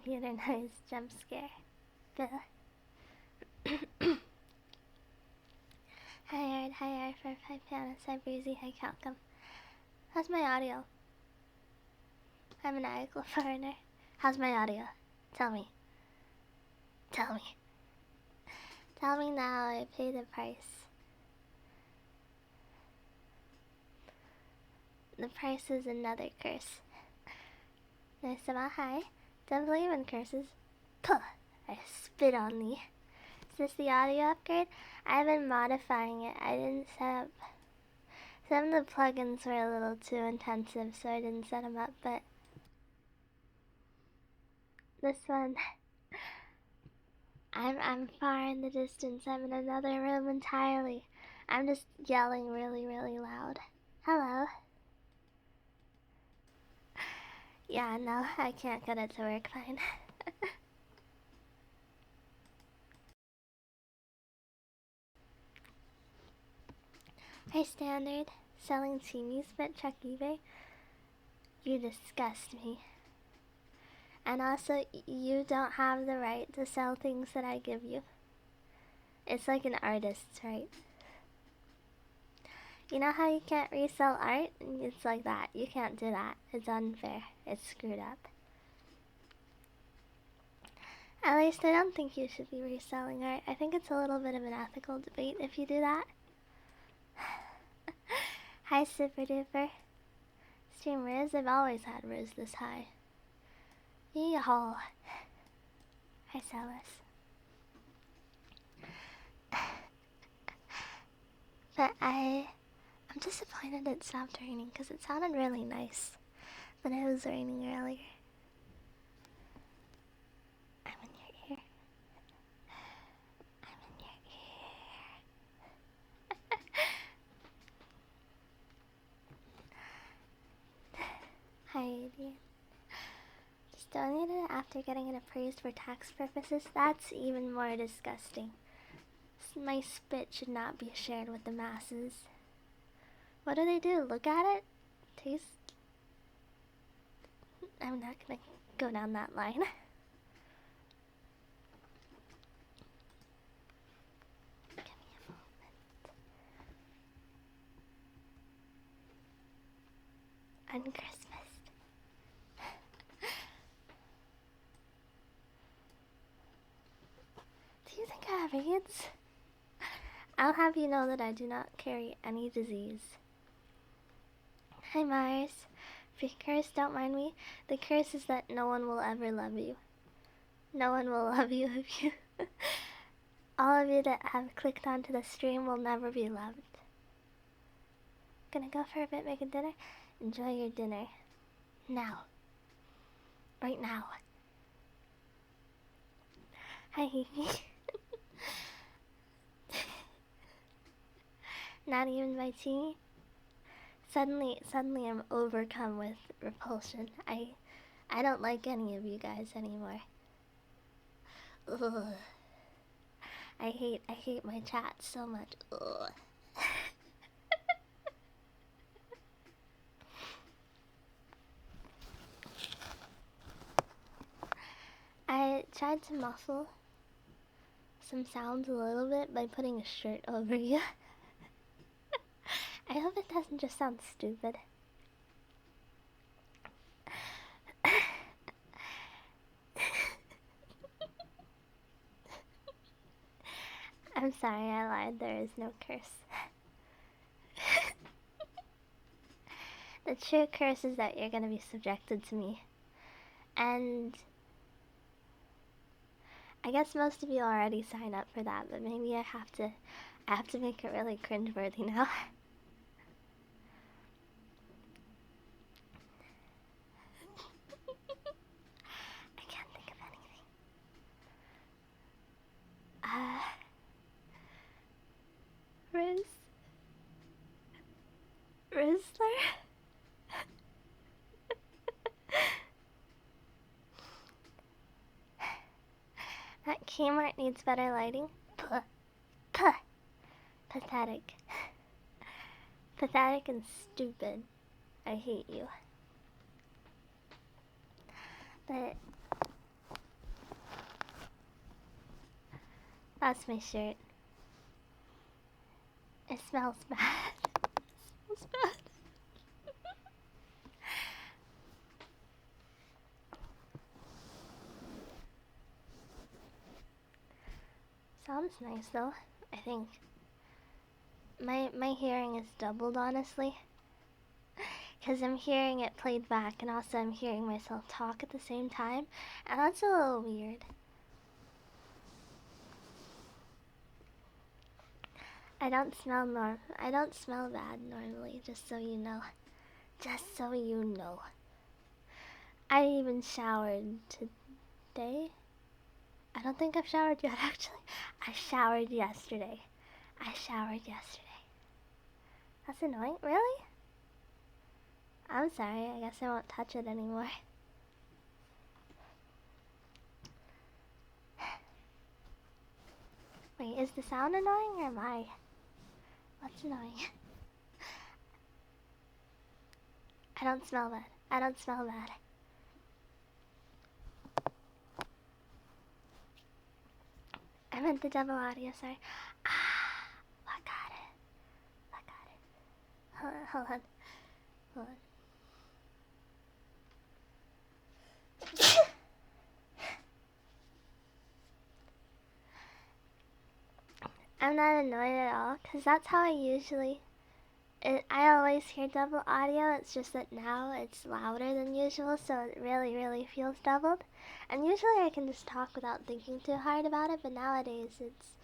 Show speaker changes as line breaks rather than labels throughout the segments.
computer noise jump scare. Hi Art for 5 pianos, hi Breezy, hi Calcum. How's my audio? I'm an Iowa foreigner. How's my audio? Tell me. Tell me. Tell me now, I pay the price. The price is another curse. Nice about hi. Don't believe in curses. Puh! I spit on thee. Is this the audio upgrade? I've been modifying it. I didn't set up... Some of the plugins were a little too intensive, so I didn't set them up, but... This one... I'm far in the distance. I'm in another room entirely. I'm just yelling really, really loud. Hello. Yeah, no, I can't get it to work fine. Hey, Standard. Selling teamies but check eBay? You disgust me. And also, you don't have the right to sell things that I give you. It's like an artist's right. You know how you can't resell art? It's like that. You can't do that. It's unfair. It's screwed up. At least I don't think you should be reselling art. I think it's a little bit of an ethical debate if you do that. Hi, Super Duper. Stream Riz? I've always had Riz this high. Yeehaw. Hi, Celis. But I'm disappointed it stopped raining because it sounded really nice when it was raining earlier. I'm in your ear. I'm in your ear. Hi, Adrian. Just donated it after getting it appraised for tax purposes. That's even more disgusting. My spit should not be shared with the masses. What do they do? Look at it? Taste? I'm not gonna go down that line. Give me a moment. Unchristmased. Do you think I have AIDS? I'll have you know that I do not carry any disease. Hi Mars. If you're cursed, don't mind me. The curse is that no one will ever love you. No one will love you if you... All of you that have clicked onto the stream will never be loved. Gonna go for a bit, making dinner? Enjoy your dinner. Now. Right now. Hi Hiki. Not even my tea. Suddenly I'm overcome with repulsion. I don't like any of you guys anymore. Ugh. I hate my chat so much. Ugh. I tried to muffle some sounds a little bit by putting a shirt over you. I hope it doesn't just sound stupid. I'm sorry, I lied. There is no curse. The true curse is that you're gonna be subjected to me. And I guess most of you already signed up for that, but maybe I have to make it really cringeworthy now. I can't think of anything. Rizzler? That Kmart needs better lighting. Puh. Puh. Pathetic. Pathetic and stupid. I hate you. But That's my shirt. It smells bad. It smells bad. Sounds nice though, I think. My hearing is doubled, honestly. Because I'm hearing it played back, and also I'm hearing myself talk at the same time, and that's a little weird. I don't smell bad normally, just so you know. Just so you know. I even showered today. I don't think I've showered yet, actually. I showered yesterday. That's annoying. Really? I'm sorry. I guess I won't touch it anymore. Wait, is the sound annoying or am I? What's annoying? I don't smell bad. I meant the double audio, sorry. I got it. Hold on. I'm not annoyed at all, because that's how I usually... I always hear double audio, it's just that now it's louder than usual, so it really, really feels doubled. And usually I can just talk without thinking too hard about it, but nowadays it's...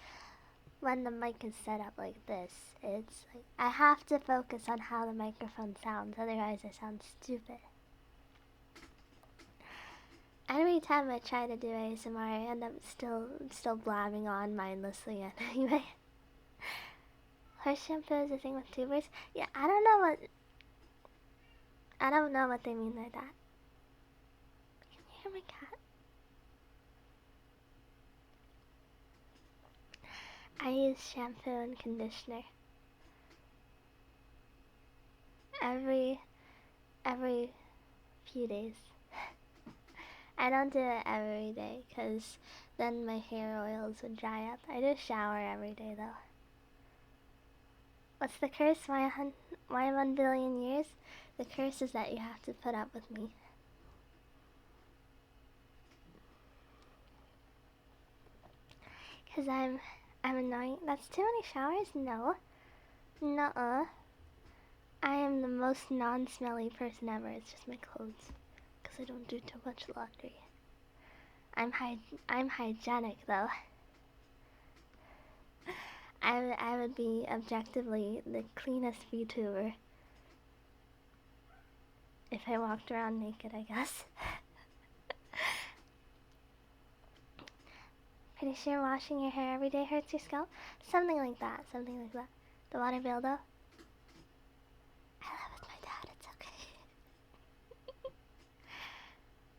when the mic is set up like this, it's like... I have to focus on how the microphone sounds, otherwise I sound stupid. Every time I try to do ASMR, I end up still blabbing on mindlessly anyway. Horse shampoo is a thing with tubers? Yeah, I don't know what they mean by that. Can you hear my cat? I use shampoo and conditioner every few days. I don't do it every day, because then my hair oils would dry up. I do shower every day, though. What's the curse? Why 1 billion years? The curse is that you have to put up with me. Because I'm annoying. That's too many showers? No. Nuh-uh. I am the most non-smelly person ever. It's just my clothes. Because I don't do too much laundry. I'm hygienic, though. I would be objectively the cleanest VTuber if I walked around naked, I guess. Pretty sure washing your hair every day hurts your scalp? Something like that. The water bill, though? I live with my dad, it's okay.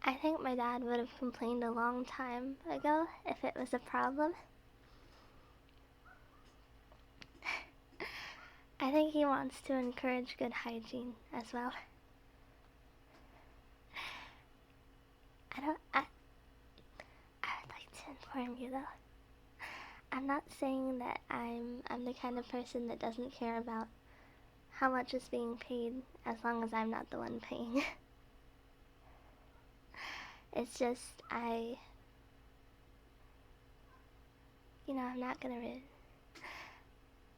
I think my dad would have complained a long time ago if it was a problem. I think he wants to encourage good hygiene as well. I would like to inform you, though. I'm not saying that I'm the kind of person that doesn't care about how much is being paid as long as I'm not the one paying. It's just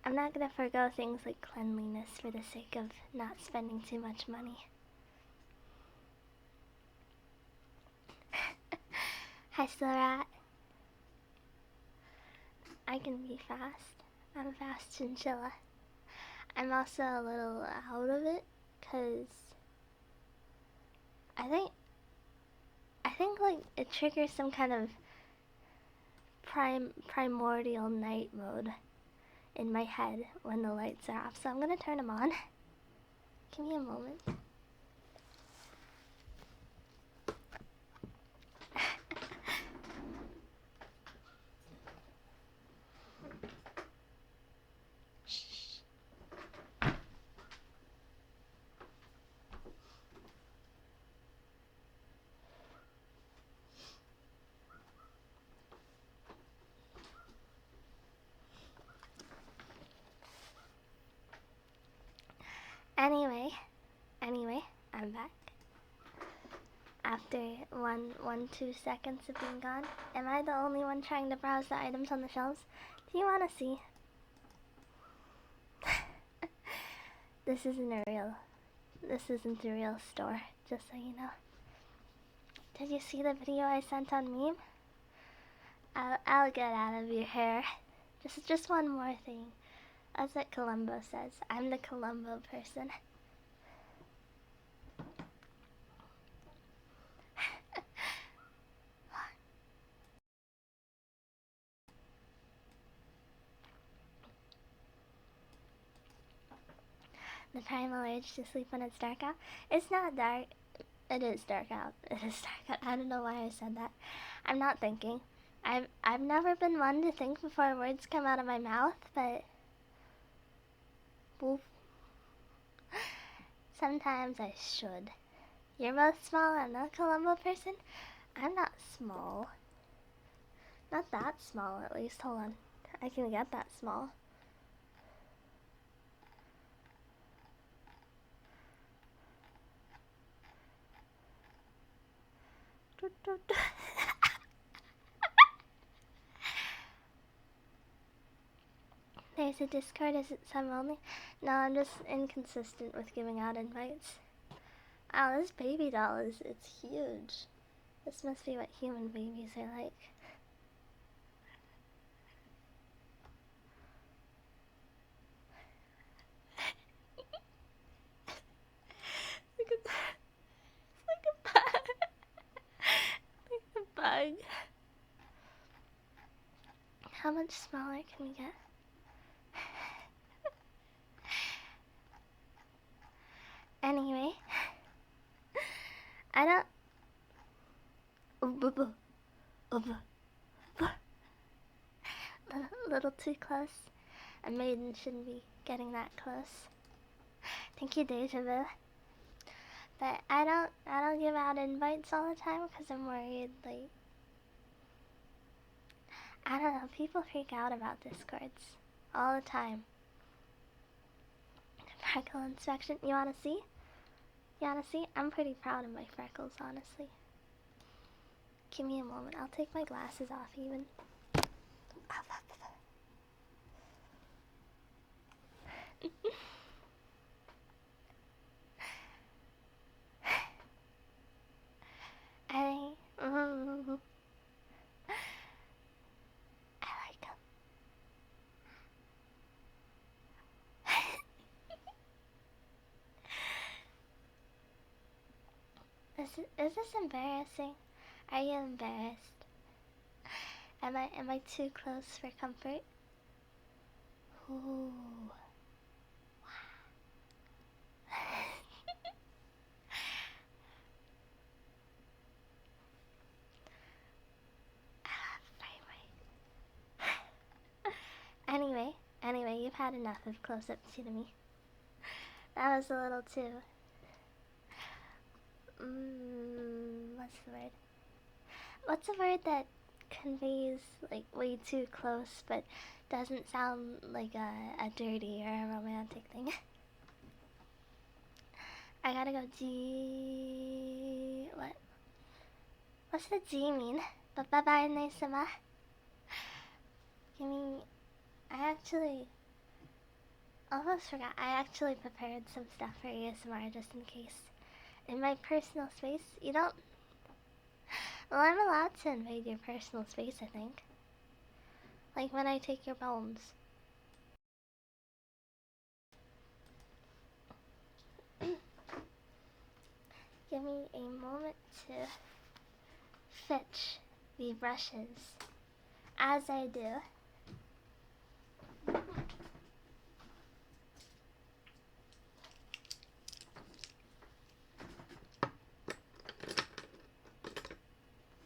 I'm not gonna forgo things like cleanliness for the sake of not spending too much money. Hi, still rat. I can be fast. I'm a fast chinchilla. I'm also a little out of it, cause I think like it triggers some kind of primordial night mode in my head when the lights are off, so I'm gonna turn them on. Give me a moment. after 2 seconds of being gone. Am I the only one trying to browse the items on the shelves? Do you want to see? This isn't a real store, just so you know. Did you see the video I sent on meme? I'll get out of your hair. Just one more thing. That's what Columbo says. I'm the Columbo person. The primal urge to sleep when it's dark out. It's not dark. It is dark out. It is dark out. I don't know why I said that. I'm not thinking. I've never been one to think before words come out of my mouth, but woof. Sometimes I should. You're both small. I'm not a Columbo person. I'm not small. Not that small, at least. Hold on. I can get that small. There's a Discord. Is it sum only? No, I'm just inconsistent with giving out invites. Oh, this baby doll it's huge. This must be what human babies are like. Look at that. It's like a bug. Like a bug. How much smaller can we get? Anyway, I don't. Little too close. A maiden shouldn't be getting that close. Thank you, Deja Vu. But I don't give out invites all the time because I'm worried, like, I don't know, people freak out about Discords all the time. Freckle inspection, you wanna see? You wanna see? I'm pretty proud of my freckles, honestly. Give me a moment, I'll take my glasses off even. I like them. Is this embarrassing? Are you embarrassed? Am I too close for comfort? Ooh. Anyway, you've had enough of close-ups to me. That was a little too... what's the word? What's a word that conveys, like, way too close, but doesn't sound like a dirty or a romantic thing? I gotta go G... What? What's the G mean? Bye-bye, Nesama. Give me... I actually... almost forgot. I actually prepared some stuff for ASMR just in case. In my personal space, you don't... Well, I'm allowed to invade your personal space, I think. Like when I take your bones. Give me a moment to fetch the brushes. As I do.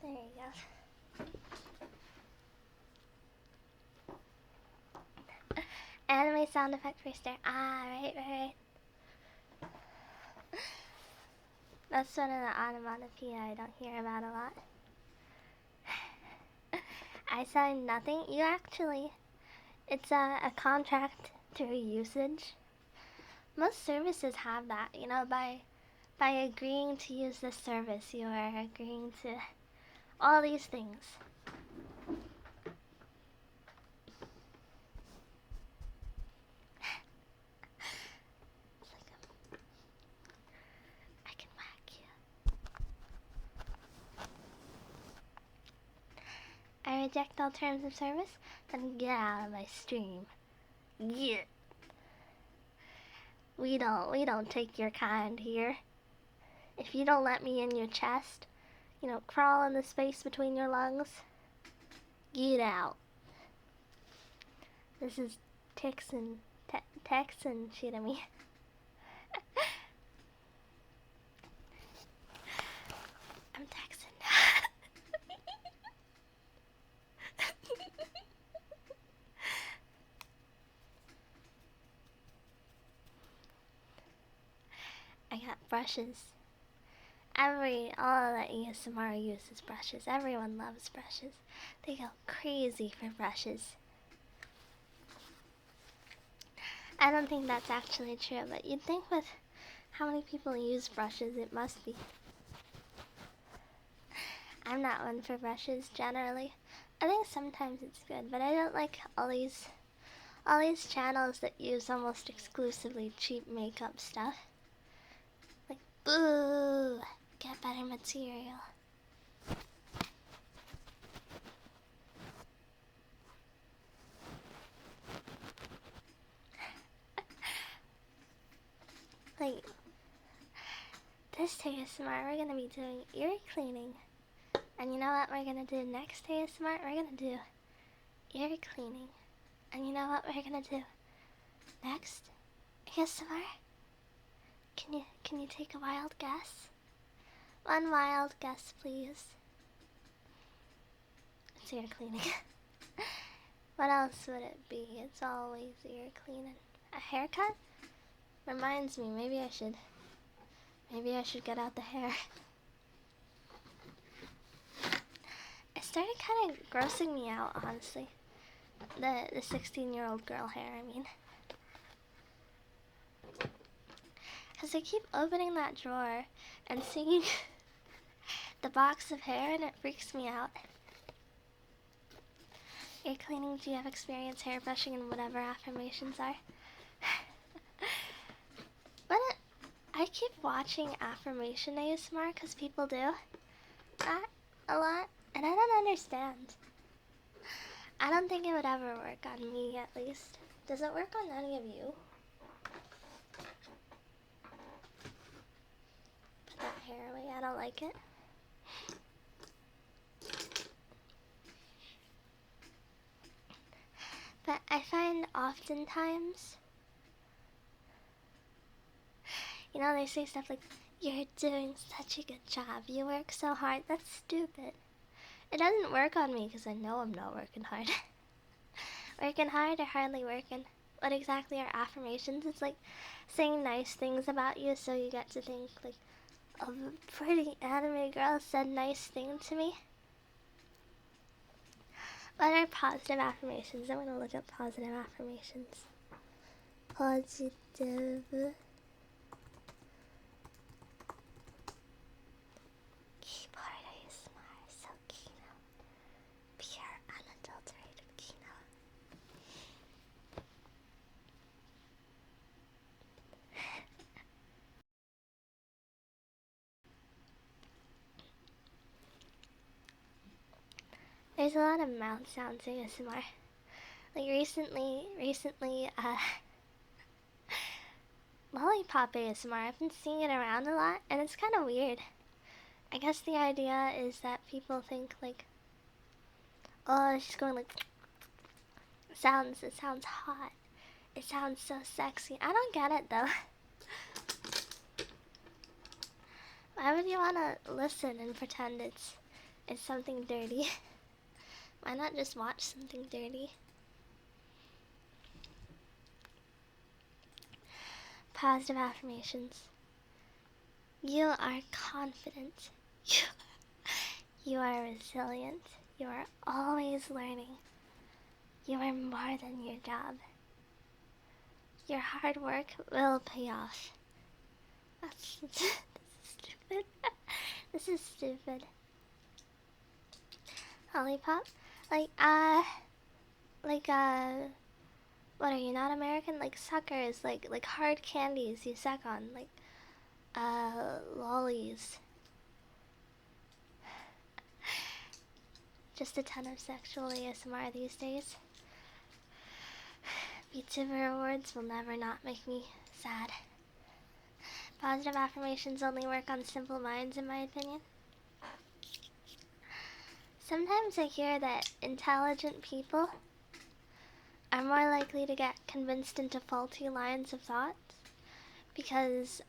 There you go. Anime sound effect for stare. Ah, right. That's one of the onomatopoeia I don't hear about a lot. I signed nothing. You actually, it's a contract through usage. Most services have that, you know, by By agreeing to use this service, you are agreeing to all these things. I can whack you. I reject all terms of service, then get out of my stream. Yeah. We don't take your kind here. If you don't let me in your chest, crawl in the space between your lungs, get out. This is Texan shit at me. I'm Texan. I got brushes. All that ASMR uses brushes. Everyone loves brushes. They go crazy for brushes. I don't think that's actually true, but you'd think with how many people use brushes, it must be. I'm not one for brushes generally. I think sometimes it's good, but I don't like all these channels that use almost exclusively cheap makeup stuff. Like, boo! Get better material. Like, this ASMR, we're gonna be doing ear cleaning. And you know what we're gonna do next ASMR? We're gonna do ear cleaning. And you know what we're gonna do next ASMR? Can you take a wild guess? One wild guess, please. It's ear cleaning. What else would it be? It's always ear cleaning. A haircut? Reminds me, maybe I should get out the hair. It started kind of grossing me out, honestly. The 16-year-old girl hair, I mean. Because I keep opening that drawer and seeing the box of hair, and it freaks me out. Ear cleaning, do you have experience hair brushing and whatever affirmations are? But I keep watching affirmation ASMR because people do that a lot, and I don't understand. I don't think it would ever work on me, at least. Does it work on any of you? Put that hair away, I don't like it. But I find oftentimes, they say stuff like, you're doing such a good job, you work so hard. That's stupid. It doesn't work on me because I know I'm not working hard. Working hard or hardly working? What exactly are affirmations? It's like saying nice things about you so you get to think like, oh, a pretty anime girl said nice thing to me. What are positive affirmations? I'm going to look up positive affirmations. Positive. Keyboard ASMR, so Kino. Pure unadulterated Kino. There's a lot of mouth sounds ASMR. Like recently, lollipop ASMR. I've been seeing it around a lot, and it's kind of weird. I guess the idea is that people think like, oh, she's going like, it sounds hot. It sounds so sexy. I don't get it though. Why would you want to listen and pretend it's something dirty? Why not just watch something dirty? Positive affirmations. You are confident. You are resilient. You are always learning. You are more than your job. Your hard work will pay off. That's stupid. This is stupid. Lollipop? Like, what are you, not American? Like, suckers, like hard candies you suck on, like, lollies. Just a ton of sexual ASMR these days. VTuber awards will never not make me sad. Positive affirmations only work on simple minds, in my opinion. Sometimes I hear that intelligent people are more likely to get convinced into faulty lines of thought because,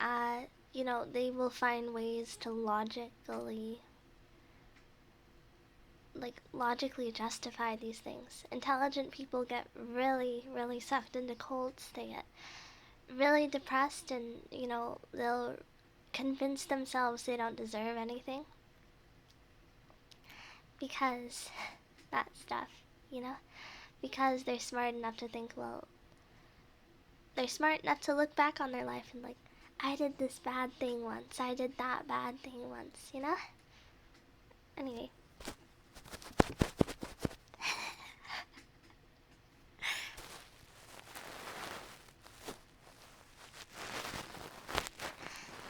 you know, they will find ways to logically justify these things. Intelligent people get really, really sucked into cults. They get really depressed and, you know, they'll convince themselves they don't deserve anything because that stuff, you know, because they're smart enough to think, well, they're smart enough to look back on their life and like, I did this bad thing once, I did that bad thing once, you know? Anyway.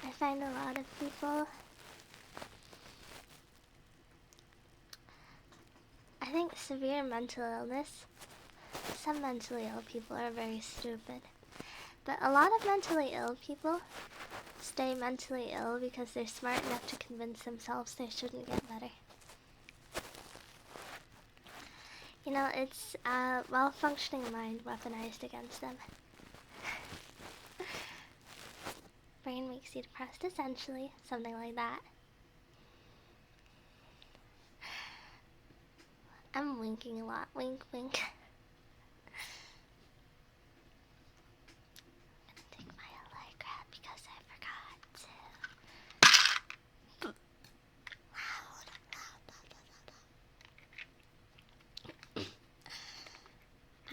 I find a lot of people, I think severe mental illness, some mentally ill people are very stupid, but a lot of mentally ill people stay mentally ill because they're smart enough to convince themselves they shouldn't get better. You know, it's a well-functioning mind weaponized against them. Brain makes you depressed, essentially, something like that. I'm winking a lot. Wink, wink. I'm gonna take my Allegra because I forgot to.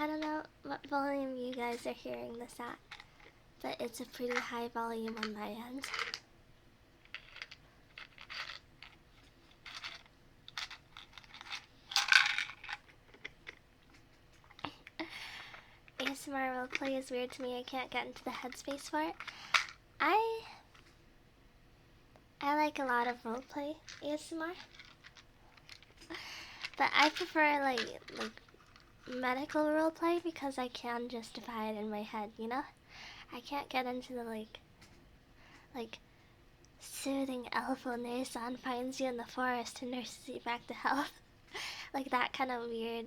I don't know what volume you guys are hearing this at, but it's a pretty high volume on my end. ASMR roleplay is weird to me. I can't get into the headspace for it. I like a lot of roleplay ASMR, but I prefer like medical roleplay because I can justify it in my head, you know? I can't get into the like soothing elf Onesan finds you in the forest and nurses you back to health. Like that kind of weird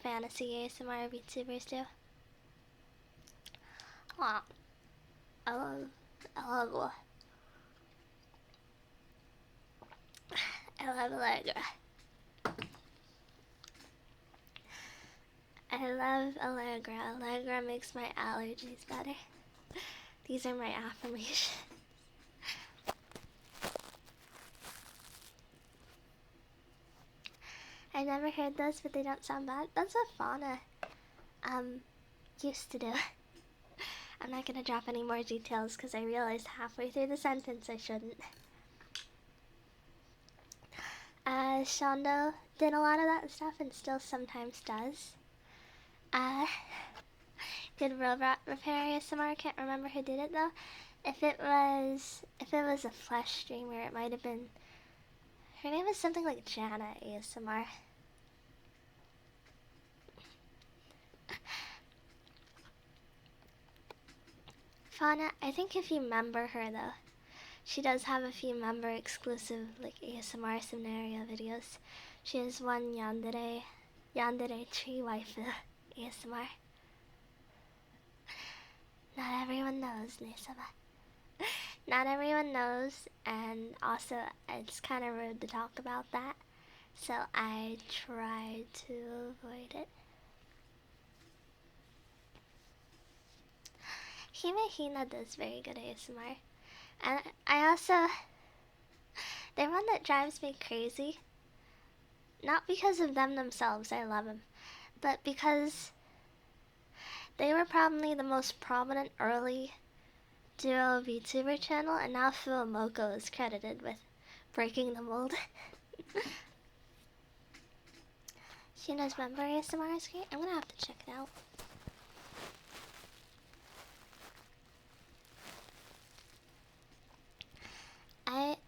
fantasy ASMR VTubers do. Wow. I love Allegra. I love Allegra. Allegra makes my allergies better. These are my affirmations. I never heard those, but they don't sound bad. That's what Fauna used to do. I'm not gonna drop any more details because I realized halfway through the sentence I shouldn't. Shondo did a lot of that stuff and still sometimes does. Did robot repair ASMR? Can't remember who did it though. If it was a flesh streamer, it might have been. Her name was something like Jana ASMR. Fauna, I think if you member her though, she does have a few member exclusive like ASMR scenario videos. She has one Yandere tree waifu ASMR. Not everyone knows, Nesama. Not everyone knows, and also it's kind of rude to talk about that, so I try to avoid it. Hime does very good ASMR, and I also, they're one that drives me crazy, not because of them themselves, I love them, but because they were probably the most prominent early duo VTuber channel, and now Fuamoko is credited with breaking the mold. Sheena's member ASMR is great. I'm gonna have to check it out.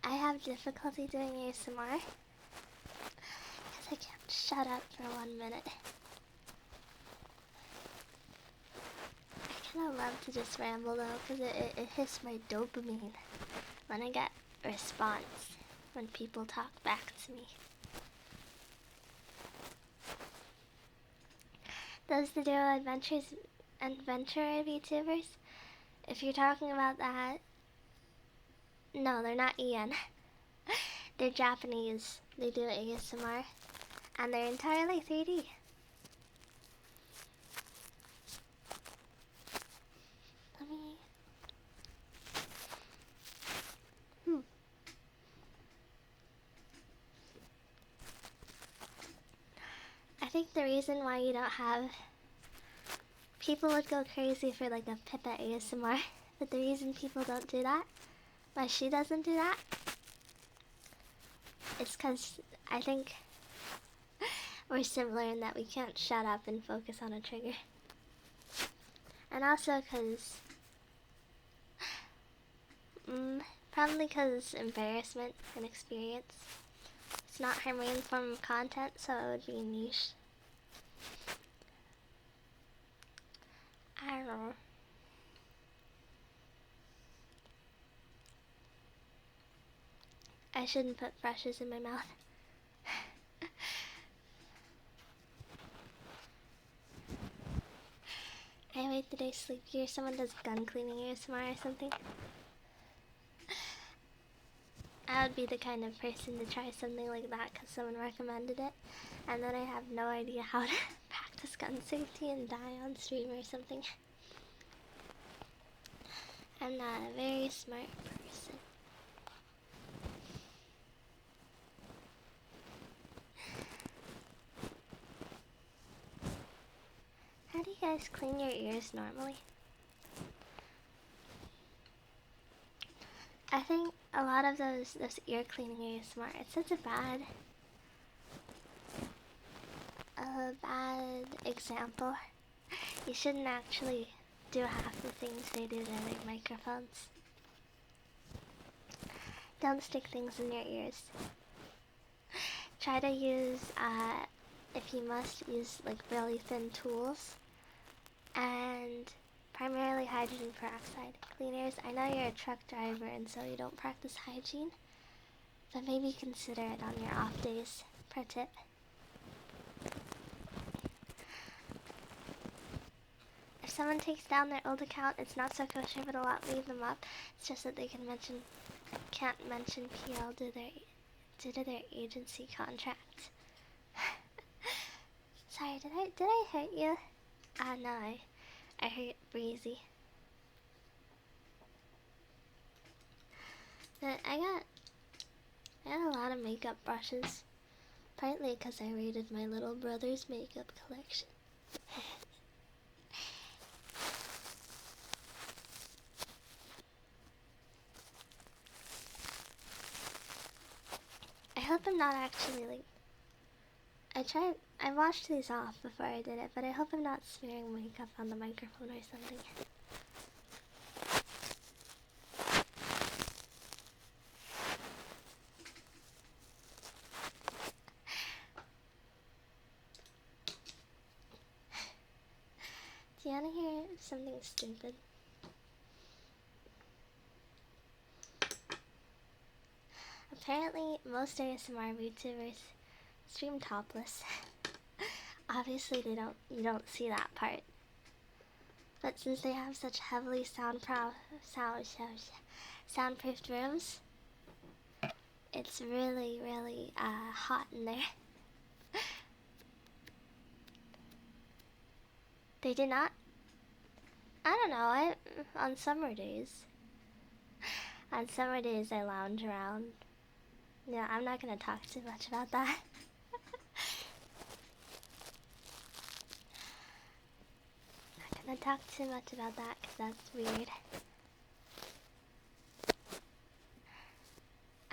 I have difficulty doing ASMR because I can't shut up for 1 minute. I kind of love to just ramble though, because it hits my dopamine when I get a response, when people talk back to me. Those the duo adventure VTubers? If you're talking about that, no, they're not EN. They're Japanese. They do ASMR, and they're entirely 3D. Let me... I think the reason why you don't have... People would go crazy for like a Pippa ASMR, but the reason people don't do that, why she doesn't do that, is because I think we're similar in that we can't shut up and focus on a trigger. And also because... probably because embarrassment and experience. It's not her main form of content, so it would be niche. I don't know. I shouldn't put brushes in my mouth. I wait the day sleepier. Someone does gun cleaning ASMR or something. I would be the kind of person to try something like that because someone recommended it, and then I have no idea how to practice gun safety and die on stream or something. I'm not a very smart person. How do you guys clean your ears normally? I think a lot of those ear cleaning ASMR, it's such a bad example. You shouldn't actually do half the things they do to their microphones. Don't stick things in your ears. Try to use, if you must, use like really thin tools, and primarily hydrogen peroxide cleaners. I know you're a truck driver and so you don't practice hygiene, but maybe consider it on your off days. Pro tip. If someone takes down their old account, it's not so kosher, but a lot leave them up. It's just that they can't mention PL due to their agency contract. Sorry, did I hurt you? No, I hurt Breezy. But I got a lot of makeup brushes, partly because I raided my little brother's makeup collection. I hope I'm not actually like... I washed these off before I did it, but I hope I'm not smearing makeup on the microphone or something. Do you want to hear something stupid? Apparently, most ASMR VTubers stream topless. Obviously, you don't see that part. But since they have such heavily soundproofed rooms, it's really, really hot in there. They did not. I don't know. On summer days I lounge around. Yeah, I'm not gonna talk too much about that. Not gonna talk too much about that because that's weird.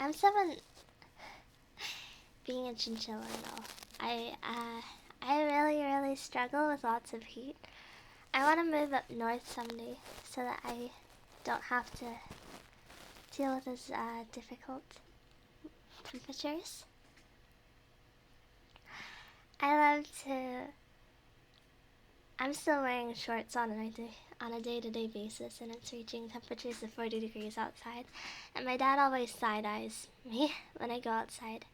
I'm someone being a chinchilla though. I really struggle with lots of heat. I want to move up north someday so that I don't have to deal with this difficult temperatures. I love to. I'm still wearing shorts on a day-to-day basis, and it's reaching temperatures of 40 degrees outside. And my dad always side-eyes me when I go outside.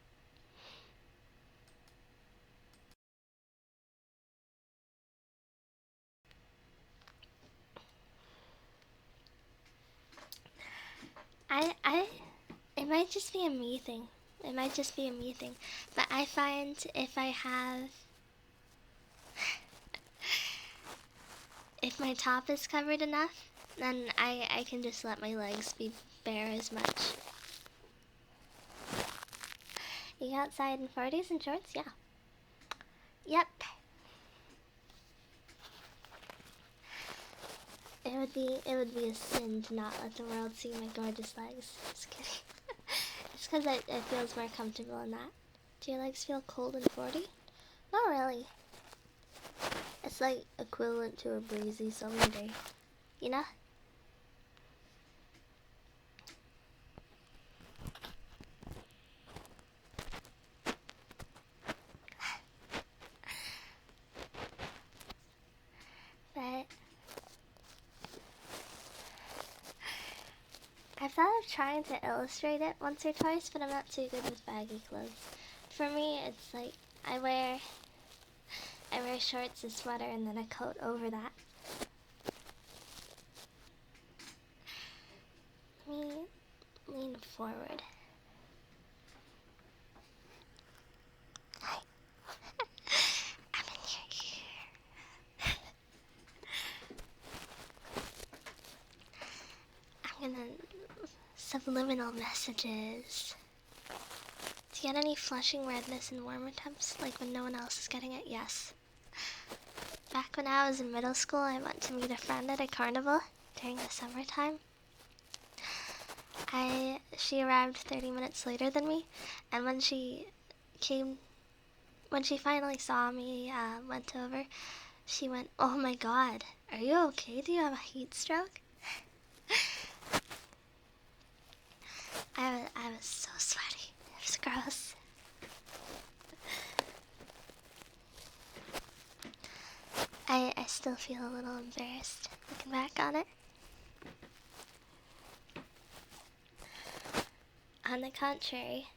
It might just be a me thing. It might just be a me thing. But I find if I have, if my top is covered enough, then I can just let my legs be bare as much. You go outside in 40s and shorts? Yeah. Yep. It would be a sin to not let the world see my gorgeous legs. Just kidding. It's because it feels more comfortable in that. Do your legs feel cold in 40? Not really. It's like equivalent to a breezy summer day, you know? But I've thought of trying to illustrate it once or twice, but I'm not too good with baggy clothes. For me, it's like I wear shorts, a sweater, and then a coat over that. Let me lean forward. Hi. I'm in your ear. I'm gonna subliminal messages. Do you get any flushing redness in warmer temps, like when no one else is getting it? Yes. Back when I was in middle school, I went to meet a friend at a carnival during the summertime. She arrived 30 minutes later than me, and when she finally saw me, went over, she went, "Oh my God, are you okay? Do you have a heat stroke?" I was so sweaty. It was gross. I still feel a little embarrassed looking back on it. On the contrary,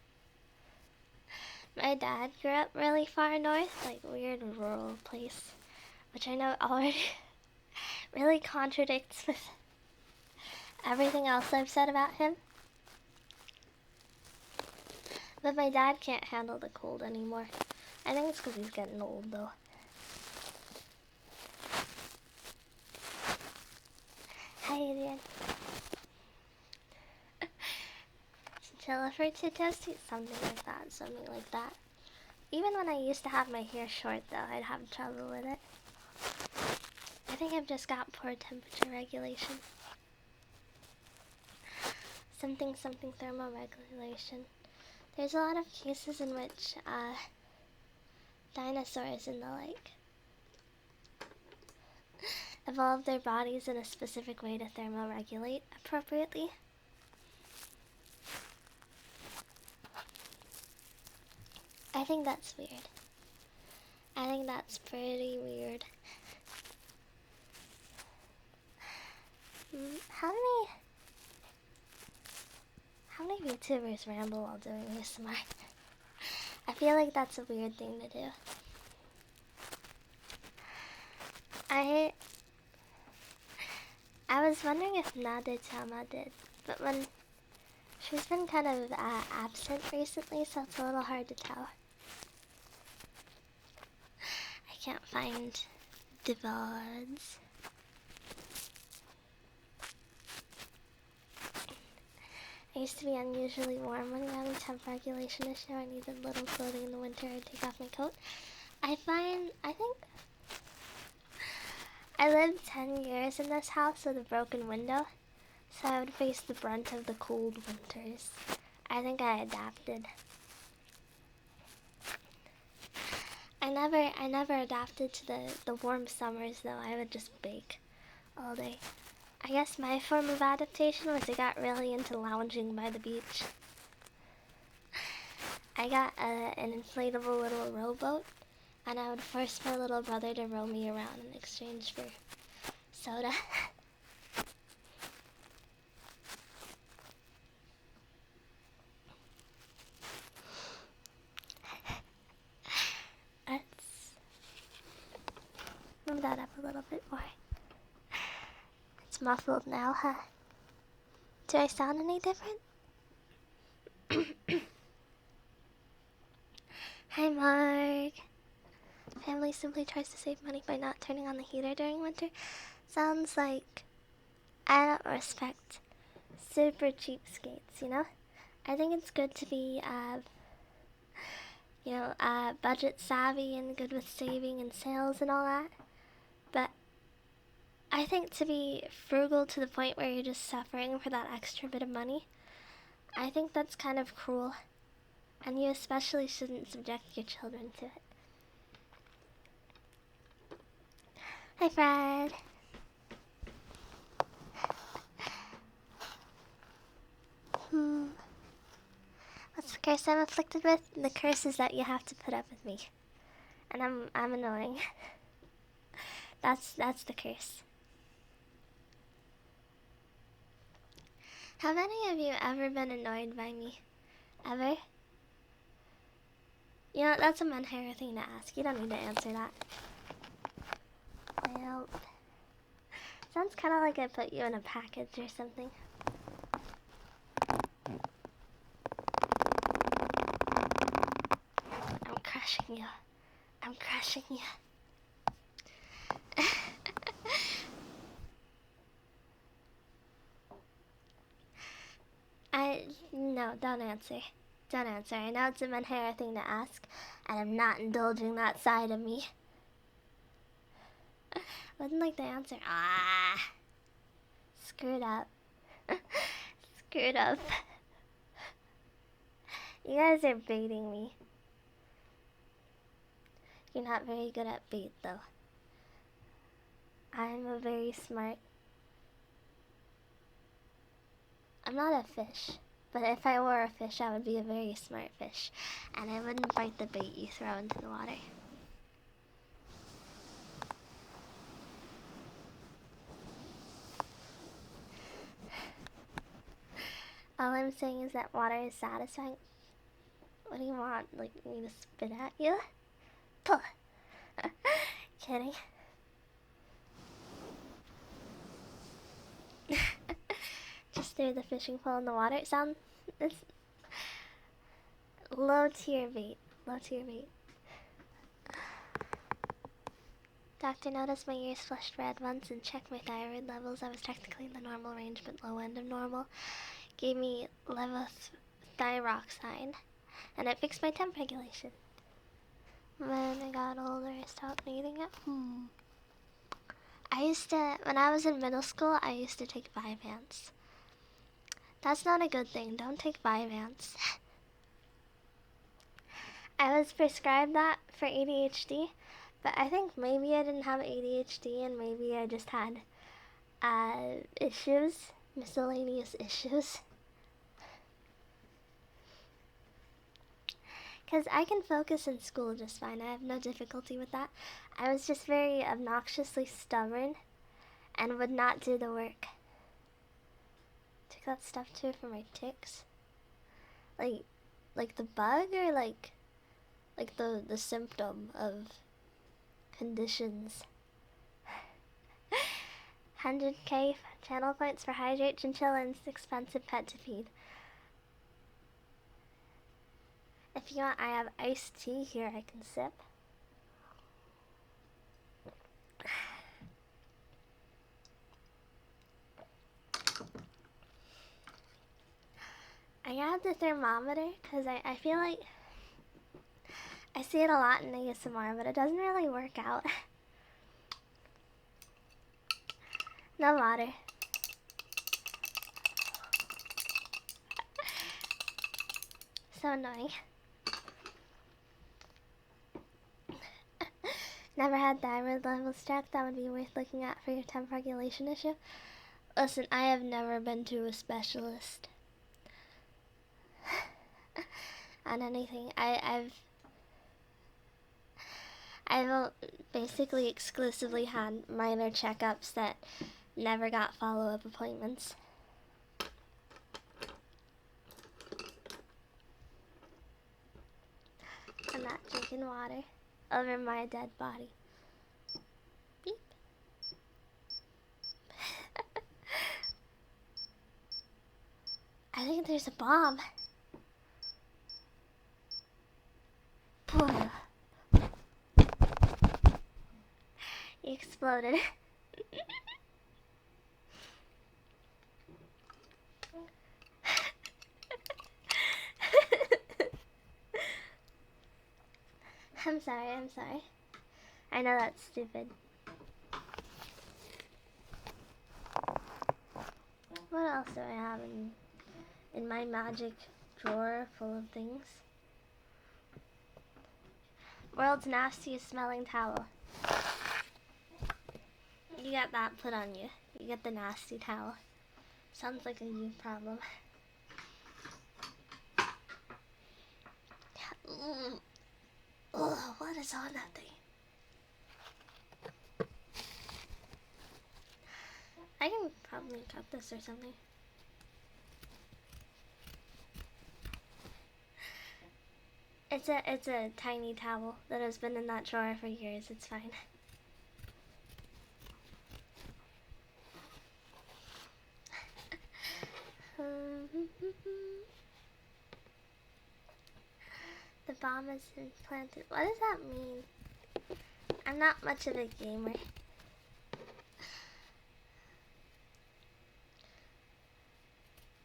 my dad grew up really far north, like weird rural place, which I know already really contradicts with everything else I've said about him. But my dad can't handle the cold anymore. I think it's because he's getting old, though. Hi, Adrian. Chinchilla for two toasties? Something like that. Even when I used to have my hair short, though, I'd have trouble with it. I think I've just got poor temperature regulation. Something thermoregulation. There's a lot of cases in which dinosaurs and the like evolved their bodies in a specific way to thermoregulate appropriately. I think that's weird. I think that's pretty weird. How many YouTubers ramble while doing ASMR? I feel like that's a weird thing to do. I was wondering if Nadetama did, but when she's been kind of absent recently, so it's a little hard to tell. I can't find the VODs. I used to be unusually warm when having temp regulation issue. I needed little clothing in the winter. I'd take off my coat. I think I lived 10 years in this house with a broken window, so I would face the brunt of the cold winters. I think I adapted. I never adapted to the warm summers though. I would just bake all day. I guess my form of adaptation was I got really into lounging by the beach. I got an inflatable little rowboat, and I would force my little brother to row me around in exchange for soda. Let's move that up a little bit more. It's muffled now, huh? Do I sound any different? Hi, Mark. Family simply tries to save money by not turning on the heater during winter. Sounds like I don't respect super cheapskates, you know? I think it's good to be, budget savvy and good with saving and sales and all that. But I think to be frugal to the point where you're just suffering for that extra bit of money, I think that's kind of cruel. And you especially shouldn't subject your children to it. Hi, Fred. What's the curse I'm afflicted with? The curse is that you have to put up with me. And I'm annoying. That's the curse. Have any of you ever been annoyed by me? Ever? You know, that's a Manhara thing to ask. You don't need to answer that. Well, sounds kind of like I put you in a package or something. I'm crushing you. I'm crushing you. No, don't answer. Don't answer. I know it's a Manhara thing to ask, and I'm not indulging that side of me. Wouldn't like the answer. Screwed up. Screwed up. You guys are baiting me. You're not very good at bait, though. I'm a very smart... I'm not a fish, but if I were a fish, I would be a very smart fish, and I wouldn't bite the bait you throw into the water. All I'm saying is that water is satisfying. What do you want? Like, me to spit at you? Puh. Kidding. Just threw the fishing pole in the water. It's low tier bait. Low tier bait. Doctor noticed my ears flushed red once and checked my thyroid levels. I was technically in the normal range, but low end of normal. Gave me levothyroxine, and it fixed my temp regulation. When I got older, I stopped needing it. When I was in middle school, I used to take Vyvanse. That's not a good thing. Don't take Vyvanse. I was prescribed that for ADHD, but I think maybe I didn't have ADHD and maybe I just had miscellaneous issues. Because I can focus in school just fine. I have no difficulty with that. I was just very obnoxiously stubborn and would not do the work. Took that stuff too for my tics. Like the bug or like the symptom of conditions. 100k channel points for Hydrate Chinchilla and expensive pet to feed. If you want, I have iced tea here I can sip. I grabbed the thermometer because I feel like I see it a lot in ASMR, but it doesn't really work out. No water. So annoying. Never had thyroid levels checked. That would be worth looking at for your temp regulation issue. Listen, I have never been to a specialist on anything. I've basically exclusively had minor checkups that never got follow-up appointments. I'm not drinking water over my dead body. Beep. I think there's a bomb. He exploded. I'm sorry. I know that's stupid. What else do I have in my magic drawer full of things? World's nastiest smelling towel. You got that put on you. You get the nasty towel. Sounds like a you problem. Ugh, what is on that thing? I can probably cut this or something. It's a tiny towel that has been in that drawer for years. It's fine. The bomb is implanted. What does that mean? I'm not much of a gamer.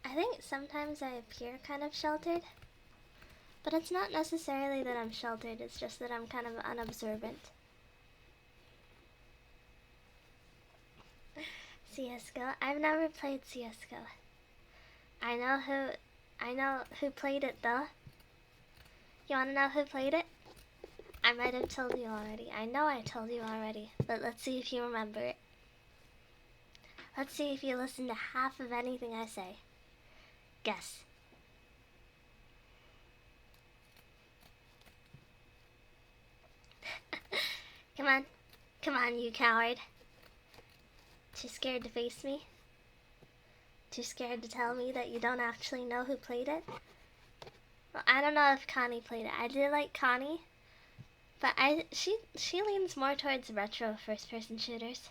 I think sometimes I appear kind of sheltered, but it's not necessarily that I'm sheltered, it's just that I'm kind of unobservant. CSGO? I've never played CSGO. I know who played it though. You wanna know who played it? I might have told you already. I know I told you already, but let's see if you remember it. Let's see if you listen to half of anything I say. Guess. Come on, you coward. Too scared to face me? Too scared to tell me that you don't actually know who played it? Well, I don't know if Connie played it. I did like Connie, but she leans more towards retro first-person shooters.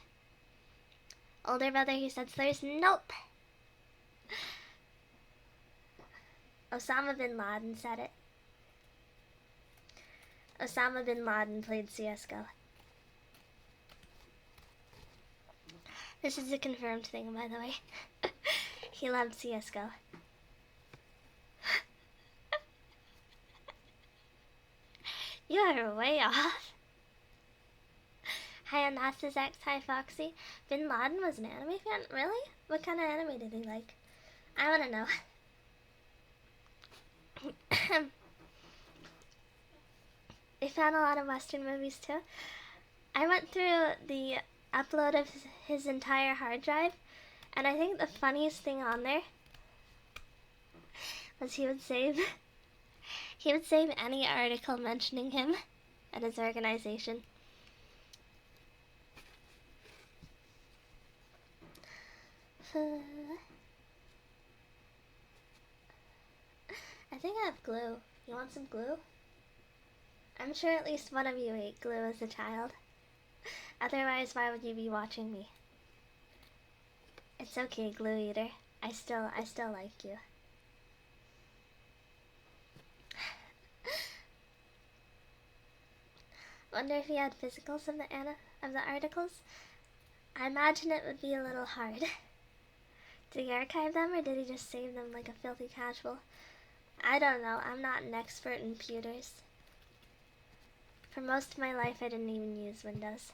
Older brother, he says there's nope. Osama bin Laden said it. Osama bin Laden played CSGO. This is a confirmed thing, by the way. He loved CSGO. You are way off. Hi, Anastas X. Hi, Foxy. Bin Laden was an anime fan? Really? What kind of anime did he like? I want to know. He found a lot of Western movies too. I went through the upload of his entire hard drive, and I think the funniest thing on there was he would save any article mentioning him and his organization. I think I have glue. You want some glue? I'm sure at least one of you ate glue as a child. Otherwise, why would you be watching me? It's okay, glue eater. I still like you. Wonder if he had physicals of the articles? I imagine it would be a little hard. Did he archive them, or did he just save them like a filthy casual? I don't know. I'm not an expert in computers. For most of my life, I didn't even use Windows.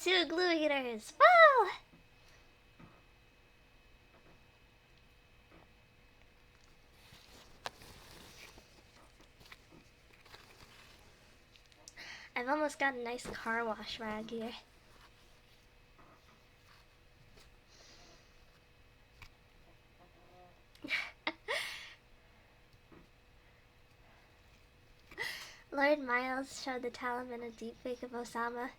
2 glue eaters! Woo! I've almost got a nice car wash rag here. Lord Miles showed the Taliban a deepfake of Osama,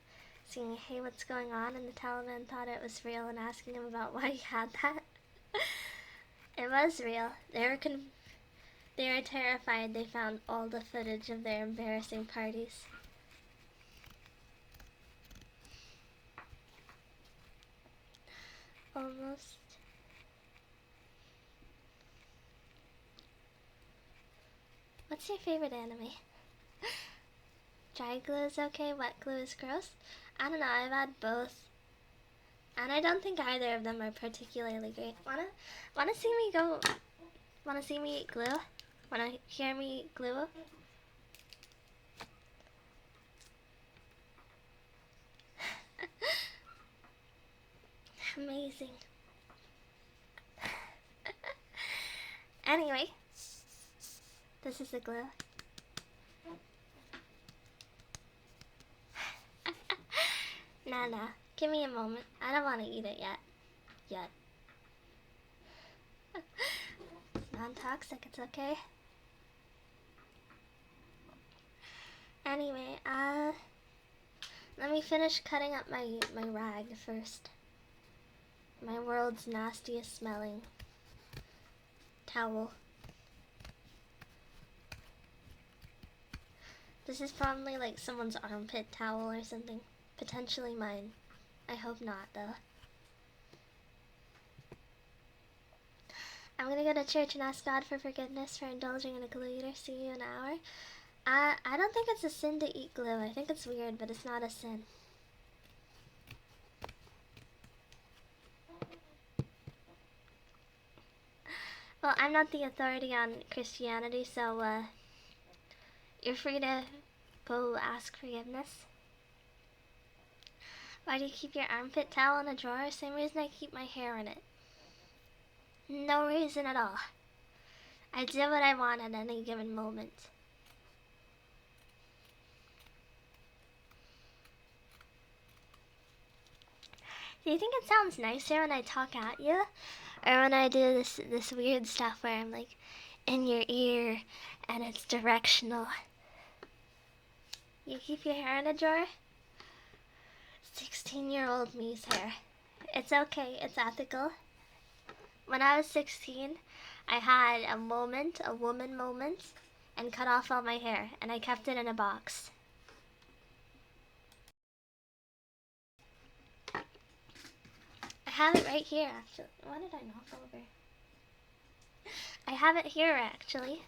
saying, "Hey, what's going on?" And the Taliban thought it was real and asking him about why he had that. It was real. They were terrified they found all the footage of their embarrassing parties. Almost. What's your favorite anime? Dry glue is okay, wet glue is gross? I don't know, I've had both. And I don't think either of them are particularly great. Wanna see me go? Wanna see me glue? Wanna hear me glue? Amazing. Anyway, this is the glue. No, give me a moment. I don't want to eat it yet. It's non-toxic, it's okay. Anyway, let me finish cutting up my rag first. My world's nastiest smelling towel. This is probably like someone's armpit towel or something. Potentially mine. I hope not, though. I'm gonna go to church and ask God for forgiveness for indulging in a glue eater. See you in an hour. I don't think it's a sin to eat glue. I think it's weird, but it's not a sin. Well, I'm not the authority on Christianity, so you're free to go ask forgiveness. Why do you keep your armpit towel in a drawer? Same reason I keep my hair in it. No reason at all. I do what I want at any given moment. Do you think it sounds nicer when I talk at you? Or when I do this weird stuff where I'm like in your ear and it's directional? You keep your hair in a drawer? 16-year-old me's hair. It's okay, it's ethical. When I was 16, I had a woman moment, and cut off all my hair, and I kept it in a box. I have it right here, actually. Why did I knock over? I have it here, actually.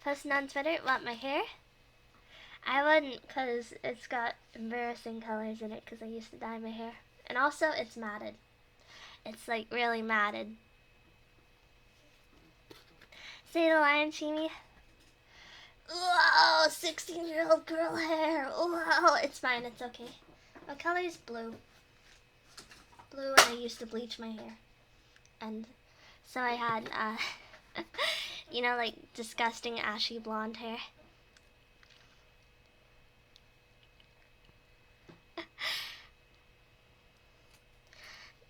Posting on Twitter, what, my hair? I wouldn't, because it's got embarrassing colors in it, because I used to dye my hair. And also, it's matted. It's, like, really matted. Say the line, Chimi. Whoa, 16-year-old girl hair. Whoa, it's fine, it's okay. What color is blue? Blue, and I used to bleach my hair. And so I had, you know, like, disgusting ashy blonde hair.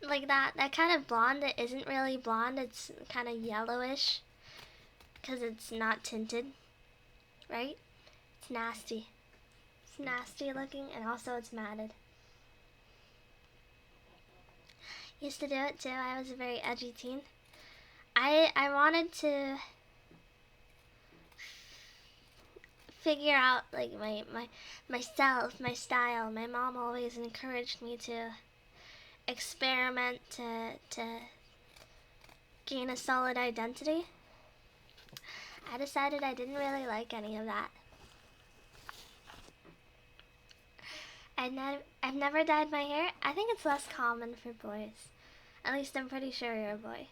Like that kind of blonde that isn't really blonde, it's kind of yellowish because it's not tinted, right? It's nasty. It's nasty looking, and also it's matted. Used to do it too. I was a very edgy teen. I wanted to figure out like myself, my style. My mom always encouraged me to experiment to gain a solid identity. I decided I didn't really like any of that. I've never dyed my hair. I think it's less common for boys. At least I'm pretty sure you're a boy.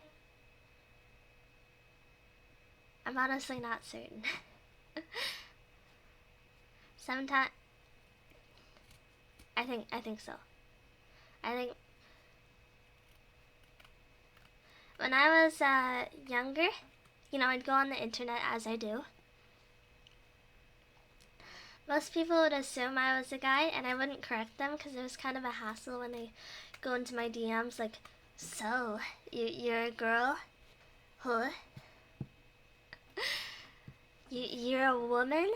I'm honestly not certain. Sometimes I think so. I think When I was younger, you know, I'd go on the internet as I do. Most people would assume I was a guy, and I wouldn't correct them because it was kind of a hassle when they go into my DMs like, so, you're a girl? Huh? You're a woman?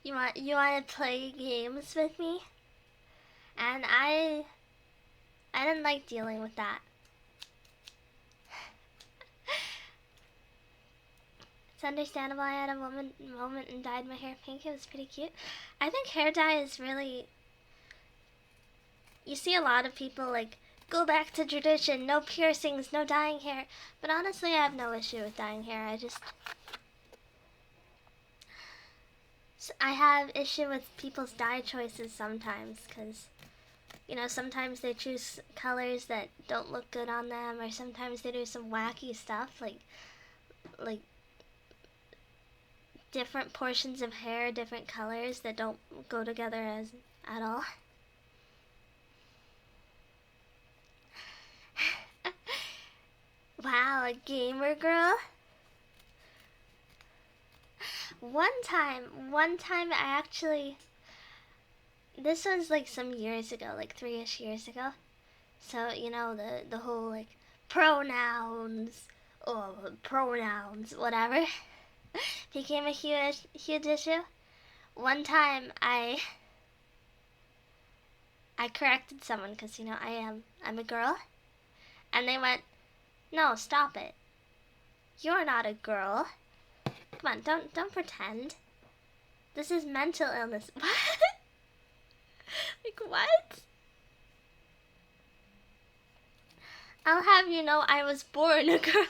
You want to play games with me? And I didn't like dealing with that. It's understandable I had a moment and dyed my hair pink. It was pretty cute. I think hair dye is really... You see a lot of people like, go back to tradition, no piercings, no dyeing hair. But honestly, I have no issue with dyeing hair. I have issue with people's dye choices sometimes, because, you know, sometimes they choose colors that don't look good on them, or sometimes they do some wacky stuff, like different portions of hair, different colors that don't go together at all. Wow, a gamer girl? One time I actually, this was like some years ago, like 3-ish years ago. So, you know, the whole like pronouns, whatever, became a huge issue. One time I corrected someone because, you know, I'm a girl, and they went, no, stop it. You're not a girl. Come on, don't pretend. This is mental illness. What? Like, what? I'll have you know I was born a girl.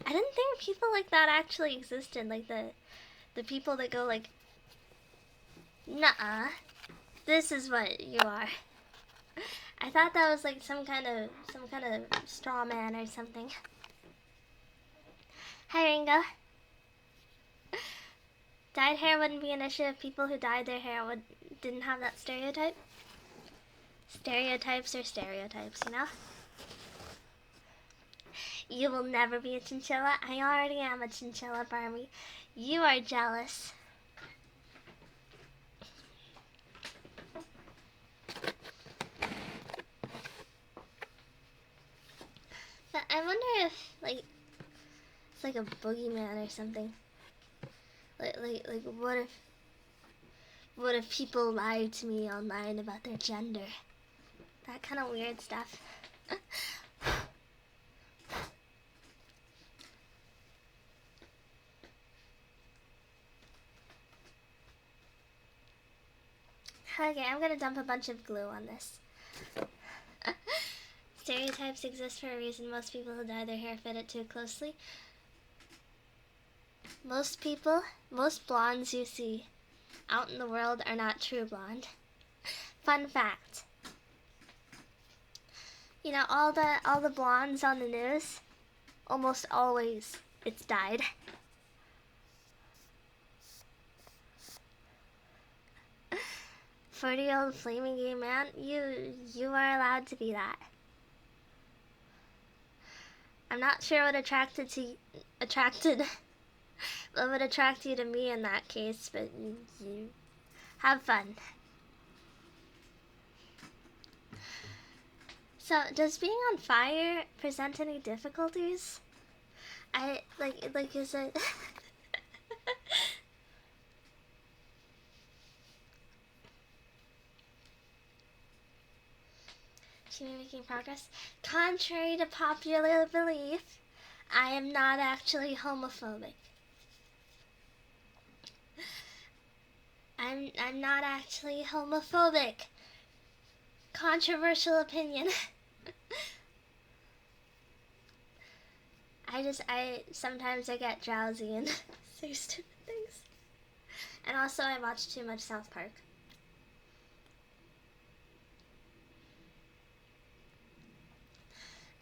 I didn't think people like that actually existed. Like the people that go like, nuh-uh, this is what you are. I thought that was like some kind of straw man or something. Hi, Ringo. Dyed hair wouldn't be an issue if people who dyed their hair didn't have that stereotype. Stereotypes are stereotypes, you know? You will never be a chinchilla. I already am a chinchilla, Barmy. You are jealous. But I wonder if, like, it's like a boogeyman or something. Like what if people lie to me online about their gender? That kind of weird stuff. Okay, I'm gonna dump a bunch of glue on this. Stereotypes exist for a reason. Most people who dye their hair fit it too closely. Most blondes you see out in the world are not true blonde. Fun fact. You know, all the blondes on the news, almost always it's dyed. For the old flaming gay man, you are allowed to be that. I'm not sure what attracted what would attract you to me in that case, but you have fun. So, does being on fire present any difficulties? Is it... She may be making progress. Contrary to popular belief, I am not actually homophobic. I'm not actually homophobic. Controversial opinion. Sometimes I get drowsy and say stupid things. And also I watch too much South Park.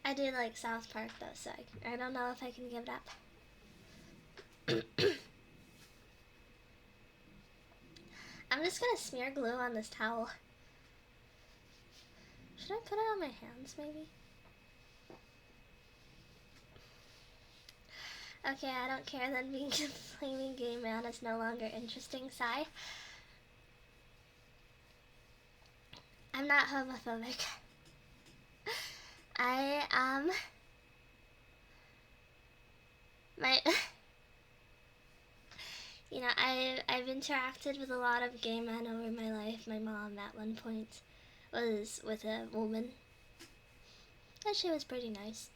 I do like South Park though, so I don't know if I can give it up. I'm just gonna smear glue on this towel. Should I put it on my hands, maybe? Okay, I don't care that being a flaming gay man is no longer interesting, sigh. I'm not homophobic. You know, I've interacted with a lot of gay men over my life. My mom at one point was with a woman, and she was pretty nice.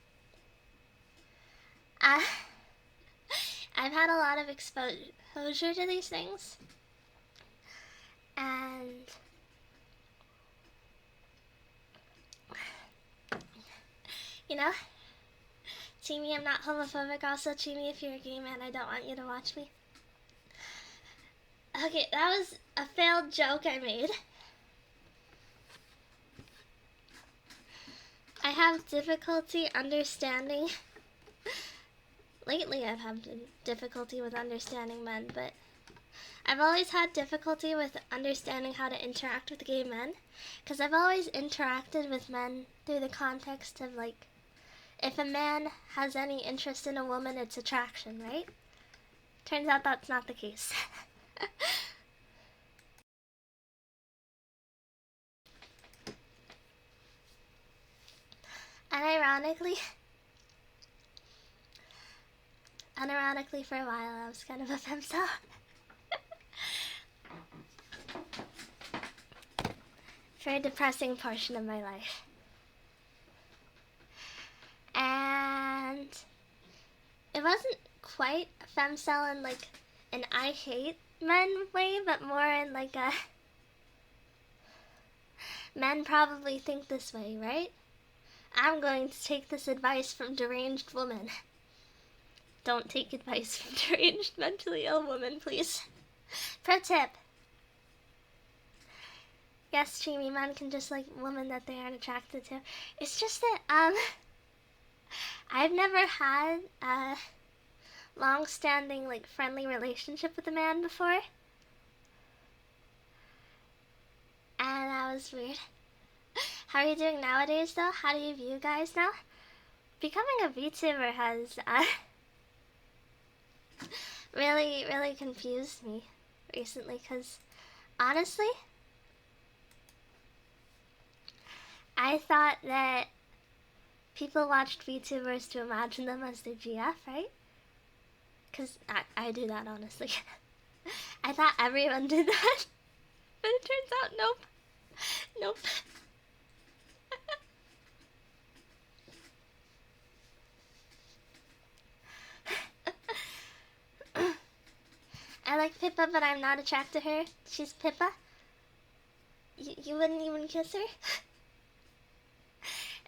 I've had a lot of exposure to these things, and you know, Teamy, I'm not homophobic. Also, Teamy, if you're a gay man, I don't want you to watch me. Okay, that was a failed joke I made. I have difficulty understanding. Lately, I've had difficulty with understanding men, but I've always had difficulty with understanding how to interact with gay men, because I've always interacted with men through the context of, like, if a man has any interest in a woman, it's attraction, right? Turns out that's not the case. And unironically for a while, I was kind of a femcel. For a depressing portion of my life. And it wasn't quite a femcel in like an I hate men way, but more in like a men probably think this way, right? I'm going to take this advice from deranged woman. Don't take advice from deranged mentally ill women, please. Pro tip. Yes, Chimi, men can just like women that they aren't attracted to. It's just that, I've never had a long-standing, like, friendly relationship with a man before. And that was weird. How are you doing nowadays, though? How do you view guys now? Becoming a VTuber has, really confused me recently, because, honestly, I thought that people watched VTubers to imagine them as their GF, right? Because I do that, honestly. I thought everyone did that, but it turns out nope. Nope. I like Pippa, but I'm not attracted to her. She's Pippa. You wouldn't even kiss her?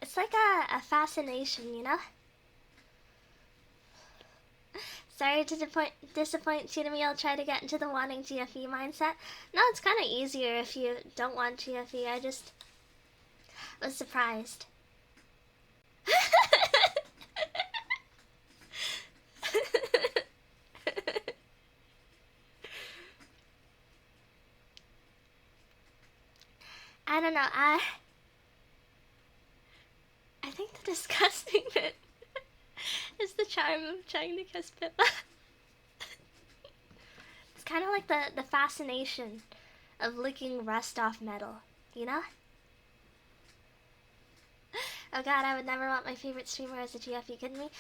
It's like a fascination, you know? Sorry to disappoint you to me. I'll try to get into the wanting GFE mindset. No, it's kind of easier if you don't want GFE. I just was surprised. I don't know, I think the disgusting bit is the charm of trying to kiss Pippa. It's kind of like the fascination of licking rust off metal, you know? Oh god, I would never want my favorite streamer as a GF, you kidding me?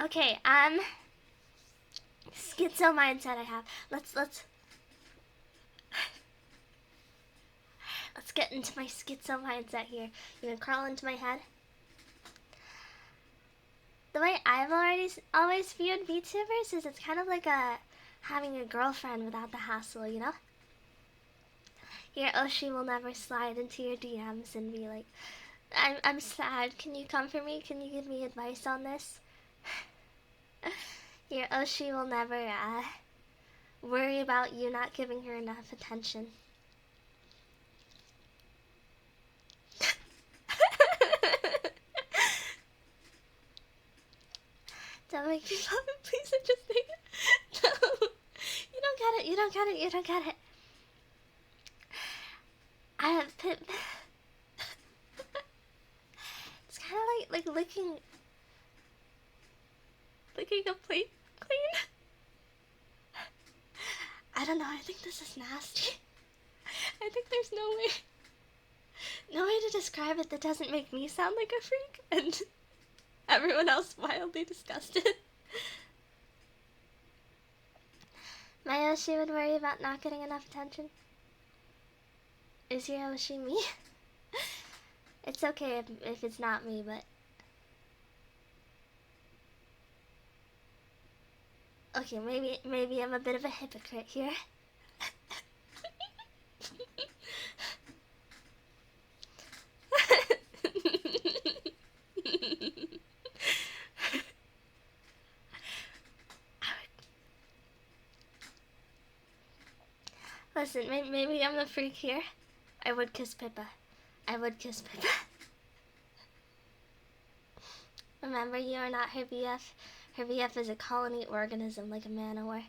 Okay, schizo mindset I have. Let's get into my schizo mindset here. You gonna crawl into my head? The way I've always viewed VTubers is it's kind of like having a girlfriend without the hassle, you know? Your Oshi will never slide into your DMs and be like, I'm sad, can you come for me? Can you give me advice on this? Your Oshi will never worry about you not giving her enough attention. Don't make me laugh, please. I just think, no, you don't get it. Pip. It's kind of like licking a plate clean. I don't know, I think this is nasty. I think there's no way to describe it that doesn't make me sound like a freak and everyone else wildly disgusted. My Oshi would worry about not getting enough attention. Is your Oshi me? It's okay if it's not me, but... Okay, maybe I'm a bit of a hypocrite here. Listen, maybe I'm the freak here. I would kiss Pippa. I would kiss Pippa. Remember, you are not her BF. Her BF is a colony organism like a man-o-war.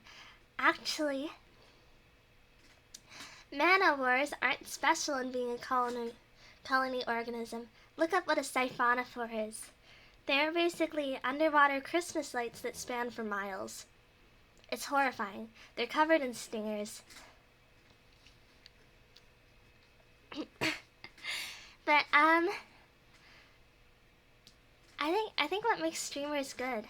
Actually, man-o-wars aren't special in being a colony organism. Look up what a siphonophore is. They're basically underwater Christmas lights that span for miles. It's horrifying. They're covered in stingers. But I think what makes streamers good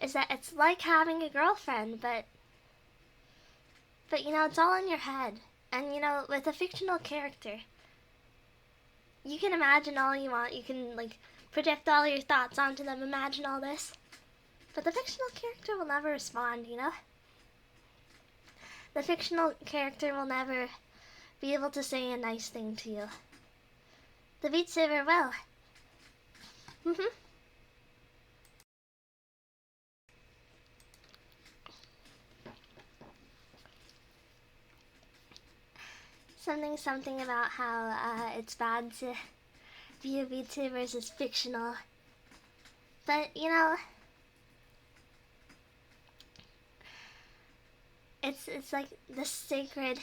is that it's like having a girlfriend, but you know, it's all in your head. And you know, with a fictional character, you can imagine all you want. You can like project all your thoughts onto them, imagine all this. But the fictional character will never respond, you know? The fictional character will never be able to say a nice thing to you. The VTuber will. Something about how it's bad to view VTubers as fictional. But, you know, it's like the sacred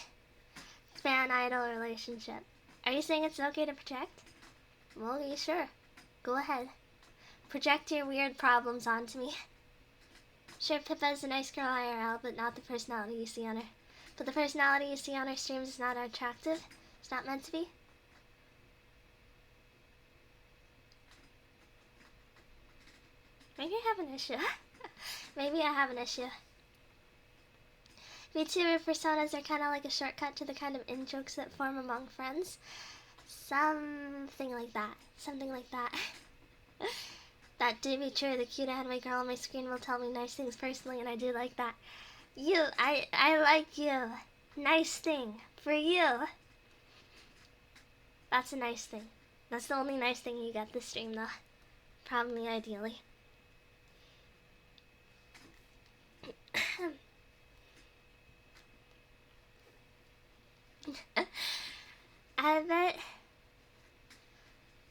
fan-idol relationship. Are you saying it's okay to project? Well, yeah, sure. Go ahead. Project your weird problems onto me. Sure, Pippa's a nice girl IRL, but not the personality you see on her. But the personality you see on her streams is not attractive. It's not meant to be. Maybe I have an issue. Maybe I have an issue. VTuber personas are kind of like a shortcut to the kind of in-jokes that form among friends. Something like that. Something like that. That do be true. The cute anime girl on my screen will tell me nice things personally, and I do like that. I like you. Nice thing. For you. That's a nice thing. That's the only nice thing you get this stream, though. Probably, ideally.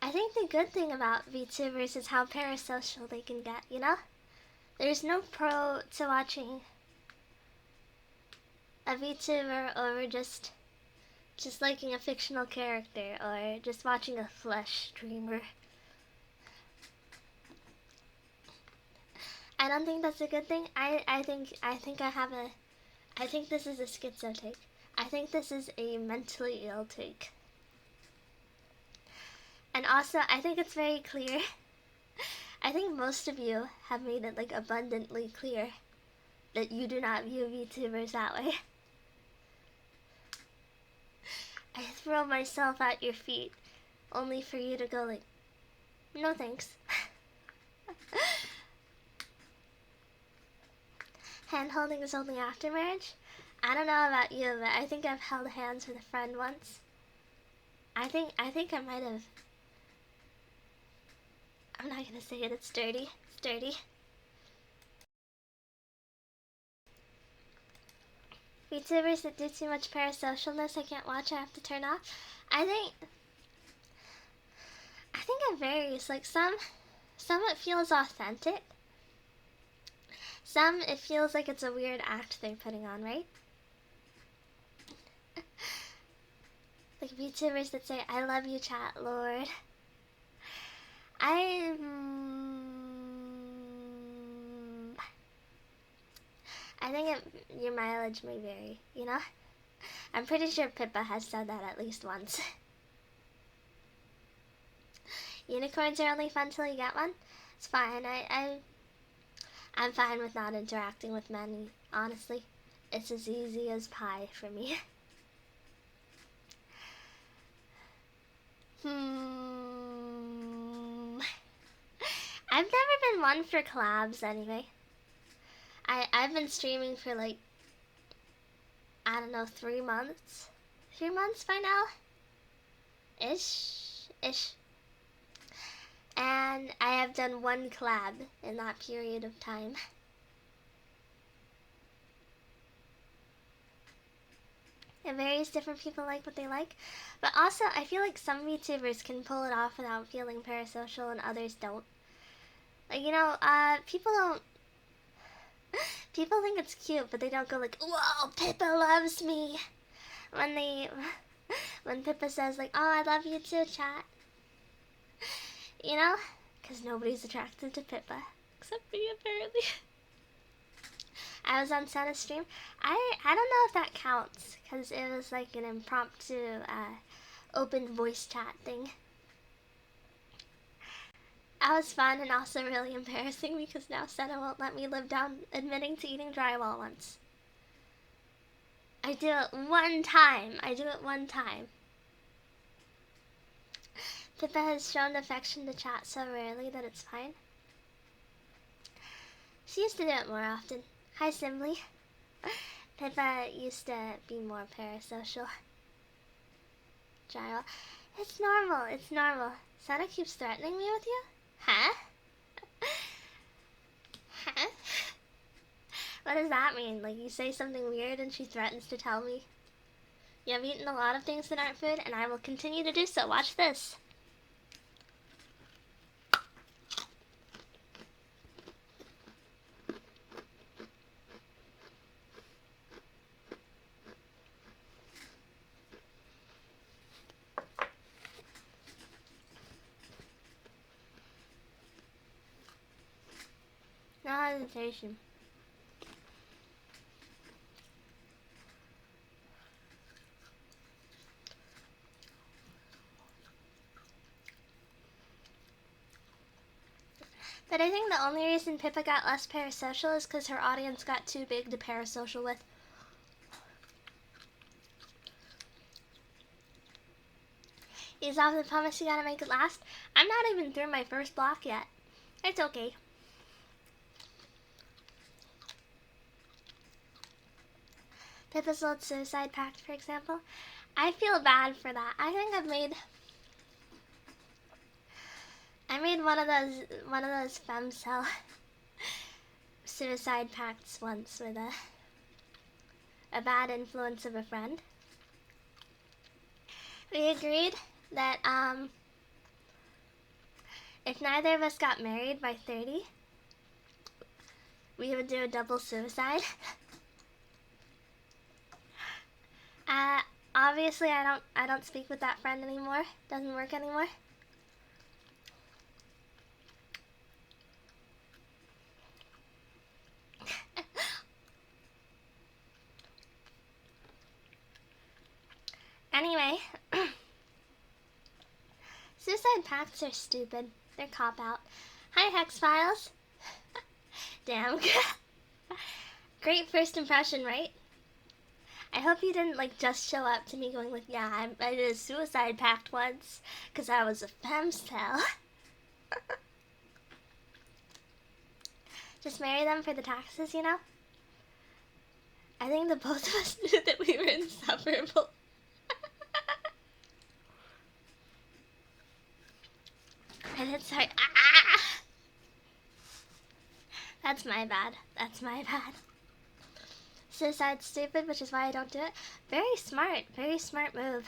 I think the good thing about VTubers is how parasocial they can get, you know? There's no pro to watching a VTuber over just liking a fictional character or just watching a flesh streamer. I don't think that's a good thing. I think this is a schizo take. I think this is a mentally ill take. And also, I think it's very clear. I think most of you have made it like abundantly clear that you do not view VTubers that way. I throw myself at your feet only for you to go like, no thanks. Hand holding is only after marriage? I don't know about you, but I think I've held hands with a friend once. I think I might have. I'm not gonna say it, it's dirty. It's dirty. VTubers that do too much parasocialness I can't watch, I have to turn off. I think it varies. Like some it feels authentic. Some it feels like it's a weird act they're putting on, right? Like VTubers that say, I love you, chat, Lord. I think your mileage may vary, you know? I'm pretty sure Pippa has said that at least once. Unicorns are only fun till you get one? It's fine. I'm fine with not interacting with men, honestly. It's as easy as pie for me. I've never been one for collabs anyway. I've been streaming for like, I don't know, 3 months? 3 months by now? Ish. And I have done 1 collab in that period of time. It varies, different people like what they like. But also, I feel like some VTubers can pull it off without feeling parasocial and others don't. Like, you know, people think it's cute, but they don't go like, whoa, Pippa loves me. When Pippa says like, oh, I love you too, chat. You know? Because nobody's attracted to Pippa. Except me, apparently. I was on Sana's stream. I don't know if that counts, because it was like an impromptu, open voice chat thing. That was fun and also really embarrassing because now Sana won't let me live down admitting to eating drywall once. I do it one time. Pippa has shown affection to chat so rarely that it's fine. She used to do it more often. Hi, Simbly. Pippa used to be more parasocial. Gyro. It's normal. Sana keeps threatening me with you? Huh? Huh? What does that mean? Like, you say something weird and she threatens to tell me? You have eaten a lot of things that aren't food, and I will continue to do so. Watch this. No hesitation. But I think the only reason Pippa got less parasocial is because her audience got too big to parasocial with. Ease off the promise, you gotta make it last. I'm not even through my first block yet. It's okay. Pippa's old suicide pact, for example. I feel bad for that. I think I made one of those femcel suicide pacts once with a bad influence of a friend. We agreed that if neither of us got married by 30, we would do a double suicide. Obviously I don't speak with that friend anymore. Doesn't work anymore. Anyway, suicide pacts are stupid. They're cop-out. Hi, Hex Files. Damn. Great first impression, right? I hope you didn't like just show up to me going like, yeah, I did a suicide pact once because I was a femcel. Just marry them for the taxes, you know? I think the both of us knew that we were insufferable. And it's like, ah! That's my bad. Suicide's stupid, which is why I don't do it. Very smart move.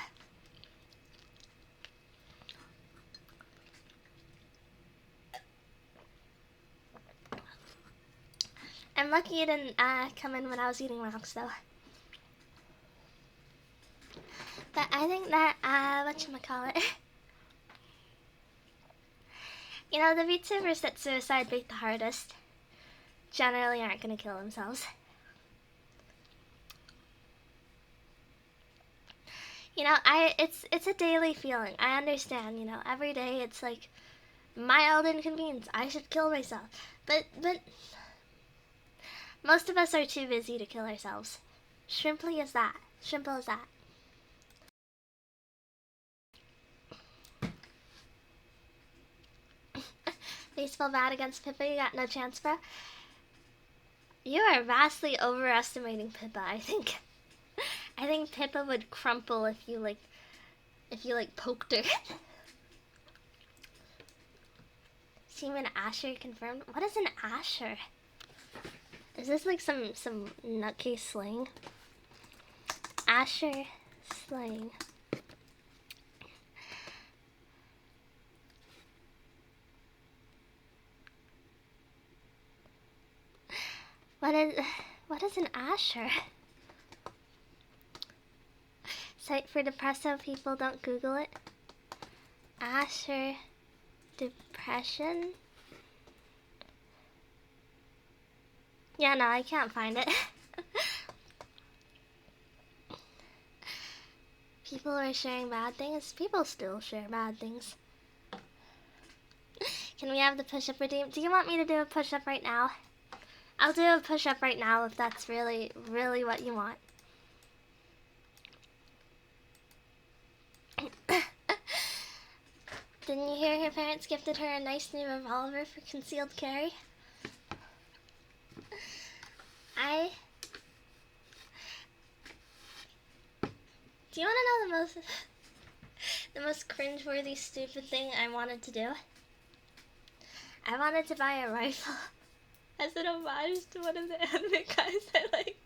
I'm lucky you didn't come in when I was eating rocks, though. But I I think that, whatchamacallit. You know, the VTubers that suicide bait the hardest generally aren't gonna kill themselves. You know, it's a daily feeling. I understand, you know, every day it's like mild inconvenience. I should kill myself. But most of us are too busy to kill ourselves. Simply as that. Simple as that. Baseball bat against Pippa, you got no chance, bro. You are vastly overestimating Pippa, I think. I think Pippa would crumple if you poked her. Seaman Asher confirmed. What is an Asher? Is this like some nutcase slang? Asher slang. What is an Asher? Site for depresso people, don't Google it. Asher depression? Yeah, no, I can't find it. People are sharing bad things. People still share bad things. Can we have the push-up redeemed? Do you want me to do a push-up right now? I'll do a push-up right now if that's really, really what you want. Didn't you hear her parents gifted her a nice new revolver for concealed carry? Do you want to know the most cringeworthy, stupid thing I wanted to do? I wanted to buy a rifle as an homage to one of the anime guys I like.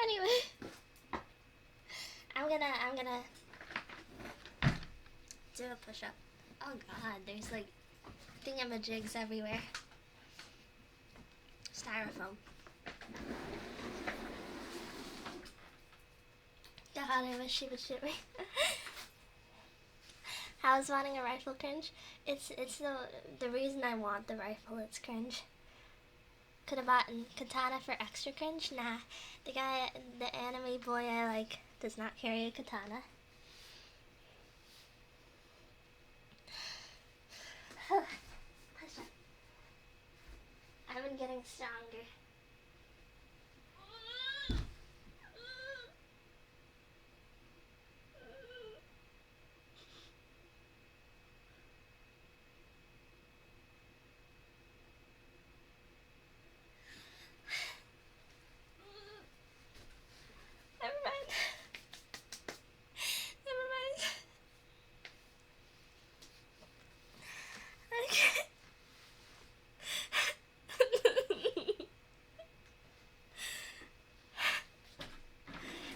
Anyway, I'm gonna do a push-up. Oh god, there's like thingamajigs everywhere. Styrofoam. God, I wish she would shoot me. How is wanting a rifle cringe? It's the reason I want the rifle, it's cringe. Could have bought a katana for extra cringe? Nah, the anime boy I like does not carry a katana. I've been getting stronger. Never mind. Never mind. Okay.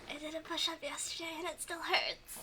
I did a push-up yesterday and it still hurts.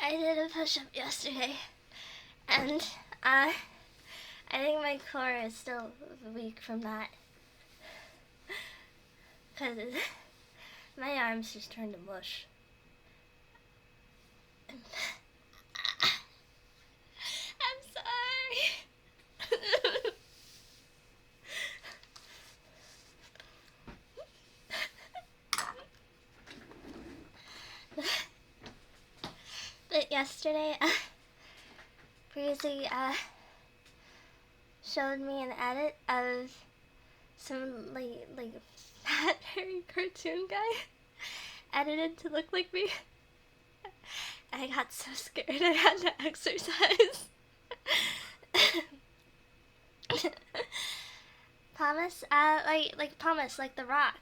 I did a push-up yesterday, and I think my core is still weak from that, because my arms just turned to mush. I'm sorry. But yesterday, Breezy showed me an edit of some like fat hairy cartoon guy edited to look like me. I got so scared I had to exercise. Pumice, like pumice, like The Rock.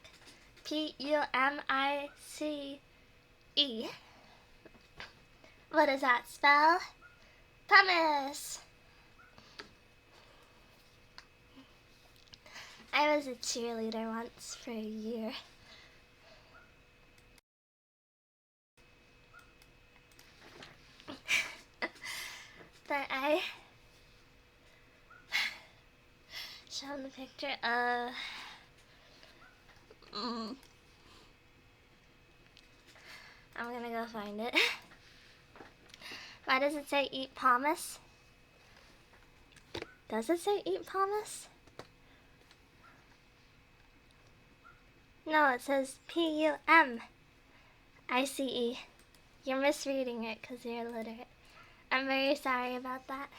Pumic. E. What does that spell? Pumice! I was a cheerleader once for a year. But I showed the picture of I'm gonna go find it. Why does it say eat pumice? Does it say eat pumice? No, it says P-U-M-I-C-E. You're misreading it because you're illiterate. I'm very sorry about that.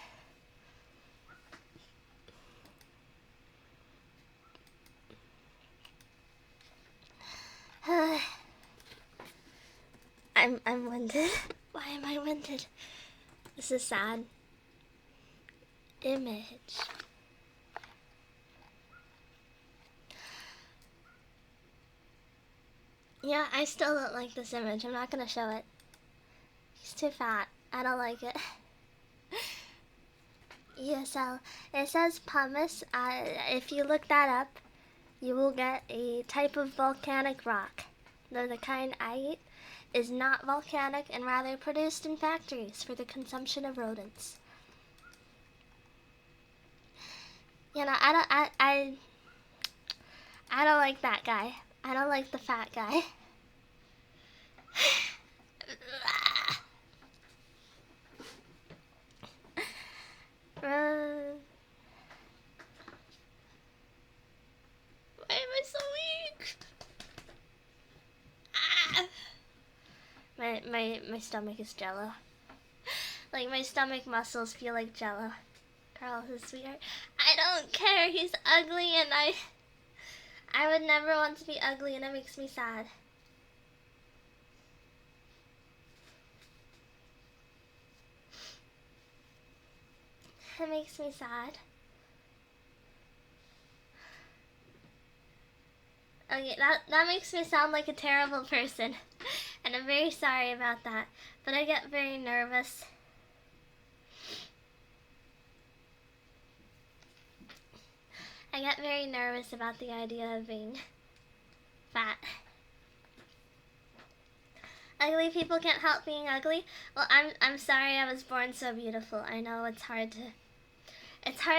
I'm winded. Why am I winded? This is sad. Image. Yeah, I still don't like this image. I'm not gonna show it. He's too fat. I don't like it. ESL. It says pumice. If you look that up, you will get a type of volcanic rock. Though the kind I eat is not volcanic and rather produced in factories for the consumption of rodents. You know, I don't like that guy. I don't like the fat guy. Why am I so weak? My stomach is jello. Like, my stomach muscles feel like jello. Carl is a sweetheart. I don't care. He's ugly, and I would never want to be ugly, and it makes me sad. It makes me sad. Okay, that makes me sound like a terrible person, and I'm very sorry about that, but I get very nervous. I get very nervous about the idea of being fat. Ugly people can't help being ugly. Well, I'm sorry I was born so beautiful. I know it's hard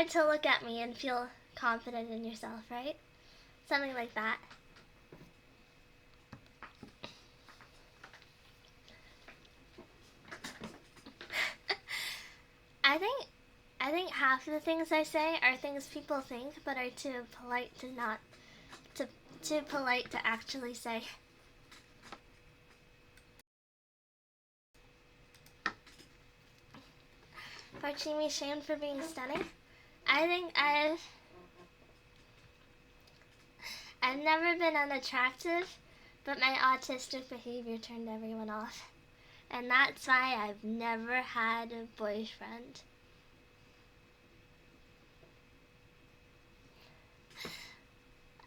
to look at me and feel confident in yourself, right? Something like that. I think half of the things I say are things people think, but are too polite to actually say. Barchimi shamed for being stunning. I think I've never been unattractive, but my autistic behavior turned everyone off. And that's why I've never had a boyfriend.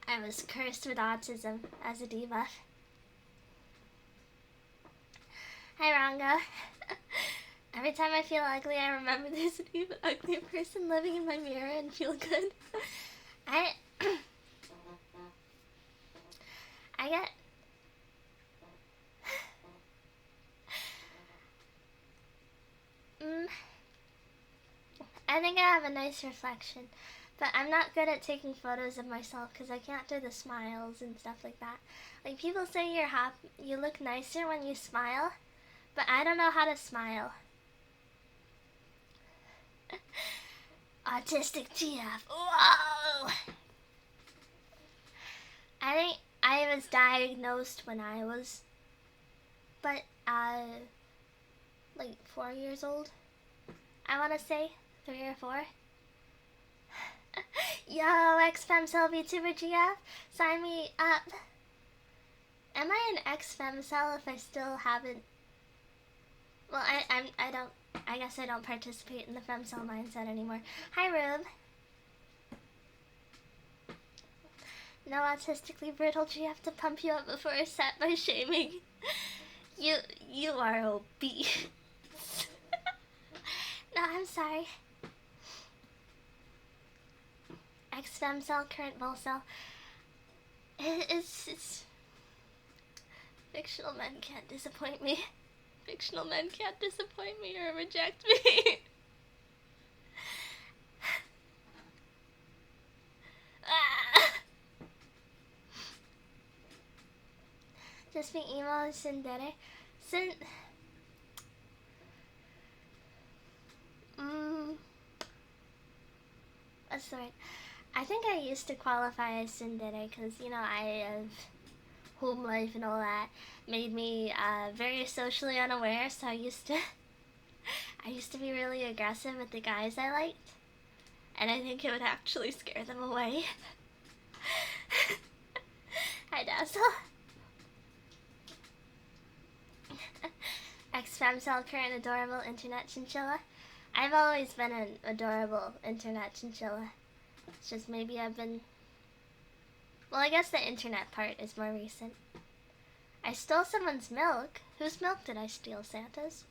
I was cursed with autism as a debuff. Hi, Ranga. Every time I feel ugly, I remember there's an even uglier person living in my mirror and feel good. I think I have a nice reflection, but I'm not good at taking photos of myself because I can't do the smiles and stuff like that. Like, people say you look nicer when you smile, but I don't know how to smile. Autistic TF. Whoa! I think I was diagnosed when I was, like 4 years old. I want to say 3 or 4. Yo, ex-femcel VTuber GF, sign me up. Am I an ex-femcel if I still haven't? Well, I guess I don't participate in the femcel mindset anymore. Hi, Rube. No autistically brittle GF to pump you up before a set by shaming. You are obese. No, I'm sorry. Stem cell, current ball cell. It's fictional men can't disappoint me. Fictional men can't disappoint me or reject me. Just being emo and tsundere. What's the word? I think I used to qualify as tsundere because, you know, I have home life and all that made me very socially unaware, so I used to be really aggressive with the guys I liked, and I think it would actually scare them away. Hi, Dazzle. Ex-femcell, current adorable internet chinchilla. I've always been an adorable internet chinchilla. It's just maybe I've been... Well, I guess the internet part is more recent. I stole someone's milk. Whose milk did I steal? Santa's?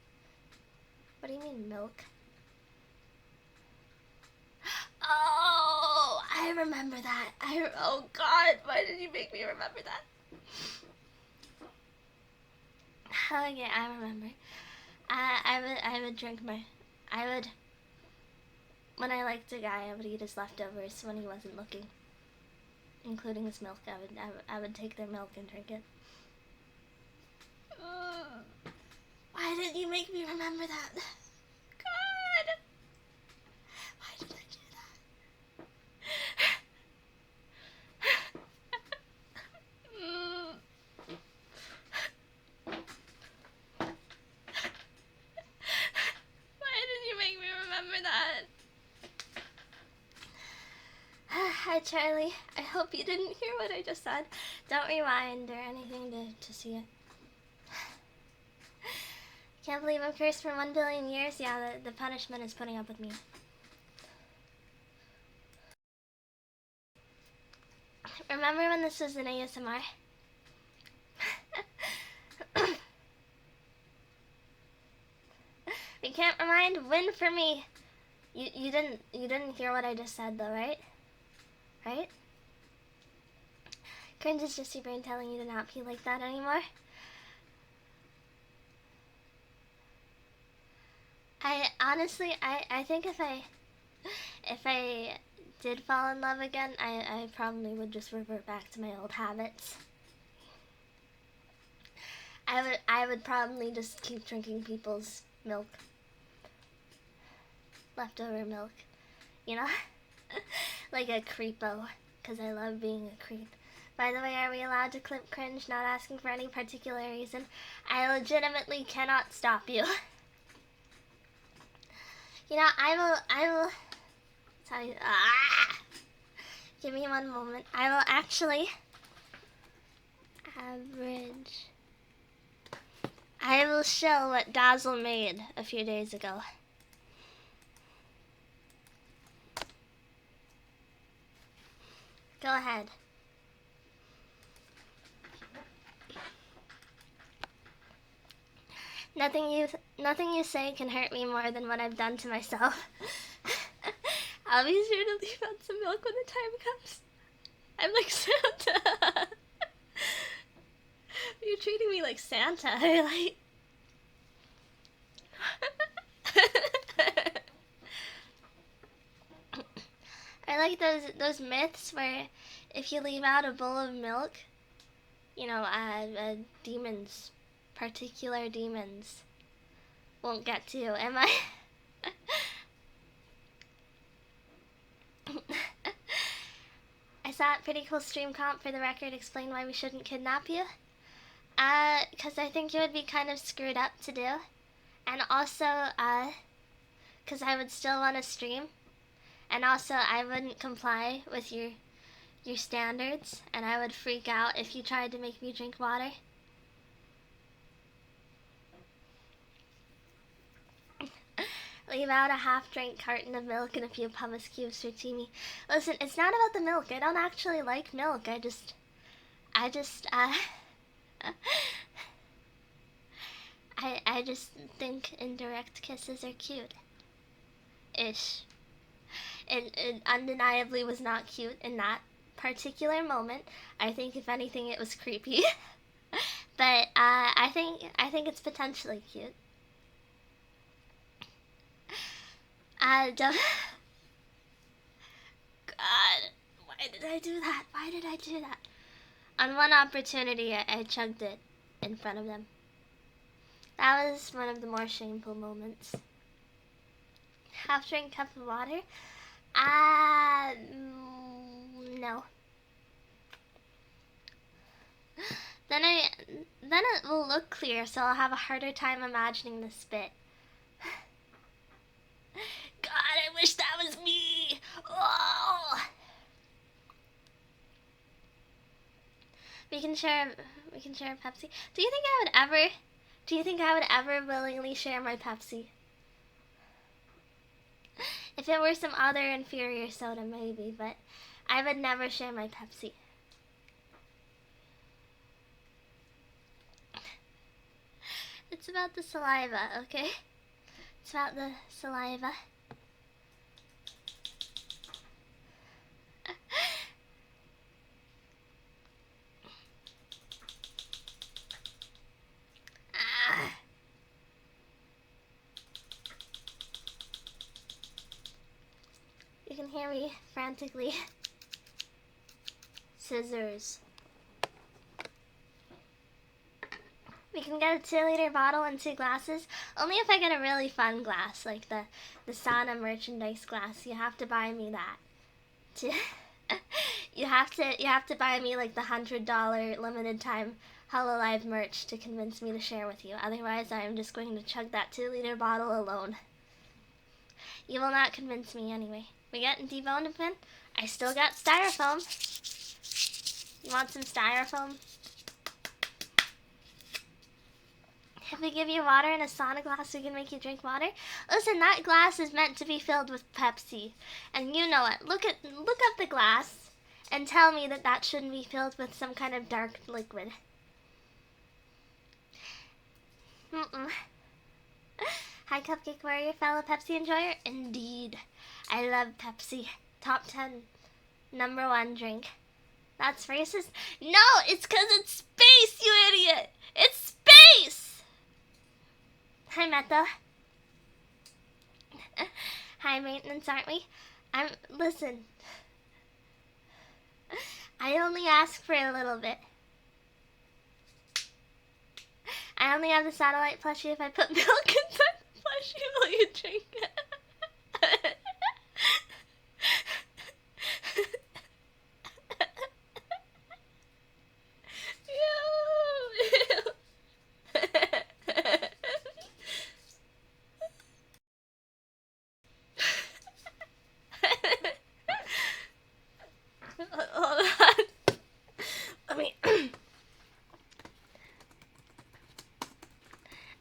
What do you mean, milk? Oh, I remember that. Oh God, why did you make me remember that? Oh yeah, I remember. I would drink my... When I liked a guy, I would eat his leftovers when he wasn't looking. Including his milk. I would take their milk and drink it. Why did you make me remember that? God! Why did I do that? Why did you make me remember that? Hi, Charlie. I hope you didn't hear what I just said. Don't rewind or anything to see it. Can't believe I'm cursed for 1 billion years. Yeah, the punishment is putting up with me. Remember when this was an ASMR? You can't rewind. Win for me. You didn't hear what I just said though, right? Right? Cringe is just your brain telling you to not be like that anymore. I think if I did fall in love again, I probably would just revert back to my old habits. I would probably just keep drinking people's milk. Leftover milk. You know? Like a creepo. Because I love being a creep. By the way, are we allowed to clip cringe? Not asking for any particular reason. I legitimately cannot stop you. You know, I will tell you. Give me one moment. I will actually average. I will show what Dazzle made a few days ago. Go ahead. Nothing you say can hurt me more than what I've done to myself. I'll be sure to leave out some milk when the time comes. I'm like Santa. You're treating me like Santa. I like those myths where if you leave out a bowl of milk, you know, demons, particular demons, won't get to you. Am I? I saw a pretty cool stream comp for the record. Explain why we shouldn't kidnap you. Because I think it would be kind of screwed up to do. And also, because I would still want to stream. And also, I wouldn't comply with your standards. And I would freak out if you tried to make me drink water. Leave out a half-drank carton of milk and a few pumice cubes for Teamy. Listen, it's not about the milk. I don't actually like milk. I just, I just think indirect kisses are cute. Ish. It undeniably was not cute in that particular moment. I think if anything it was creepy. But I think it's potentially cute. Don't God, why did I do that? Why did I do that? On one opportunity, I chugged it in front of them. That was one of the more shameful moments. Half drink cup of water? No. Then it will look clear, so I'll have a harder time imagining the spit. God, I wish that was me. Oh. We can share a Pepsi. Do you think I would ever willingly share my Pepsi? If it were some other inferior soda, maybe, but I would never share my Pepsi. It's about the saliva, okay? It's about the saliva. You can hear me frantically. Scissors. We can get a 2-liter bottle and 2 glasses. Only if I get a really fun glass, like the Sana merchandise glass. You have to buy me that. You have to buy me like the $100 limited time Hololive merch to convince me to share with you. Otherwise, I am just going to chug that 2-liter bottle alone. You will not convince me anyway. We getting deboned again? I still got styrofoam. You want some styrofoam? If we give you water in a Sana glass, we can make you drink water. Listen, that glass is meant to be filled with Pepsi, and you know it. Look up the glass and tell me that shouldn't be filled with some kind of dark liquid. Hi, Cupcake Warrior, fellow Pepsi enjoyer. Indeed, I love Pepsi. Top 10, number 1 drink. That's racist. No, it's 'cause it's space, you idiot. It's space. Hi, Meta. High maintenance, aren't we? Listen. I only ask for a little bit. I only have the satellite plushie if I put milk in the plushie. Will you drink it?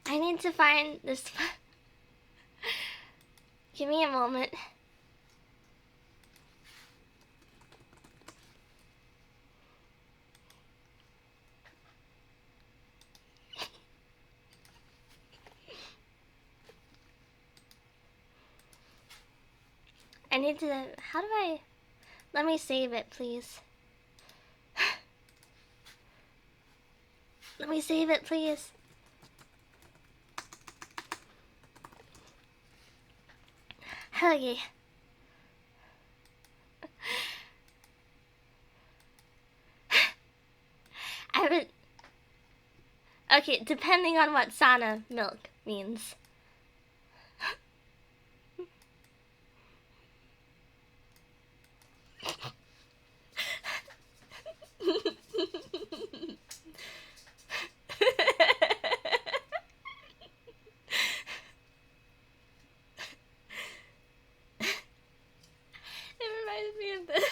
I need to find this. Give me a moment. I need to. How do I? Let me save it, please. Let me save it, please. Okay. I haven't. Okay, depending on what Sana milk means. It reminds me of this.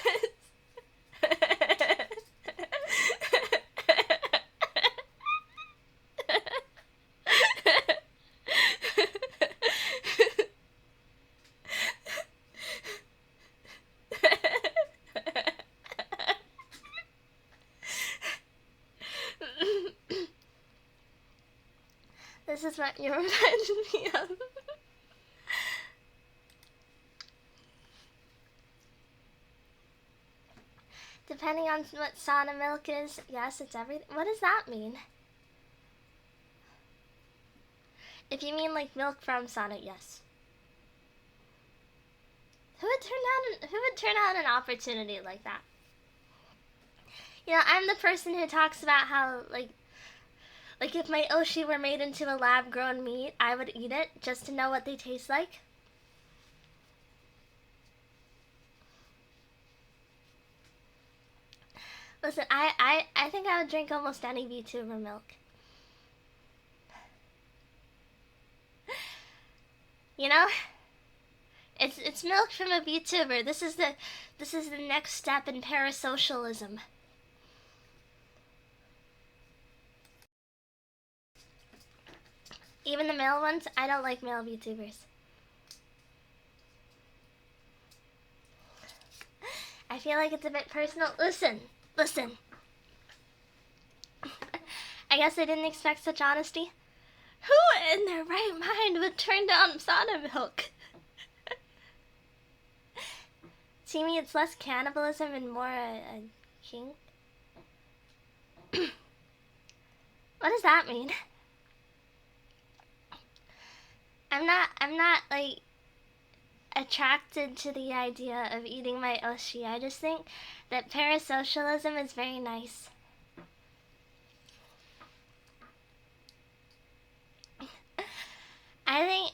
This is what you reminded me of. Depending on what sauna milk is, yes, it's everything. What does that mean? If you mean like milk from sauna, yes. Who would turn down an opportunity like that? You know, I'm the person who talks about how like if my Oshi were made into a lab-grown meat, I would eat it just to know what they taste like. Listen, I think I would drink almost any VTuber milk. You know? It's milk from a VTuber. This is the next step in parasocialism. Even the male ones, I don't like male VTubers. I feel like it's a bit personal. Listen. I guess I didn't expect such honesty. Who in their right mind would turn down sauna milk? See me, it's less cannibalism and more a king. What does that mean? I'm not like attracted to the idea of eating my Oshi. I just think that parasocialism is very nice. I think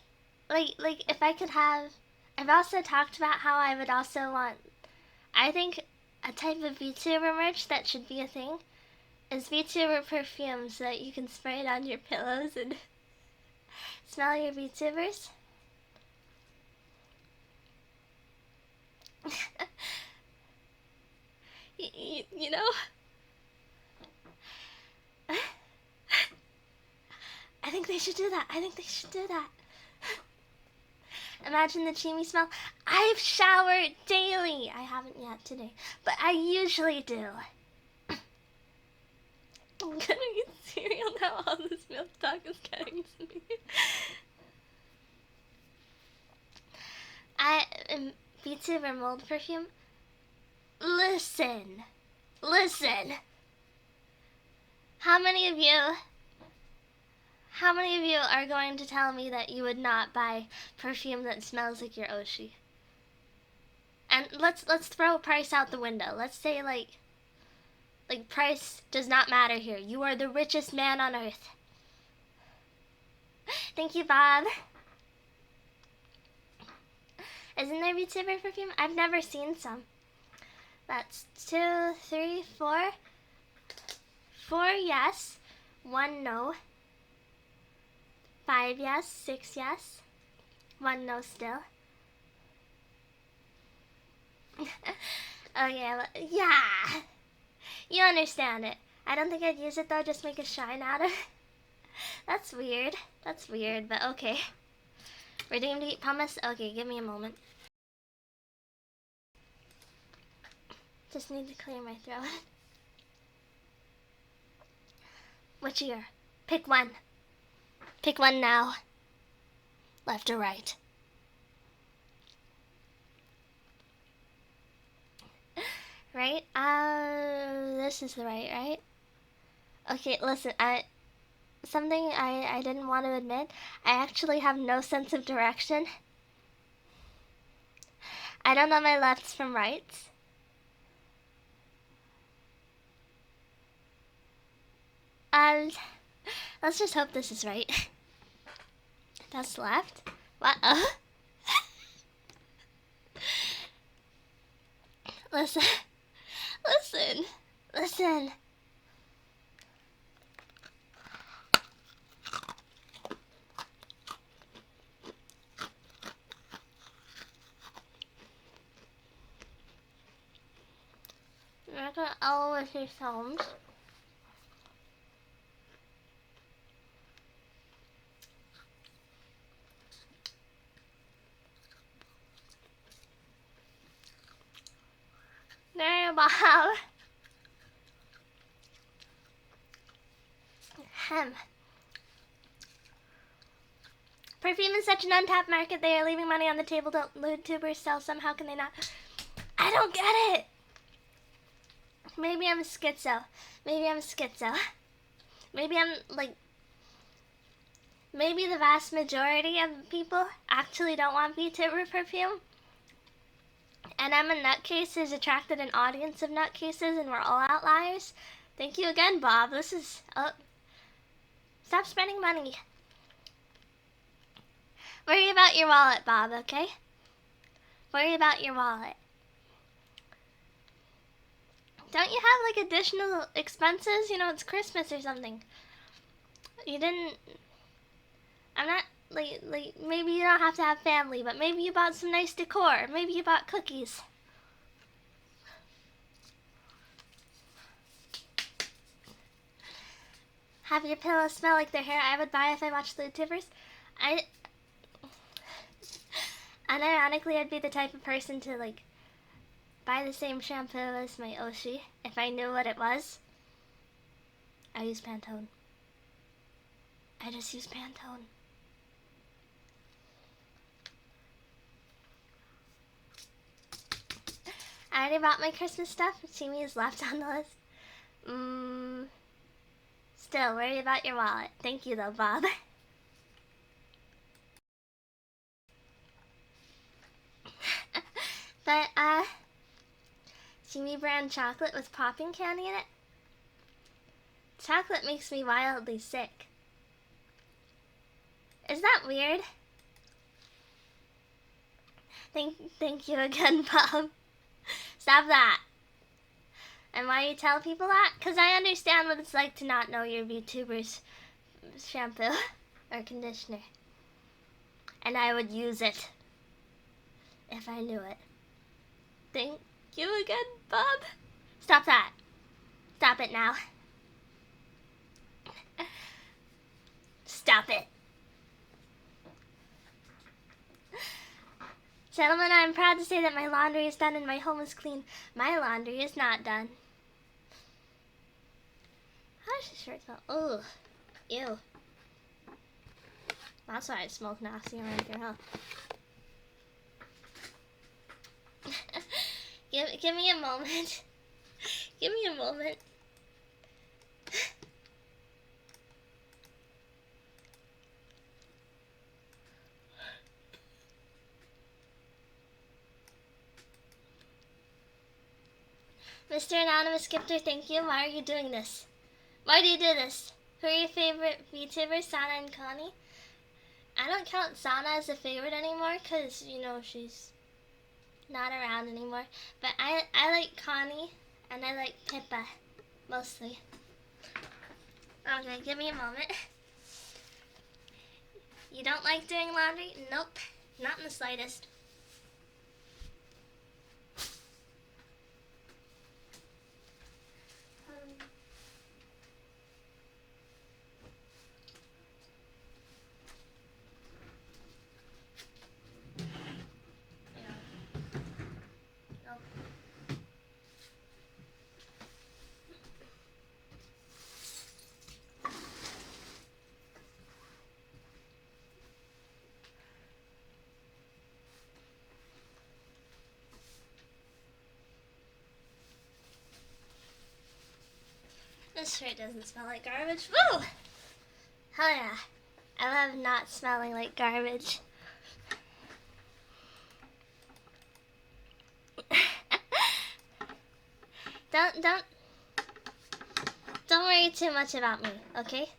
like if I could have, I've also talked about how I would also want, I think a type of VTuber merch that should be a thing is VTuber perfume, so that you can spray it on your pillows and smell your VTubers. You know? I think they should do that. Imagine the Chimi smell. I've showered daily. I haven't yet today, but I usually do. I'm gonna eat cereal now. All this milk talk is getting to me. VTuber mold perfume. Listen. How many of you are going to tell me that you would not buy perfume that smells like your Oshi? And let's throw price out the window. Let's say like price does not matter here. You are the richest man on earth. Thank you, Bob. Isn't there VTuber perfume? I've never seen some. That's 2, 3, 4. 4 yes, 1 no. 5 yes, 6 yes, 1 no still. Oh yeah, you understand it. I don't think I'd use it though, just make a shine out of it. That's weird, but okay. Redeemed to eat pumice? Okay, give me a moment. Just need to clear my throat. Which ear? Pick one. Pick one now. Left or right? Right? This is the right? Okay, listen, something I didn't want to admit. I actually have no sense of direction. I don't know my lefts from rights. Let's just hope this is right. That's left? What? Listen. I'm not gonna always say sounds. There, Bob. Perfume is such an untapped market. They are leaving money on the table. Don't YouTubers sell some? How can they not? I don't get it. Maybe I'm schizo. Maybe I'm schizo. Maybe I'm like... Maybe the vast majority of people actually don't want VTuber perfume. And I'm a nutcase who's attracted an audience of nutcases and we're all outliers. Thank you again, Bob. This is... stop spending money. Worry about your wallet, Bob, okay? Worry about your wallet. Don't you have, like, additional expenses? You know, it's Christmas or something. You didn't... I'm not... Like, maybe you don't have to have family, but maybe you bought some nice decor. Maybe you bought cookies. Have your pillows smell like their hair. I would buy if I watched the YouTubers. Unironically, I'd be the type of person to, like, buy the same shampoo as my Oshi if I knew what it was. I use Pantone. I just use Pantone. I already bought my Christmas stuff. Chimi is left on the list. Still, worry about your wallet. Thank you though, Bob. But, Chimi brand chocolate with popping candy in it. Chocolate makes me wildly sick. Is that weird? Thank you again, Bob. Stop that. And why you tell people that? Because I understand what it's like to not know your VTuber's shampoo or conditioner. And I would use it if I knew it. Thank you again, Bob. Stop that. Stop it now. Stop it. Gentlemen, I'm proud to say that my laundry is done and my home is clean. My laundry is not done. How does this shirt smell? Ugh. Ew. That's why it smells nasty around here, huh? Give me a moment. Give me a moment. Mr. Anonymous Skipper, thank you. Why are you doing this? Why do you do this? Who are your favorite VTubers, Sana and Connie? I don't count Sana as a favorite anymore because, you know, she's not around anymore. But I like Connie and I like Pippa, mostly. Okay, give me a moment. You don't like doing laundry? Nope, not in the slightest. This shirt doesn't smell like garbage. Woo! Hell yeah. I love not smelling like garbage. Don't worry too much about me, okay?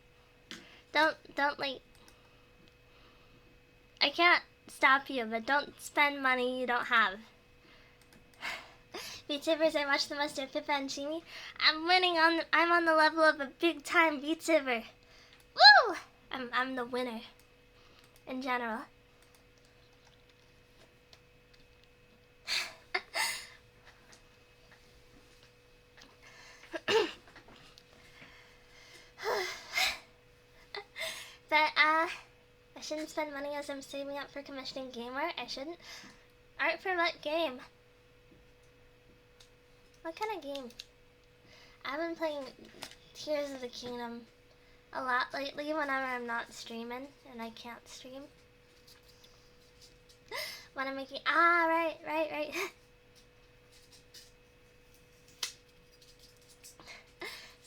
Don't like... I can't stop you, but don't spend money you don't have. VTubers, I watch the most of Pippa and Chimi. I'm on the level of a big time VTuber. Woo! I'm the winner. In general. But, I shouldn't spend money as I'm saving up for commissioning game art. I shouldn't. Art for what game? What kind of game? I've been playing Tears of the Kingdom a lot lately whenever I'm not streaming and I can't stream. When I'm making, right.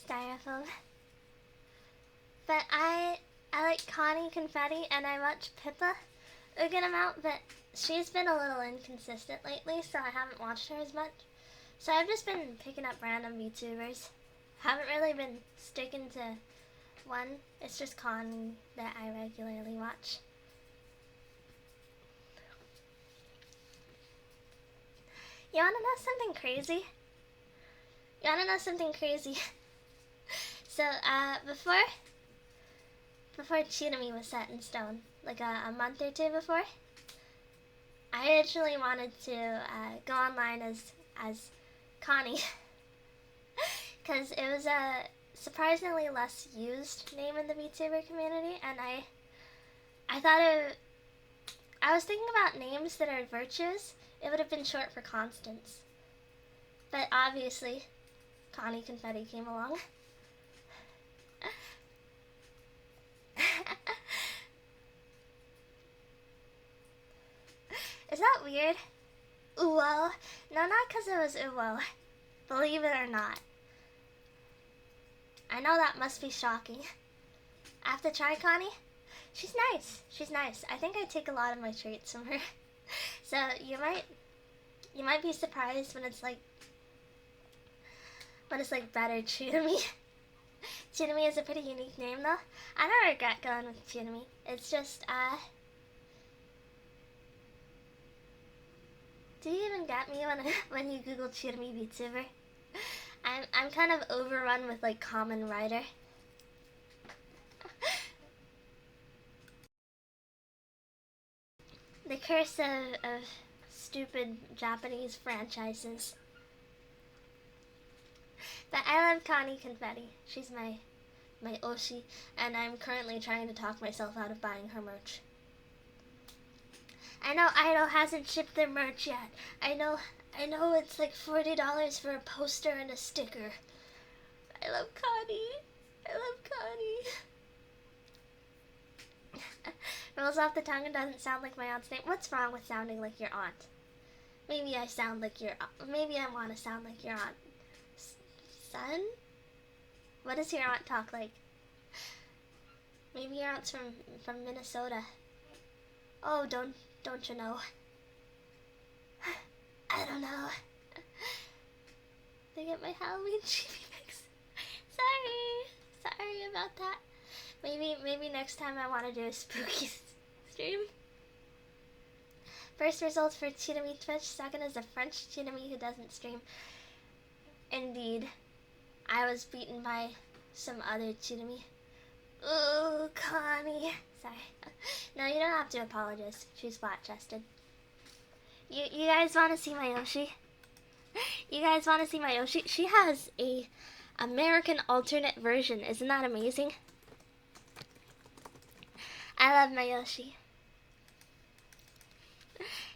Styrofoam. But I like Connie Confetti, and I watch Pippa a good amount, but she's been a little inconsistent lately, so I haven't watched her as much. So I've just been picking up random VTubers. Haven't really been sticking to one. It's just Connie that I regularly watch. You wanna know something crazy? So, before Chinami was set in stone, like a month or two before, I actually wanted to go online as Connie, because it was a surprisingly less used name in the VTuber community, and I thought I was thinking about names that are virtuous. It would have been short for Constance, but obviously Connie Confetti came along. Is that weird? Uwo? No, not because it was Uwo. Believe it or not. I know that must be shocking. I have to try Connie? She's nice. I think I take a lot of my traits from her. So you might be surprised when it's like better Chinami. Chinami is a pretty unique name though. I don't regret going with Chinami. It's just do you even get me when you Google Chinami VTuber? I'm kind of overrun with like Common Writer. The curse of stupid Japanese franchises. But I love Connie Confetti. She's my Oshi, and I'm currently trying to talk myself out of buying her merch. I know Idol hasn't shipped their merch yet. I know it's like $40 for a poster and a sticker. I love Connie. Rolls off the tongue and doesn't sound like my aunt's name. What's wrong with sounding like your aunt? Maybe I want to sound like your aunt. Son? What does your aunt talk like? Maybe your aunt's from Minnesota. Oh, don't you know? I don't know. They get my Halloween chibi mix. Sorry about that. Maybe next time I want to do a spooky stream. First results for Chinami Twitch. Second is a French Chinami who doesn't stream. Indeed. I was beaten by some other Chinami. Ooh, Connie. Sorry. No, you don't have to apologize. She's flat-chested. You guys want to see my Yoshi? She has a American alternate version. Isn't that amazing? I love my Yoshi.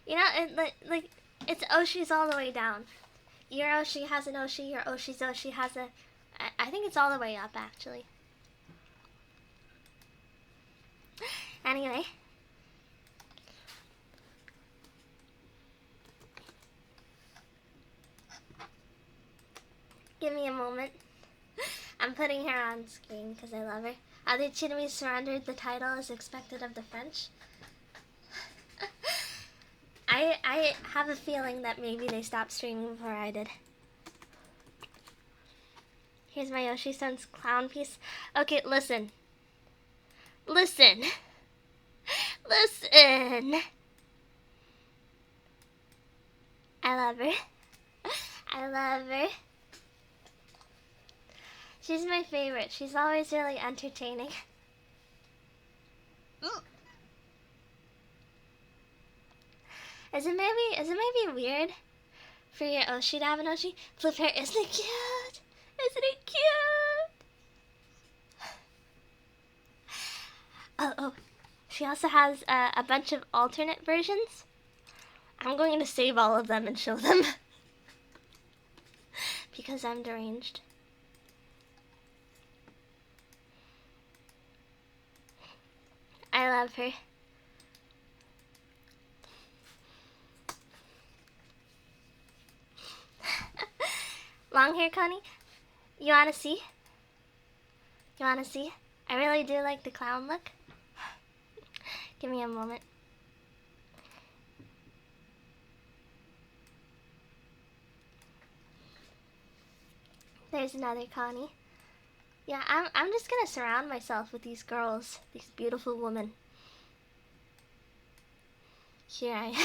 You know, it's Oshi's all the way down. Your Oshi has an Oshi, your Oshi's Oshi has a... I think it's all the way up, actually. Anyway. Give me a moment. I'm putting her on screen because I love her. Other Chinamis surrendered the title as expected of the French. I have a feeling that maybe they stopped streaming before I did. Here's my Yoshi-san's clown piece. Okay, listen. Listen. I love her. She's my favorite. She's always really entertaining. Is it maybe weird for your Oshi to have an Oshi? Flip hair, isn't it cute? Oh, she also has a bunch of alternate versions. I'm going to save all of them and show them. Because I'm deranged. I love her. Long hair, Connie? You wanna see? You wanna see? I really do like the clown look. Give me a moment. There's another Connie. Yeah, I'm just gonna surround myself with these girls, these beautiful women. Here I am.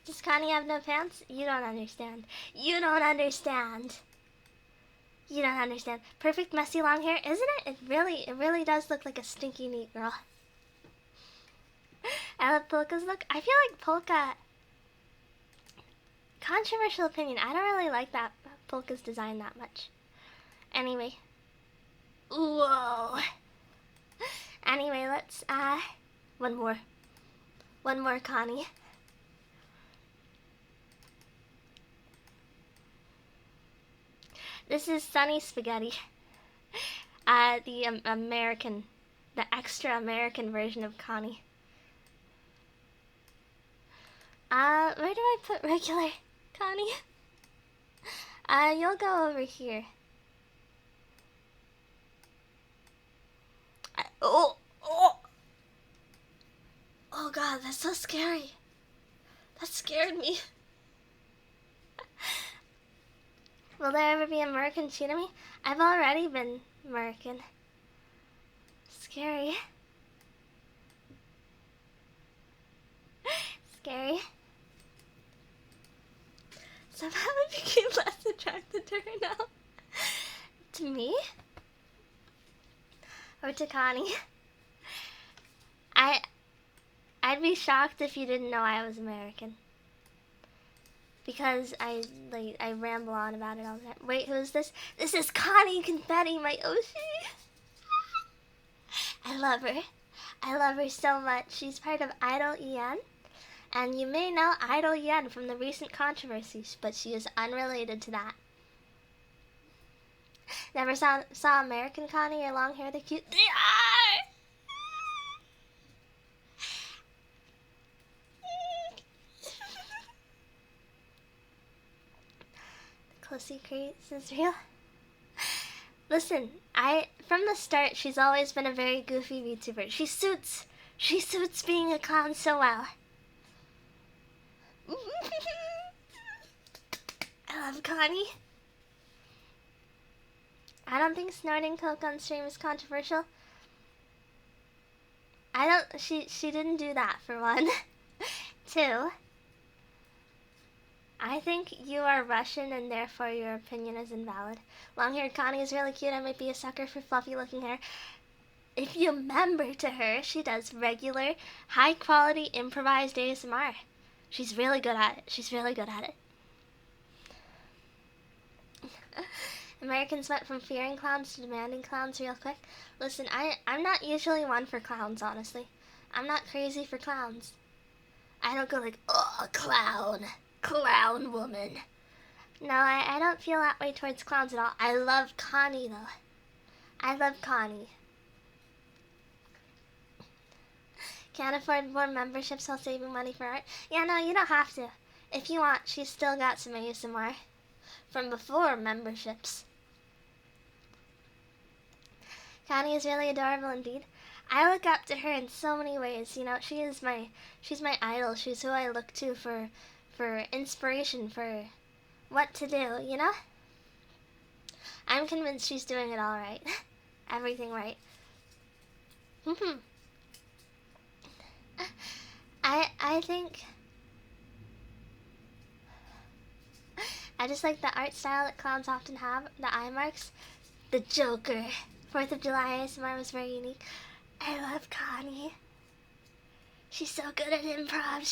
Does Connie have no pants? You don't understand. You don't understand. You don't understand. Perfect messy long hair, isn't it? It really does look like a stinky neat girl. I love Polka's look. I feel like Polka... Controversial opinion. I don't really like that Polka's design that much. Anyway. Whoa. Anyway, let's, one more. One more, Connie. This is Sunny Spaghetti. The American, the extra American version of Connie. Where do I put regular Connie? You'll go over here. Oh God, that's so scary. That scared me. Will there ever be a American cheat on me? I've already been American. Scary. Scary. Somehow I became less attracted to her now. To me? Or to Connie? I'd be shocked if you didn't know I was American. Because I ramble on about it all the time. Wait, who is this? This is Connie Confetti, my Oshi. I love her. I love her so much. She's part of Idol EN. And you may know Idol EN from the recent controversies, but she is unrelated to that. Never saw American Connie or long hair? They're cute. They are! Clissy Crates is real. Listen, from the start, she's always been a very goofy VTuber. She suits being a clown so well. I love Connie. I don't think snorting coke on stream is controversial. She didn't do that, for one. Two, I think you are Russian and therefore your opinion is invalid. Long-haired Connie is really cute. I might be a sucker for fluffy-looking hair. If you member to her, she does regular, high-quality, improvised ASMR. She's really good at it. She's really good at it. Americans went from fearing clowns to demanding clowns real quick. Listen, I'm not usually one for clowns, honestly. I'm not crazy for clowns. I don't go like, oh, clown woman. No, I don't feel that way towards clowns at all. I love Connie, though. I love Connie. Can't afford more memberships while saving money for art. Yeah, no, you don't have to. If you want, she's still got some ASMR from before memberships. Connie is really adorable indeed. I look up to her in so many ways. You know, she's my idol. She's who I look to for inspiration, for what to do, you know? I'm convinced she's doing it all right. Everything right. I think I just like the art style that clowns often have, the eye marks, the Joker. 4th of July ASMR was very unique. I love Connie. She's so good at improv.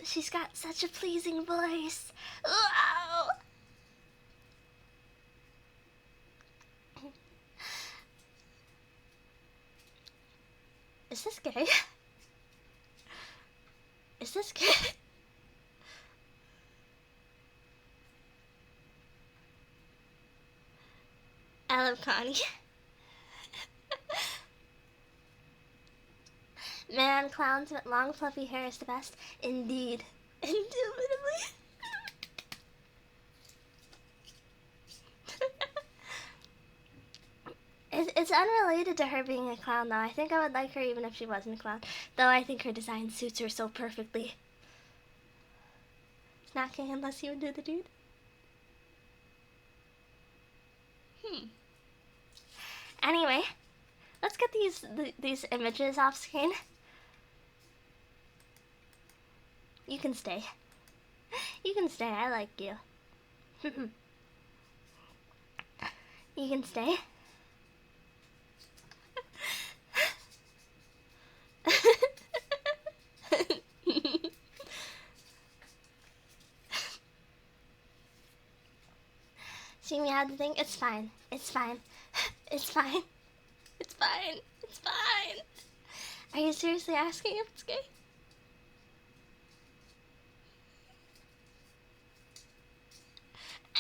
She's got such a pleasing voice. Wow. Is this gay? Is this gay? I love Connie. Man, clowns with long fluffy hair is the best. Indeed. Indubitably. It's unrelated to her being a clown, though. I think I would like her even if she wasn't a clown. Though I think her design suits her so perfectly. Snacking unless you would do the dude. Anyway, let's get these images off screen. You can stay. You can stay. I like you. You can stay. See me have to think? It's fine. It's fine. It's fine. It's fine. It's fine. Are you seriously asking if it's gay?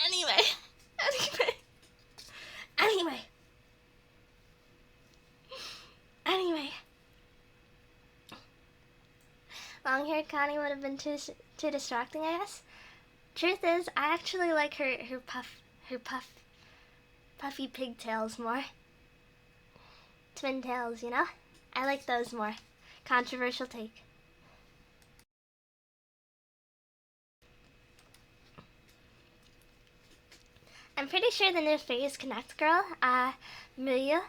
Anyway. Long-haired Connie would have been too distracting, I guess. Truth is, I actually like her puffy pigtails more. Twin tails, you know? I like those more. Controversial take. I'm pretty sure the new Phase Connect girl, Muyu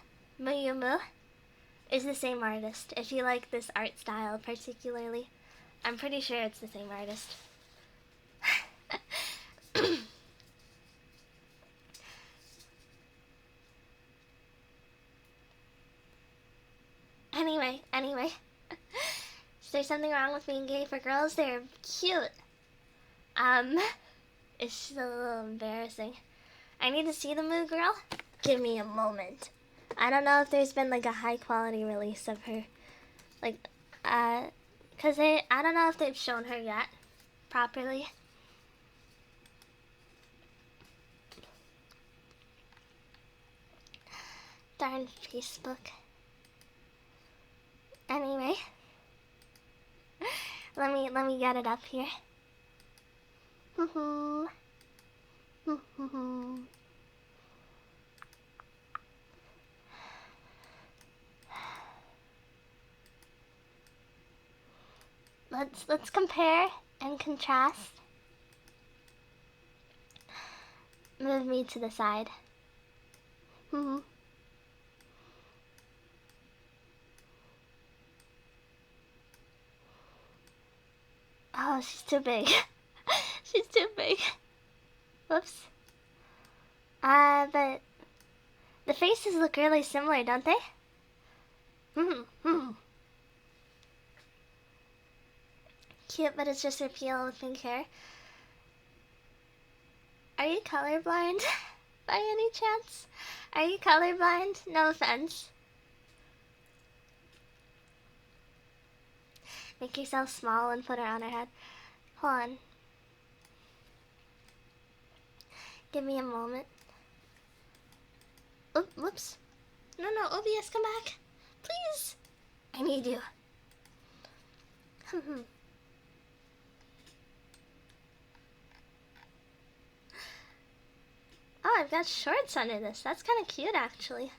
is the same artist. If you like this art style particularly, I'm pretty sure it's the same artist. Anyway. Is there something wrong with being gay for girls? They're cute. It's just a little embarrassing. I need to see the Moo girl. Give me a moment. I don't know if there's been like a high quality release of her. Like, cause I don't know if they've shown her yet properly. Darn Facebook. Anyway, let me get it up here. Let's compare and contrast. Move me to the side. Oh, she's too big. She's too big. Whoops. But the faces look really similar, don't they? Cute, but it's just her peel with pink hair. Are you colorblind? By any chance? Are you colorblind? No offense. Make yourself small and put her on her head. Hold on. Give me a moment. Oh, whoops. No, OBS, come back. Please. I need you. Oh, I've got shorts under this. That's kind of cute, actually.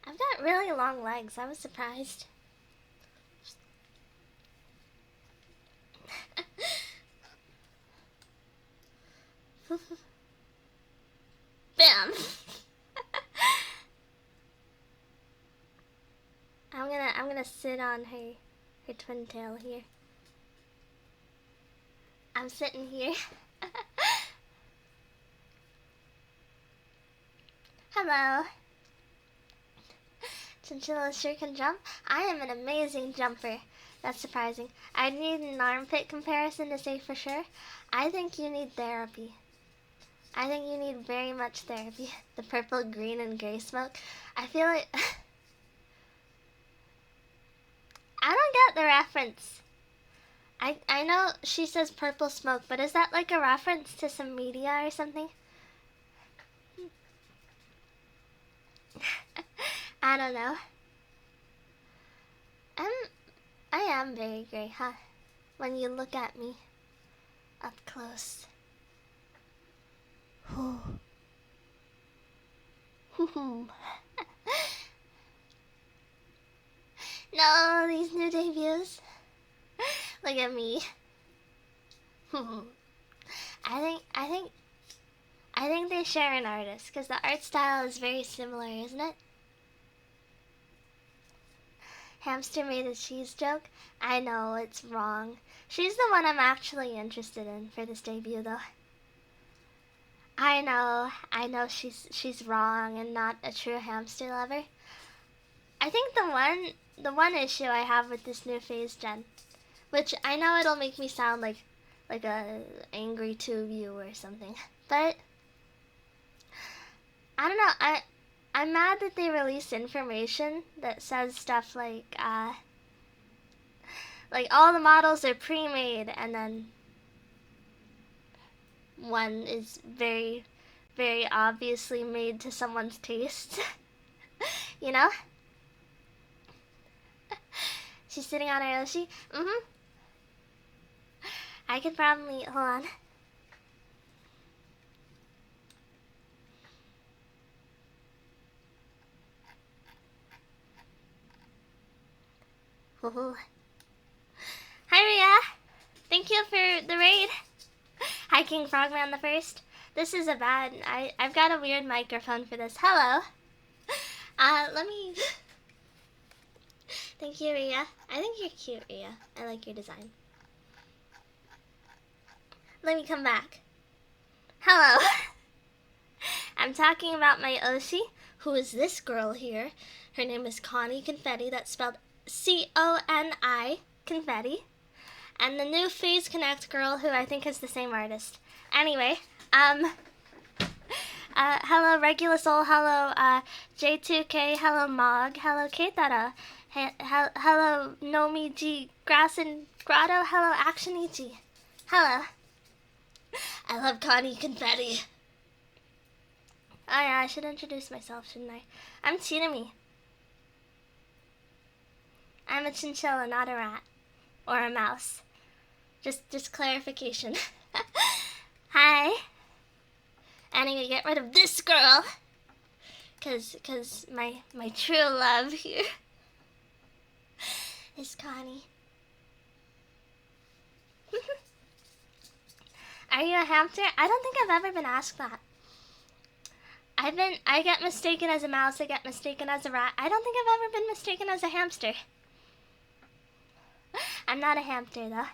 I've got really long legs. I was surprised. Bam! I'm gonna sit on her twin tail here. I'm sitting here. Hello. Chinchilla sure can jump. I am an amazing jumper. That's surprising. I need an armpit comparison to say for sure. I think you need therapy. I think you need very much therapy. The purple, green, and gray smoke. I feel like... I don't get the reference. I know she says purple smoke, but is that like a reference to some media or something? I don't know. I am very gray, huh? When you look at me up close. No, these new debuts. Look at me. I think they share an artist, because the art style is very similar, isn't it? Hamster made a cheese joke. I know, it's wrong. She's the one I'm actually interested in for this debut, though. I know she's wrong and not a true hamster lover. I think the one issue I have with this new phase gen, which I know it'll make me sound like a angry tube you or something, but I don't know. I'm mad that they release information that says stuff like all the models are pre-made, and then one is very, very obviously made to someone's taste. You know? She's sitting on her Yoshi. I could probably, hold on. Ooh. Hi Ria! Thank you for the raid. Hi King Frogman the First. This is a bad, I've got a weird microphone for this. Hello. Let me, thank you Ria. I think you're cute Ria. I like your design. Let me come back. Hello. I'm talking about my Oshi, who is this girl here. Her name is Connie Confetti, that's spelled C-O-N-I, Confetti. And the new Phase Connect girl, who I think is the same artist. Anyway, hello Regular Soul, hello J2K, hello Mog, hello Keitara, hello Nomi G, Grass and Grotto, hello Action Ichi. Hello. I love Connie Confetti. Oh yeah, I should introduce myself, shouldn't I? I'm Chinami. I'm a chinchilla, not a rat. Or a mouse. Just clarification. Hi. And I'm gonna get rid of this girl. Cause my true love here is Connie. Are you a hamster? I don't think I've ever been asked that. I get mistaken as a mouse, I get mistaken as a rat. I don't think I've ever been mistaken as a hamster. I'm not a hamster though.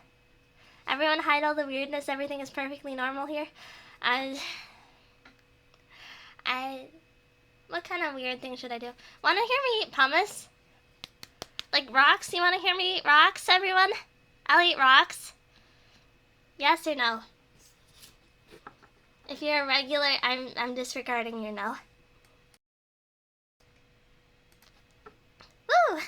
Everyone hide all the weirdness, everything is perfectly normal here. What kind of weird thing should I do? Wanna hear me eat pumice? Like rocks? You wanna hear me eat rocks, everyone? I'll eat rocks. Yes or no? If you're a regular, I'm disregarding your no. Woo!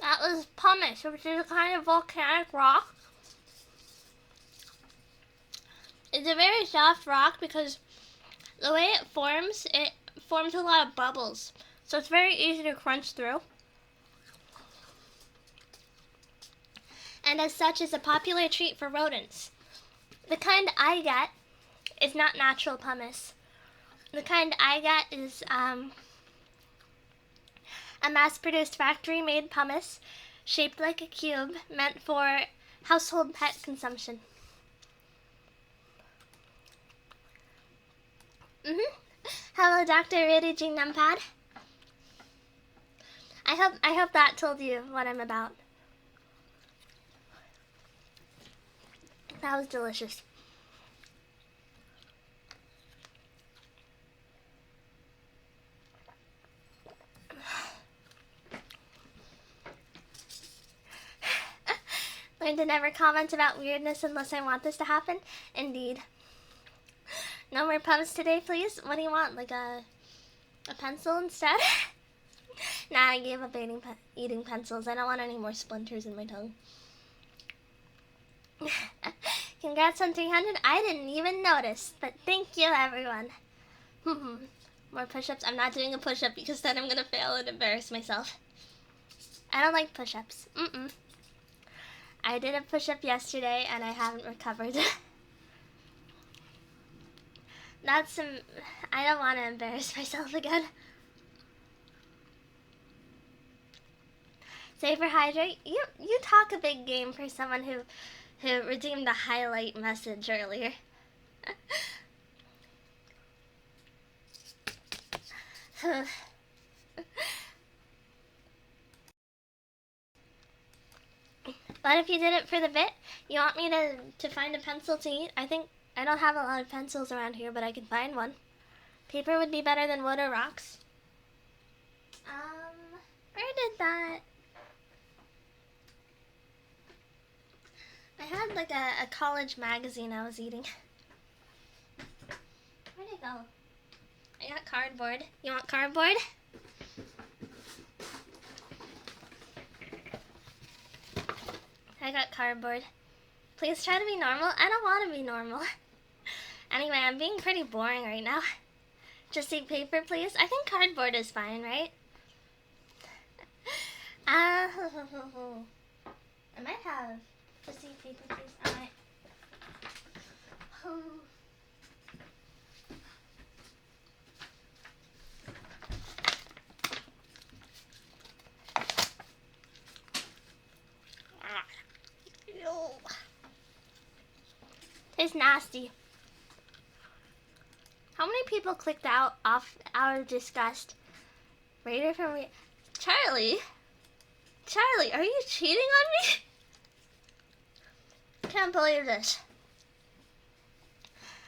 That was pumice, which is a kind of volcanic rock. It's a very soft rock because the way it forms a lot of bubbles. So it's very easy to crunch through. And as such is a popular treat for rodents. The kind I get is not natural pumice. The kind I get is a mass-produced factory-made pumice shaped like a cube meant for household pet consumption. Hello, Dr. Ridiji Numpad. I hope that told you what I'm about. That was delicious. And to never comment about weirdness unless I want this to happen. Indeed. No more puns today, please. What do you want? Like a pencil instead? Nah, I gave up eating pencils. I don't want any more splinters in my tongue. Congrats on 300. I didn't even notice, but thank you, everyone. More push-ups. I'm not doing a push-up because then I'm gonna fail and embarrass myself. I don't like push-ups. I did a push-up yesterday and I haven't recovered. I don't want to embarrass myself again. Save for hydrate. You talk a big game for someone who redeemed the highlight message earlier. But if you did it for the bit, you want me to find a pencil to eat? I think I don't have a lot of pencils around here, but I can find one. Paper would be better than wood or rocks. Where did that? I had like a college magazine I was eating. Where'd it go? I got cardboard. You want cardboard? I got cardboard. Please try to be normal. I don't want to be normal. Anyway, I'm being pretty boring right now. Just eat paper, please. I think cardboard is fine, right? I might have. Just eat paper, please. I might. Tastes nasty. How many people clicked out of disgust? Raider from Charlie? Charlie, are you cheating on me? I can't believe this.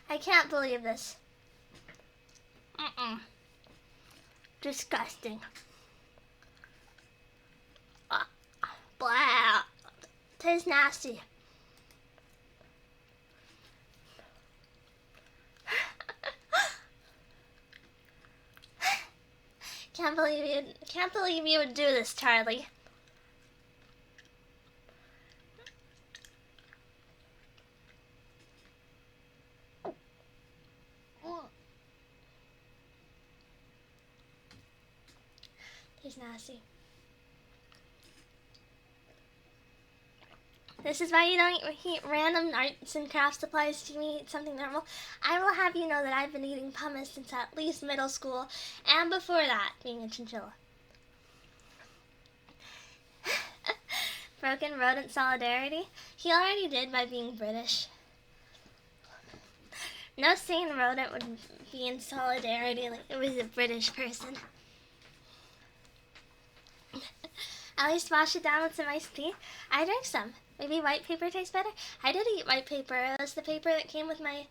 I can't believe this. Disgusting. Blah. Tastes nasty. Can't believe you would do this, Charlie. He's nasty. This is why you don't eat random arts and craft supplies to eat something normal. I will have you know that I've been eating pumice since at least middle school, and before that, being a chinchilla. Broken rodent solidarity? He already did by being British. No sane rodent would be in solidarity like it was a British person. At least wash it down with some iced tea. I drank some. Maybe white paper tastes better? I did eat white paper. It was the paper that came with my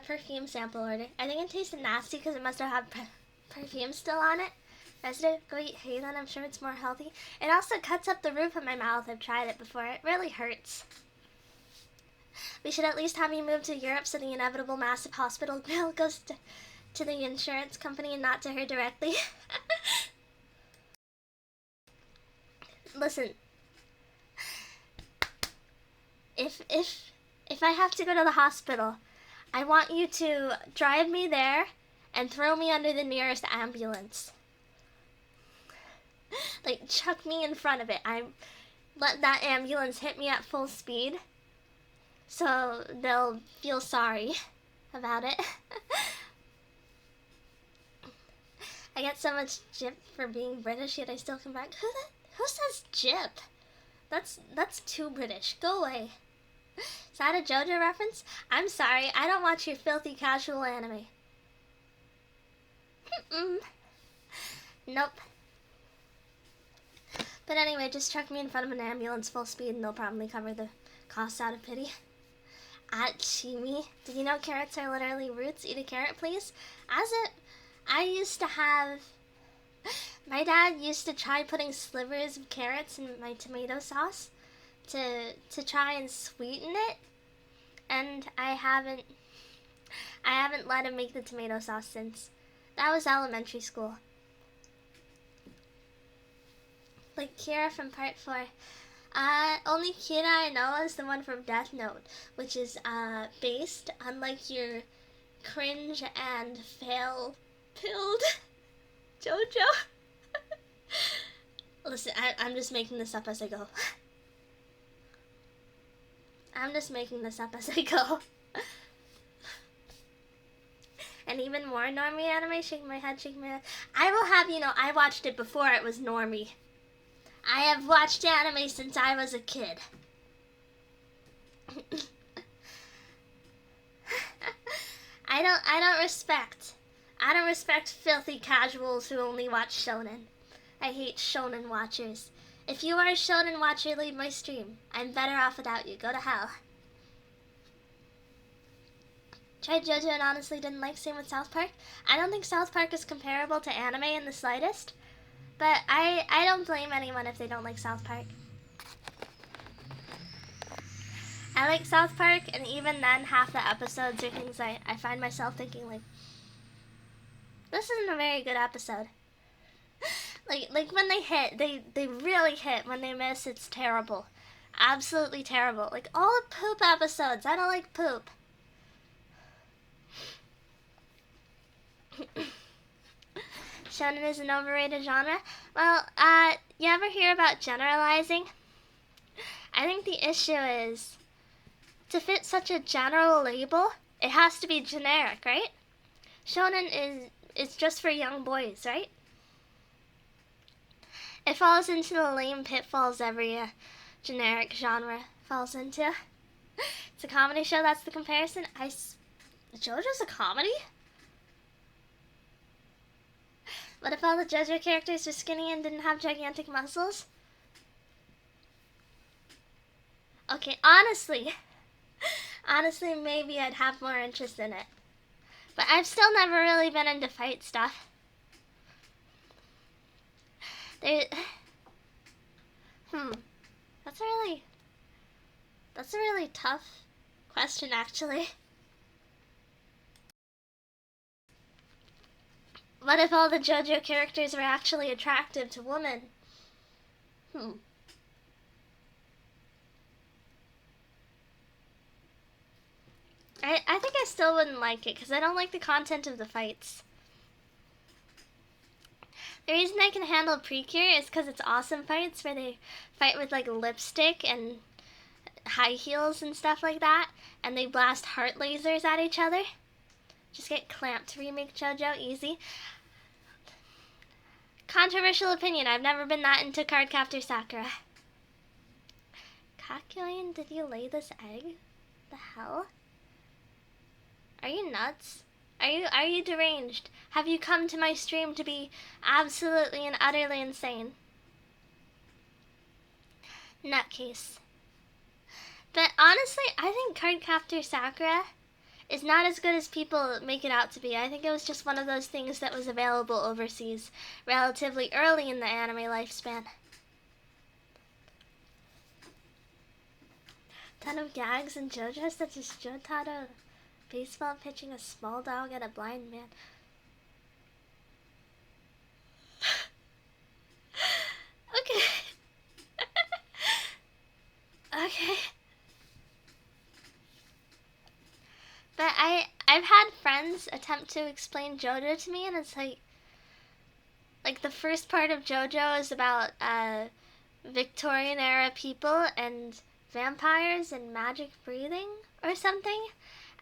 perfume sample order. I think it tasted nasty because it must have had perfume still on it. Best to go eat hay then, I'm sure it's more healthy. It also cuts up the roof of my mouth. I've tried it before. It really hurts. We should at least have you move to Europe so the inevitable massive hospital bill goes to the insurance company and not to her directly. Listen. If I have to go to the hospital, I want you to drive me there and throw me under the nearest ambulance. Like, chuck me in front of it. Let that ambulance hit me at full speed so they'll feel sorry about it. I get so much jip for being British, yet I still come back. Who says jip? That's too British. Go away. Is that a JoJo reference? I'm sorry, I don't watch your filthy casual anime. Nope. But anyway, just chuck me in front of an ambulance full speed and they'll probably cover the costs out of pity. Chimi. Did you know carrots are literally roots? Eat a carrot, please. My dad used to try putting slivers of carrots in my tomato sauce to try and sweeten it, and I haven't let him make the tomato sauce since. That was elementary school. Like Kira from part 4. Only Kira I know is the one from Death Note, which is based on like your cringe and fail-pilled JoJo. Listen, I'm just making this up as I go. I'm just making this up as I go. And even more normie anime, shake my head, shake my head. I will have you know, I watched it before it was normie. I have watched anime since I was a kid. I don't respect filthy casuals who only watch shonen. I hate shonen watchers. If you are a shonen watcher, leave my stream. I'm better off without you. Go to hell. Tried JoJo and honestly didn't like, same with South Park. I don't think South Park is comparable to anime in the slightest, but I don't blame anyone if they don't like South Park. I like South Park, and even then, half the episodes are things I find myself thinking like, this isn't a very good episode. like when they hit, they really hit. When they miss, it's terrible. Absolutely terrible. Like all the poop episodes, I don't like poop. Shonen is an overrated genre. Well, you ever hear about generalizing? I think the issue is, to fit such a general label, it has to be generic, right? Shonen is just for young boys, right? It falls into the lame pitfalls every generic genre falls into. It's a comedy show, that's the comparison. JoJo's a comedy? What if all the JoJo characters were skinny and didn't have gigantic muscles? Okay, honestly, maybe I'd have more interest in it. But I've still never really been into fight stuff. That's a really tough question, actually. What if all the JoJo characters were actually attractive to women? I think I still wouldn't like it, because I don't like the content of the fights. The reason I can handle Precure is because it's awesome fights where they fight with like lipstick and high heels and stuff like that, and they blast heart lasers at each other. Just get clamped. Remake JoJo, easy. Controversial opinion, I've never been that into Cardcaptor Sakura. Kakyoin, did you lay this egg? The hell? Are you nuts? Are you deranged? Have you come to my stream to be absolutely and utterly insane? Nutcase. But honestly, I think Cardcaptor Sakura is not as good as people make it out to be. I think it was just one of those things that was available overseas relatively early in the anime lifespan. Ton of gags in JoJo such as Jotaro baseball pitching a small dog at a blind man. Okay. Okay. But I've had friends attempt to explain JoJo to me, and it's like the first part of JoJo is about Victorian era people and vampires and magic breathing or something,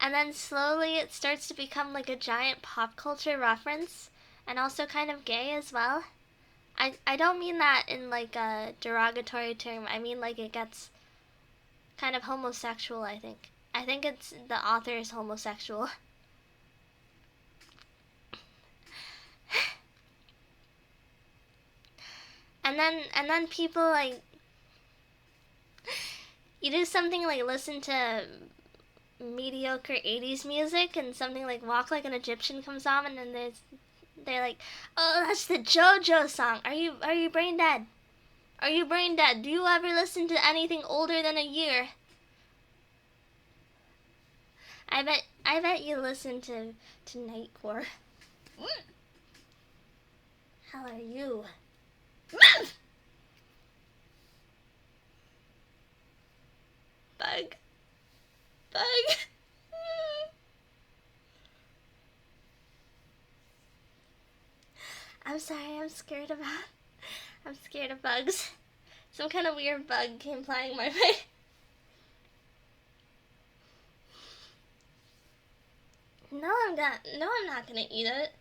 and then slowly it starts to become like a giant pop culture reference and also kind of gay as well. I don't mean that in like a derogatory term. I mean like it gets kind of homosexual, I think. I think it's the author is homosexual. And then people like, you do something like listen to mediocre 80s music and something like Walk Like an Egyptian comes on, and then they're like, oh, that's the JoJo song. Are you brain dead? Are you brain dead? Do you ever listen to anything older than a year? I bet you listen to Nightcore. How are you? Bug. I'm sorry, I'm scared of bugs. Some kind of weird bug came flying my way. No, I'm not gonna eat it.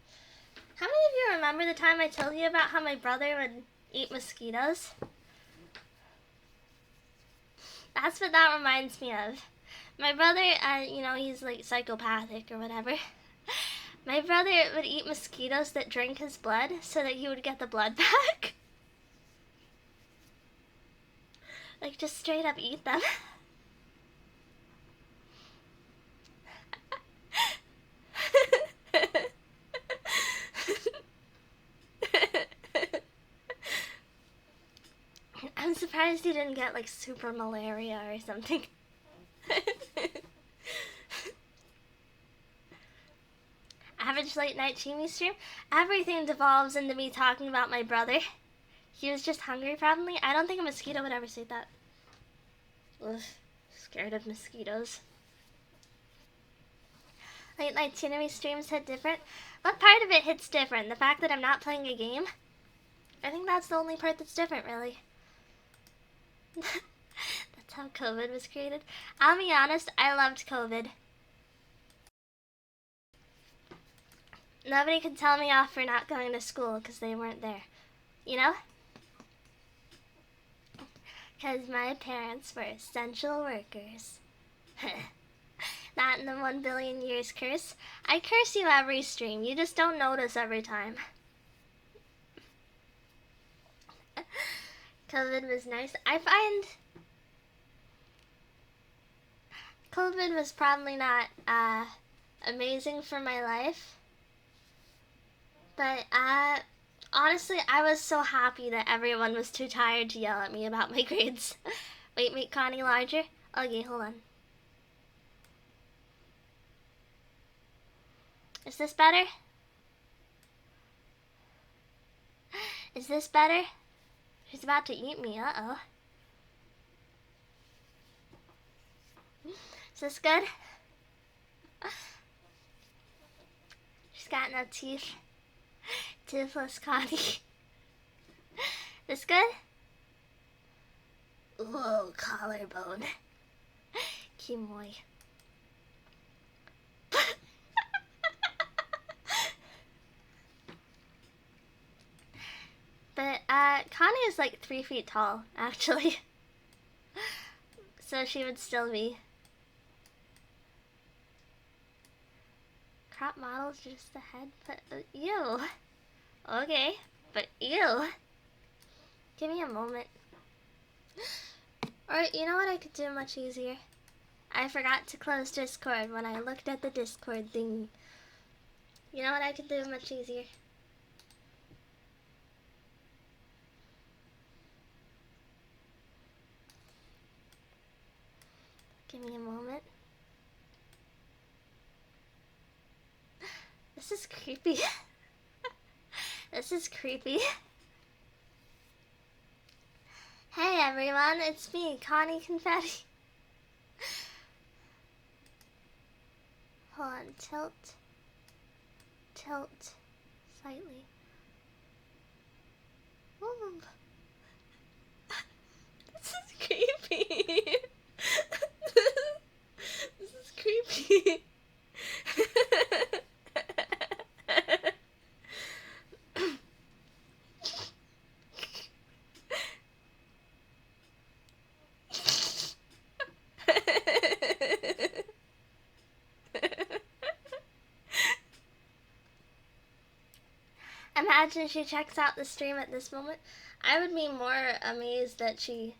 How many of you remember the time I told you about how my brother would eat mosquitoes? That's what that reminds me of. My brother, he's like psychopathic or whatever. My brother would eat mosquitoes that drank his blood so that he would get the blood back. Like, just straight up eat them. I'm surprised you didn't get like super malaria or something. Average late night Chimmy stream? Everything devolves into me talking about my brother. He was just hungry probably. I don't think a mosquito would ever say that. Ugh, scared of mosquitoes. Late night Chimmy streams hit different. What part of it hits different? The fact that I'm not playing a game? I think that's the only part that's different, really. That's how COVID was created. I'll be honest, I loved COVID. Nobody could tell me off for not going to school because they weren't there. You know? Because my parents were essential workers. Not in the 1 billion years curse. I curse you every stream. You just don't notice every time. COVID was nice. I find COVID was probably not amazing for my life. But honestly, I was so happy that everyone was too tired to yell at me about my grades. Wait, make Connie larger? Okay, hold on. Is this better? Is this better? She's about to eat me, uh-oh. Is this good? She's got no teeth. Toothless Connie. This good? Whoa, collarbone. Kimoy. But Connie is like 3 feet tall, actually. So she would still be. Crop models just the head, but ew. Okay, but ew. Give me a moment. Or you know what I could do much easier? I forgot to close Discord when I looked at the Discord thing. You know what I could do much easier? Give me a moment. This is creepy. This is creepy. Hey everyone, it's me, Connie Confetti. Hold on, tilt slightly. Ooh. This is creepy. This is creepy. Imagine she checks out the stream at this moment. I would be more amazed that she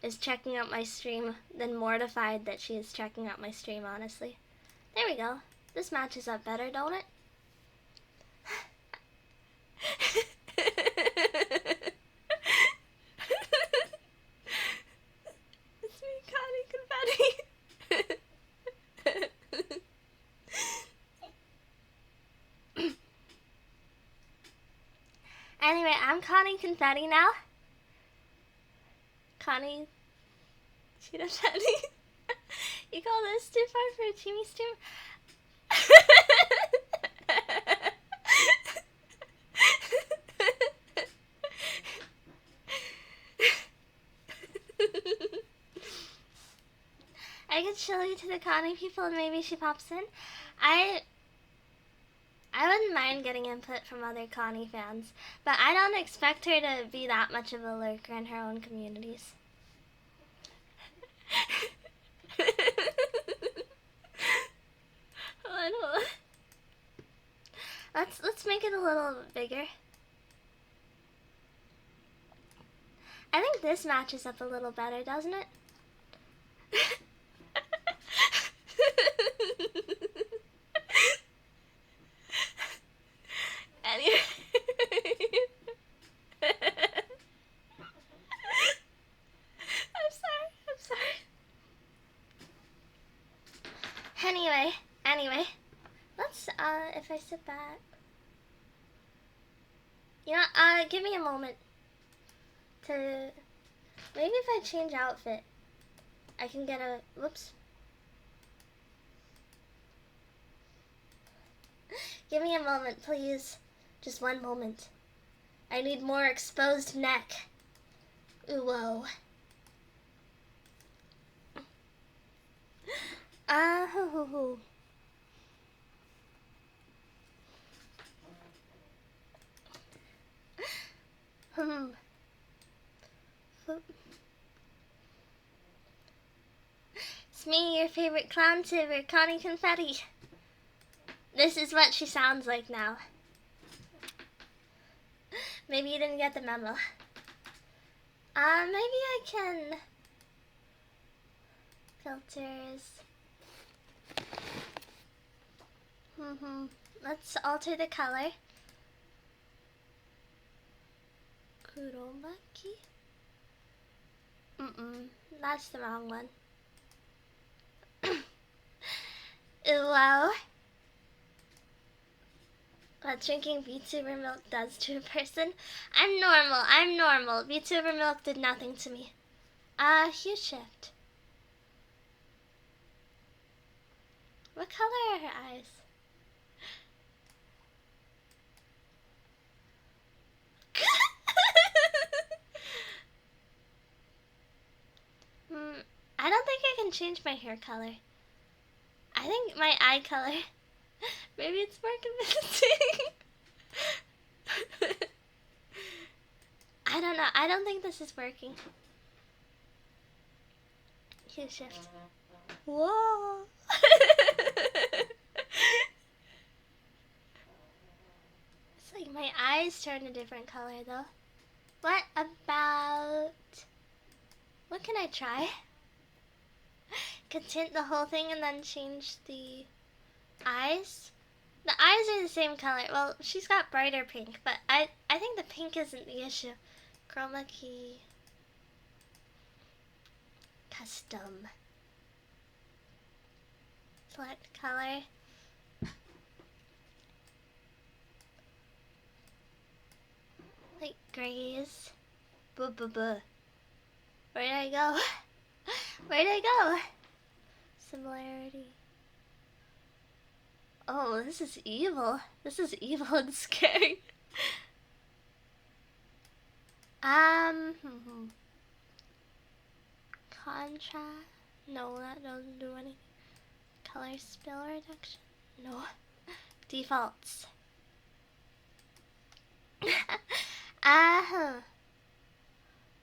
is checking out my stream than mortified that she is checking out my stream, honestly. There we go. This matches up better, don't it? Anyway, I'm Connie Confetti now. Connie Confetti. You call this too far for a Chimmy stream? I could show you to the Connie people and maybe she pops in. I wouldn't mind getting input from other Connie fans, but I don't expect her to be that much of a lurker in her own communities. Let's make it a little bigger. I think this matches up a little better, doesn't it? Anyway. I'm sorry. Anyway. Let's, if I sit back. You know, give me a moment to, maybe if I change outfit, I can get a, whoops. Give me a moment, please. Just one moment. I need more exposed neck. Ooh, whoa. Hoo. It's me, your favorite clown tuber, Connie Confetti. This is what she sounds like now. Maybe you didn't get the memo. Maybe I can... Filters. Let's alter the color. Chroma key? That's the wrong one. Wow. What drinking VTuber milk does to a person? I'm normal. VTuber milk did nothing to me. Hue shift. What color are her eyes? I don't think I can change my hair color. I think my eye color, maybe it's more convincing. I don't know. I don't think this is working. Hue shift. Whoa. It's like my eyes turn a different color though. What about... What can I try? Could tint the whole thing and then change the eyes? The eyes are the same color. Well, she's got brighter pink, but I think the pink isn't the issue. Chroma key. Custom. Select color. Like grays. Buh. Where did I go? Where did I go? Similarity. Oh, this is evil. This is evil and scary. Contrast. No, that doesn't do anything. Color spill reduction. No. Defaults.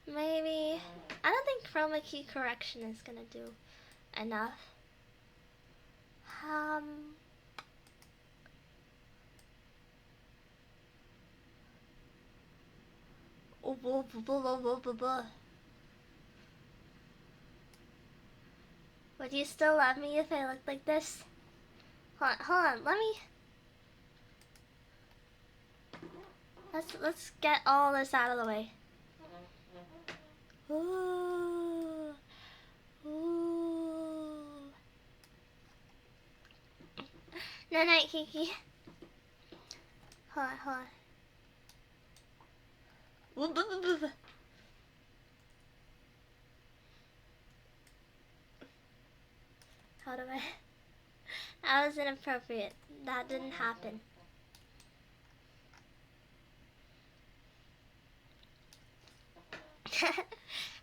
Maybe. I don't think chroma key correction is gonna do enough. Would you still love me if I looked like this? Hold on, let me... Let's get all this out of the way. Ooh. Night, Kiki. Hold on. How do I? That was inappropriate. That didn't happen.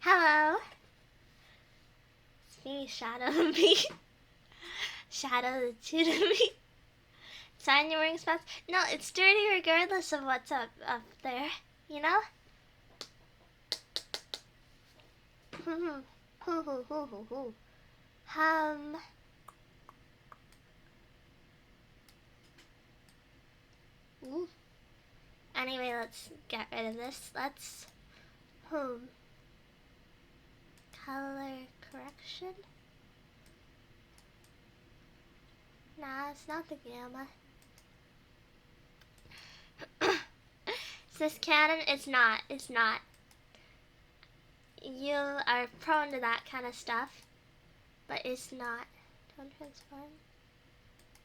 Hello. It's me, Shadow me. Shadow the two to me. Sign you're wearing spats? No, it's dirty regardless of what's up there, you know? Ooh. Anyway, let's get rid of this. Let's color correction. Nah, it's not the gamma. Is this canon? It's not. It's not. You are prone to that kind of stuff, but it's not. Don't transform.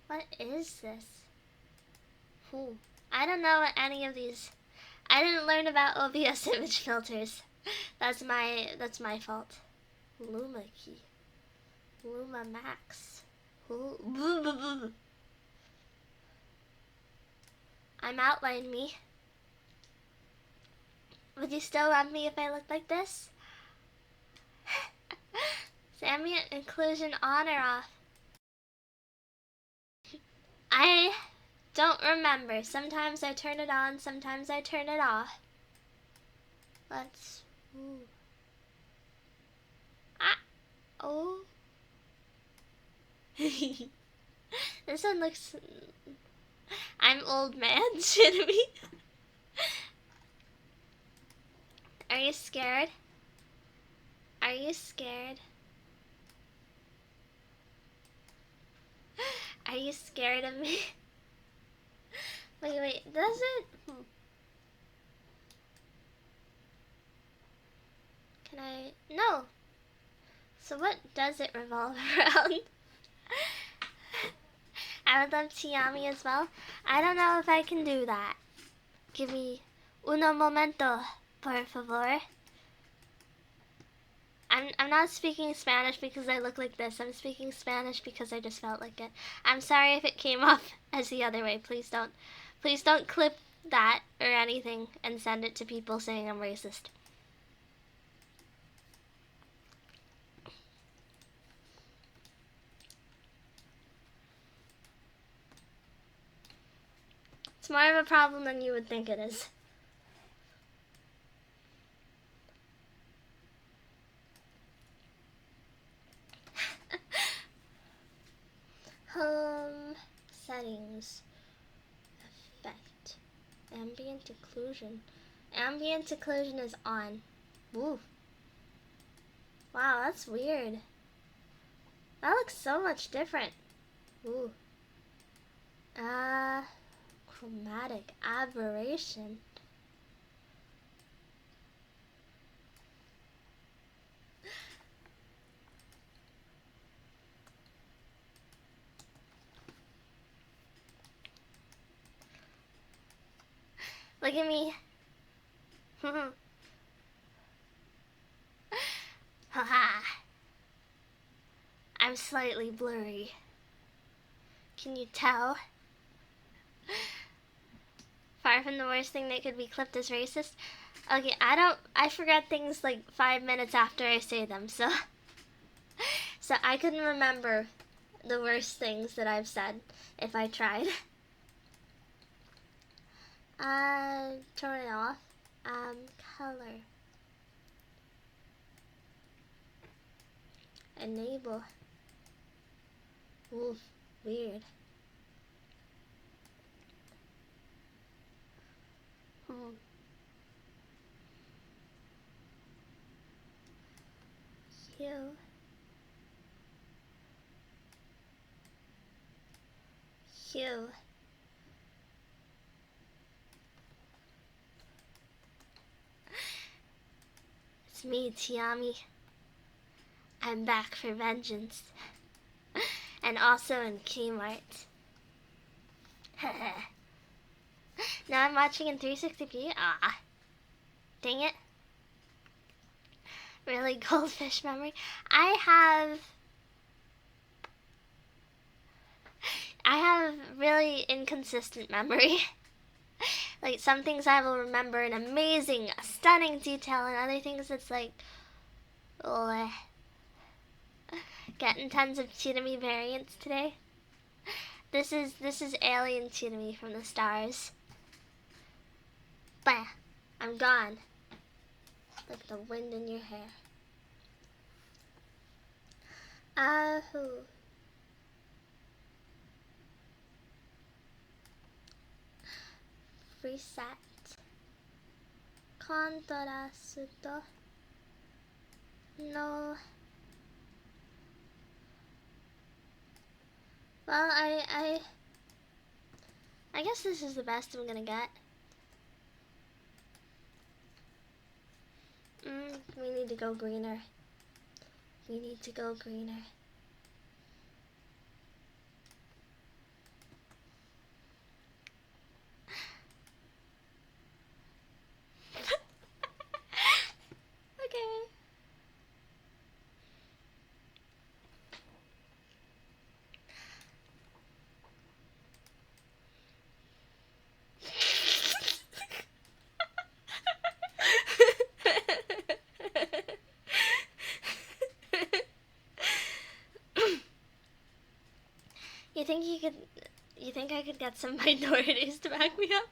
What is this? I don't know what any of these. I didn't learn about OBS image filters. That's my fault. Luma key. Luma Max. I'm outline me. Would you still love me if I looked like this? Is ambient inclusion on or off? I don't remember. Sometimes I turn it on, sometimes I turn it off. Let's... Oh. This one looks... I'm old man, shouldn't me? Are you scared? Are you scared? Are you scared of me? Wait, does it? Can I? No. So what does it revolve around? I would love Tiami as well. I don't know if I can do that. Give me uno momento, por favor. I'm not speaking Spanish because I look like this. I'm speaking Spanish because I just felt like it. I'm sorry if it came off as the other way. Please don't clip that or anything and send it to people saying I'm racist. It's more of a problem than you would think it is. Home settings, effect, ambient occlusion. Ambient occlusion is on. Woo. Wow, that's weird. That looks so much different. Ooh. Chromatic aberration. Look at me. Haha. I'm slightly blurry. Can you tell? Far from the worst thing that could be clipped as racist. Okay, I forget things like 5 minutes after I say them, so I couldn't remember the worst things that I've said if I tried. Turn it off. Color. Enable. Ooh, weird. Hue. Hue. It's me, Tiami. I'm back for vengeance. And also in Kmart. Now I'm watching in 360p. Ah. Dang it. Really goldfish memory. I have really inconsistent memory. Like, some things I will remember in amazing, stunning detail, and other things it's like, oh, getting tons of Cheetami variants today. This is alien Cheetami from the stars. Bah, I'm gone. Like the wind in your hair. Ahoo. Reset. Contrast to no. Well, I guess this is the best I'm gonna get. We need to go greener. We need to go greener. Okay. You think I could get some minorities to back me up?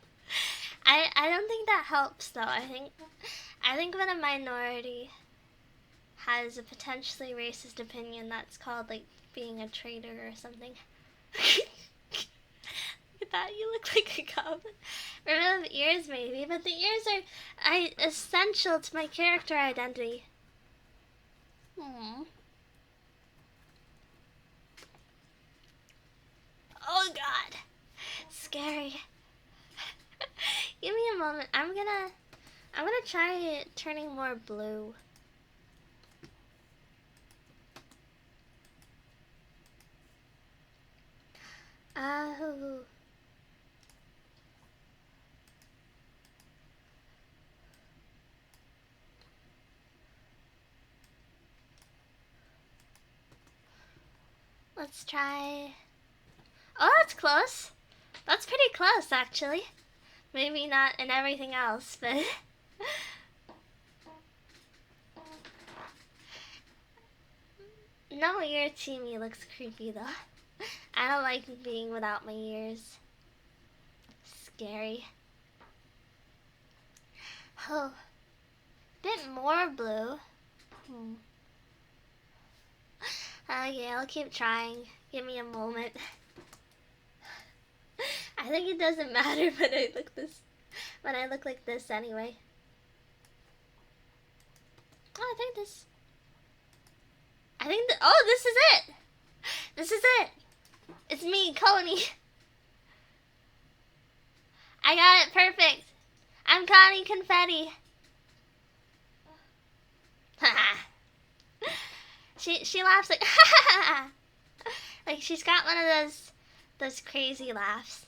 I don't think that helps though. I think when a minority has a potentially racist opinion, that's called like being a traitor or something. Look at that, you look like a goblin. Remove ears maybe, but the ears are essential to my character identity. Oh god, scary. Give me a moment. I'm gonna try turning more blue. Let's try. Oh, that's close. That's pretty close, actually. Maybe not in everything else, but no ear Teamy looks creepy though. I don't like being without my ears. Scary. Oh, bit more blue. Okay, I'll keep trying. Give me a moment. I think it doesn't matter when I look like this anyway. Oh, oh, this is it! This is it! It's me, Connie. I got it perfect. I'm Connie Confetti. She laughs like like she's got one of those crazy laughs.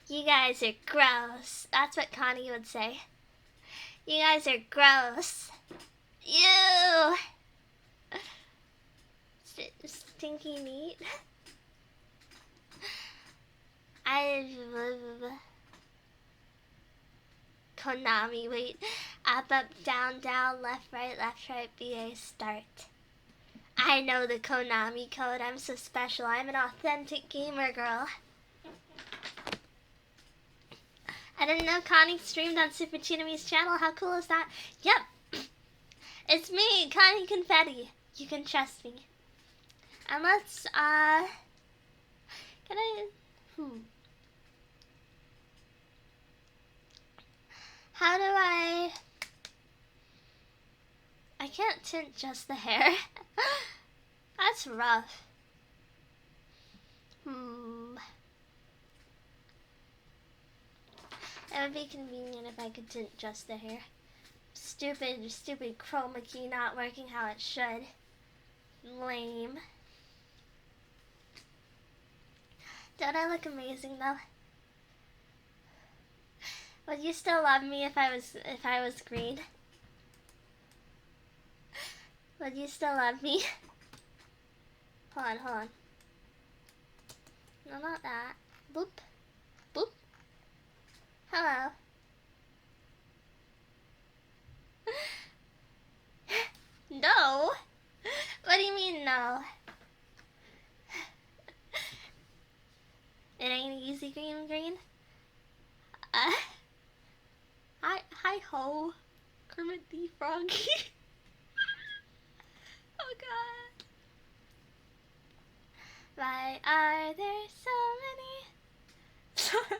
You guys are gross. That's what Connie would say. You guys are gross. Ew. Stinky meat. I love Konami. Wait. Up, down, down, left, right, BA, start. I know the Konami code. I'm so special. I'm an authentic gamer girl. I didn't know Connie streamed on Super Cheetami's channel. How cool is that? Yep. It's me, Connie Confetti. You can trust me. And let's, can I, How do I can't tint just the hair. That's rough. It would be convenient if I could tint just the hair. Stupid chroma key not working how it should. Lame. Don't I look amazing though? Would you still love me if I was green? Would you still love me? Hold on, hold on. No, not that. Boop. Boop. Hello. No? What do you mean no? It ain't easy green. Hi ho. Kermit the Froggy. Oh god. Why are there so many?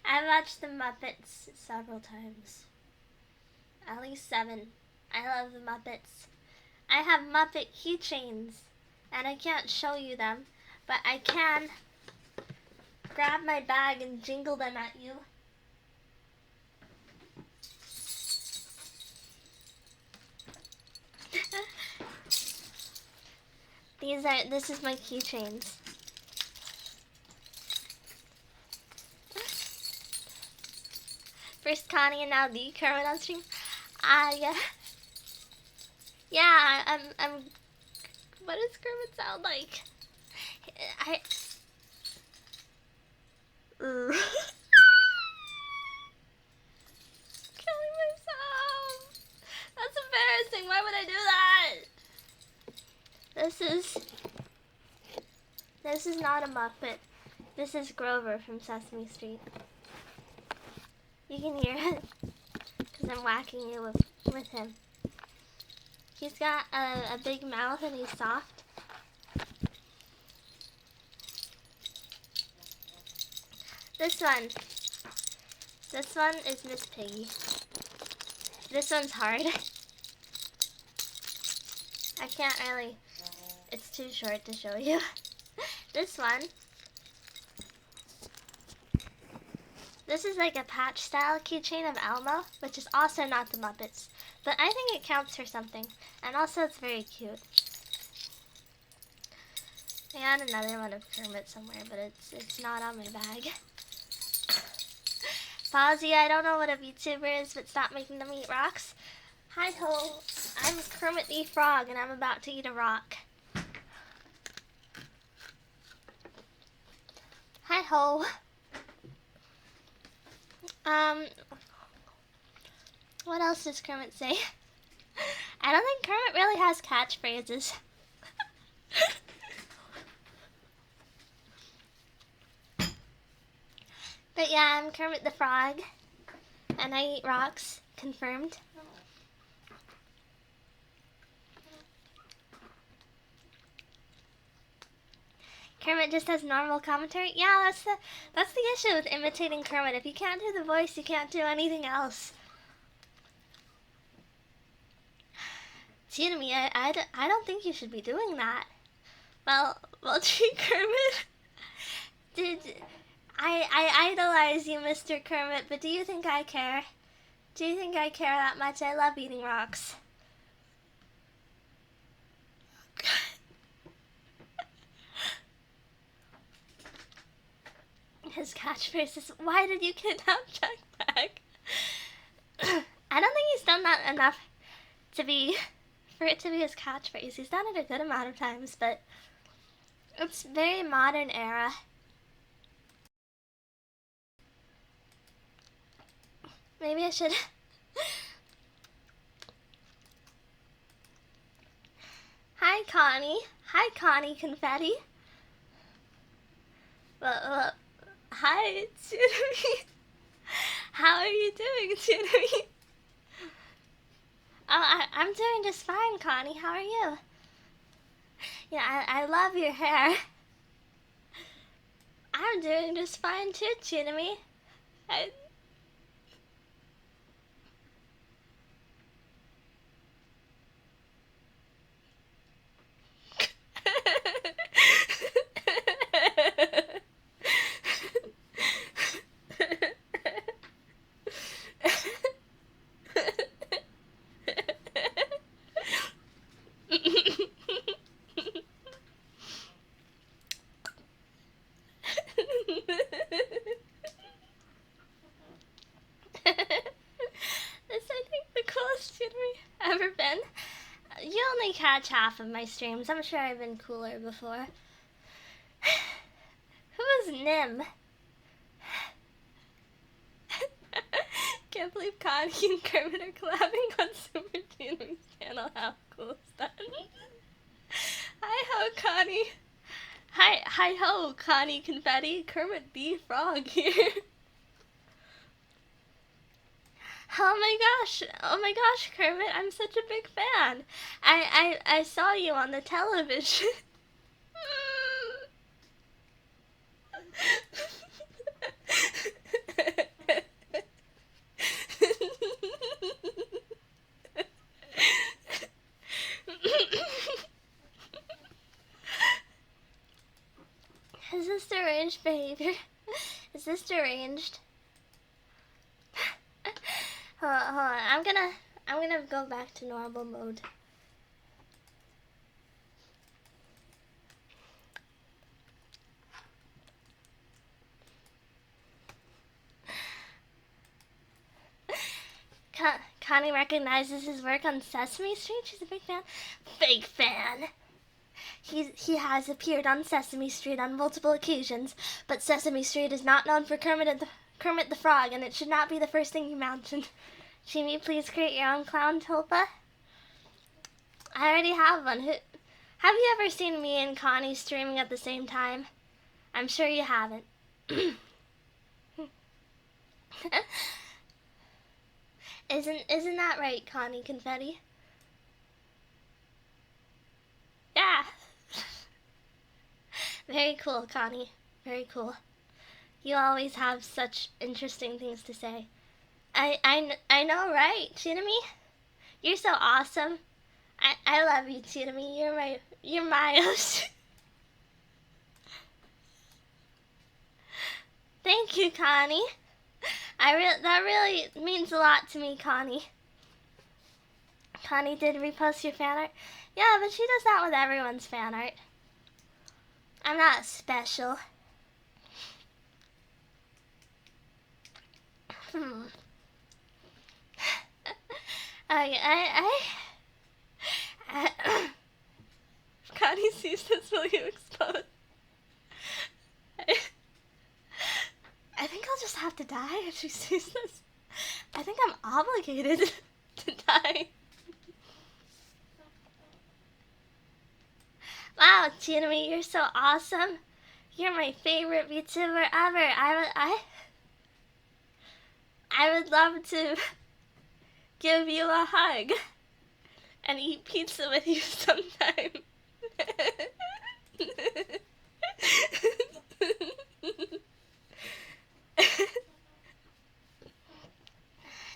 I've watched the Muppets several times. At least 7. I love the Muppets. I have Muppet keychains, and I can't show you them, but I can grab my bag and jingle them at you. This is my keychains. First Connie and now the Kermit on stream. Yeah. Yeah, I'm what does Kermit sound like? Killing myself. That's embarrassing. Why would I do that? This is not a Muppet. This is Grover from Sesame Street. You can hear it because I'm whacking you with him. He's got a big mouth and he's soft. This one is Miss Piggy. This one's hard. I can't really, it's too short to show you. This is like a patch style keychain of Elmo, which is also not the Muppets, but I think it counts for something, and also it's very cute. I had another one of Kermit somewhere, but it's not on my bag. Fozzie, I don't know what a VTuber is, but stop making them eat rocks. Hi ho, I'm Kermit the Frog, and I'm about to eat a rock. Hi ho. What else does Kermit say? I don't think Kermit really has catchphrases. But yeah, I'm Kermit the Frog, and I eat rocks, confirmed. Kermit just has normal commentary. Yeah, that's the issue with imitating Kermit. If you can't do the voice, you can't do anything else. See, to me, I don't think you should be doing that. Well, gee, Kermit. I idolize you, Mr. Kermit, but do you think I care? Do you think I care that much? I love eating rocks. His catchphrase is, "Why did you kidnap Jack Black?" I don't think he's done that enough for it to be his catchphrase. He's done it a good amount of times, but it's very modern era. Maybe I should... Hi, Connie. Hi, Connie Confetti. Well, hi, Tsunami. How are you doing, Tsunami? Oh, I'm doing just fine, Connie. How are you? Yeah, I love your hair. I'm doing just fine too, Tsunami. catch half of my streams. I'm sure I've been cooler before. Who is Nim? Can't believe Connie and Kermit are collabing on Super Genius channel. How cool is that? Hi ho, Connie. Hi ho, Connie Confetti. Kermit the Frog here. Oh my gosh, Kermit, I'm such a big fan. I saw you on the television. Is this deranged behavior? Is this deranged? Hold on. I'm gonna go back to normal mode. Connie recognizes his work on Sesame Street. She's a big fan. Fake fan. He has appeared on Sesame Street on multiple occasions, but Sesame Street is not known for Kermit the Frog, and it should not be the first thing you mentioned. Jimmy, please create your own clown tulpa. I already have one. Have you ever seen me and Connie streaming at the same time? I'm sure you haven't. Isn't that right, Connie Confetti? Yeah. Very cool, Connie. Very cool. You always have such interesting things to say. I know, right, Chinami? You're so awesome. I love you, Chinami. You're Miles. Thank you, Connie. That really means a lot to me, Connie. Connie did repost your fan art. Yeah, but she does that with everyone's fan art. I'm not special. Connie sees this, will you explode? I think I'll just have to die if she sees this. I think I'm obligated to die. Wow, Chinami, you're so awesome. You're my favorite VTuber ever. I would love to give you a hug and eat pizza with you sometime.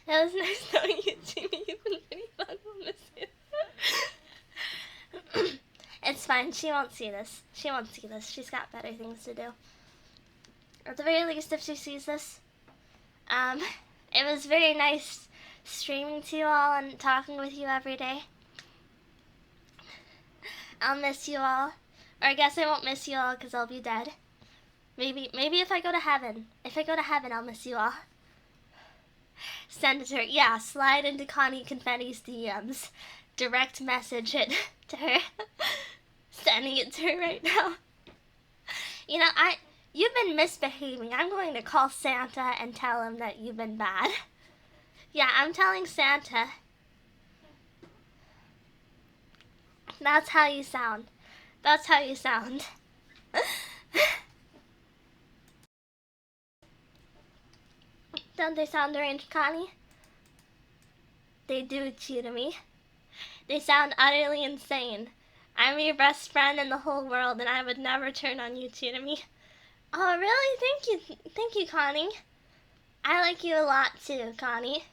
That was nice knowing you, Jimmy. You've been pretty fun. We'll miss you. It's fine. She won't see this. She won't see this. She's got better things to do. At the very least, if she sees this, it was very nice streaming to you all and talking with you every day. I'll miss you all. Or I guess I won't miss you all because I'll be dead. Maybe if I go to heaven. If I go to heaven, I'll miss you all. Send it to her. Yeah, slide into Connie Confetti's DMs. Direct message it to her. Sending it to her right now. You know, you've been misbehaving. I'm going to call Santa and tell him that you've been bad. Yeah, I'm telling Santa. That's how you sound. That's how you sound. Don't they sound deranged, Connie? They do, Chinami. They sound utterly insane. I'm your best friend in the whole world, and I would never turn on you, Chinami. Oh, really? Thank you, Connie. I like you a lot too, Connie.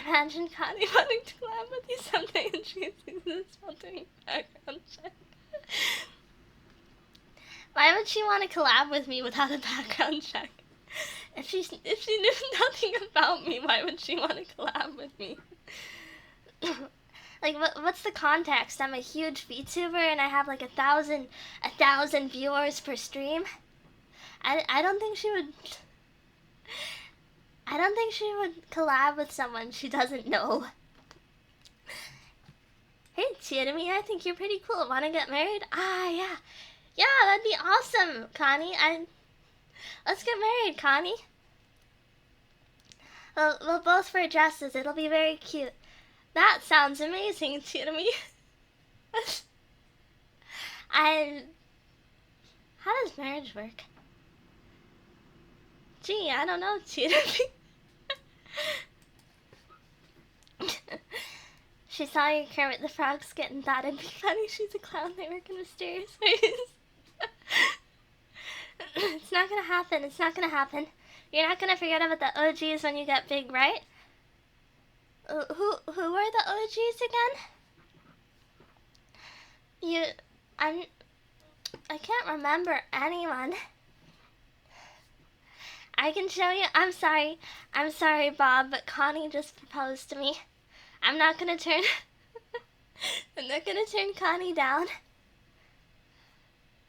Imagine Connie wanting to collab with you someday and she sees this while doing background check. Why would she want to collab with me without a background check? If she knew nothing about me, why would she want to collab with me? Like, what's the context? I'm a huge VTuber and I have like a thousand viewers per stream. I don't think she would. I don't think she would collab with someone she doesn't know. Hey, Chiarami, I think you're pretty cool. Wanna get married? Ah, yeah. Yeah, that'd be awesome, Connie. Let's get married, Connie. We'll both wear dresses. It'll be very cute. That sounds amazing, Chiarami. How does marriage work? Gee, I don't know, Chiarami. She saw your Kermit the Frog skit and thought it'd be funny. She's a clown. They work in mysterious ways. It's not gonna happen. It's not gonna happen. You're not gonna forget about the OGs when you get big, right? Who were the OGs again? I can't remember anyone. I can show you. I'm sorry, Bob, but Connie just proposed to me. I'm not gonna turn Connie down.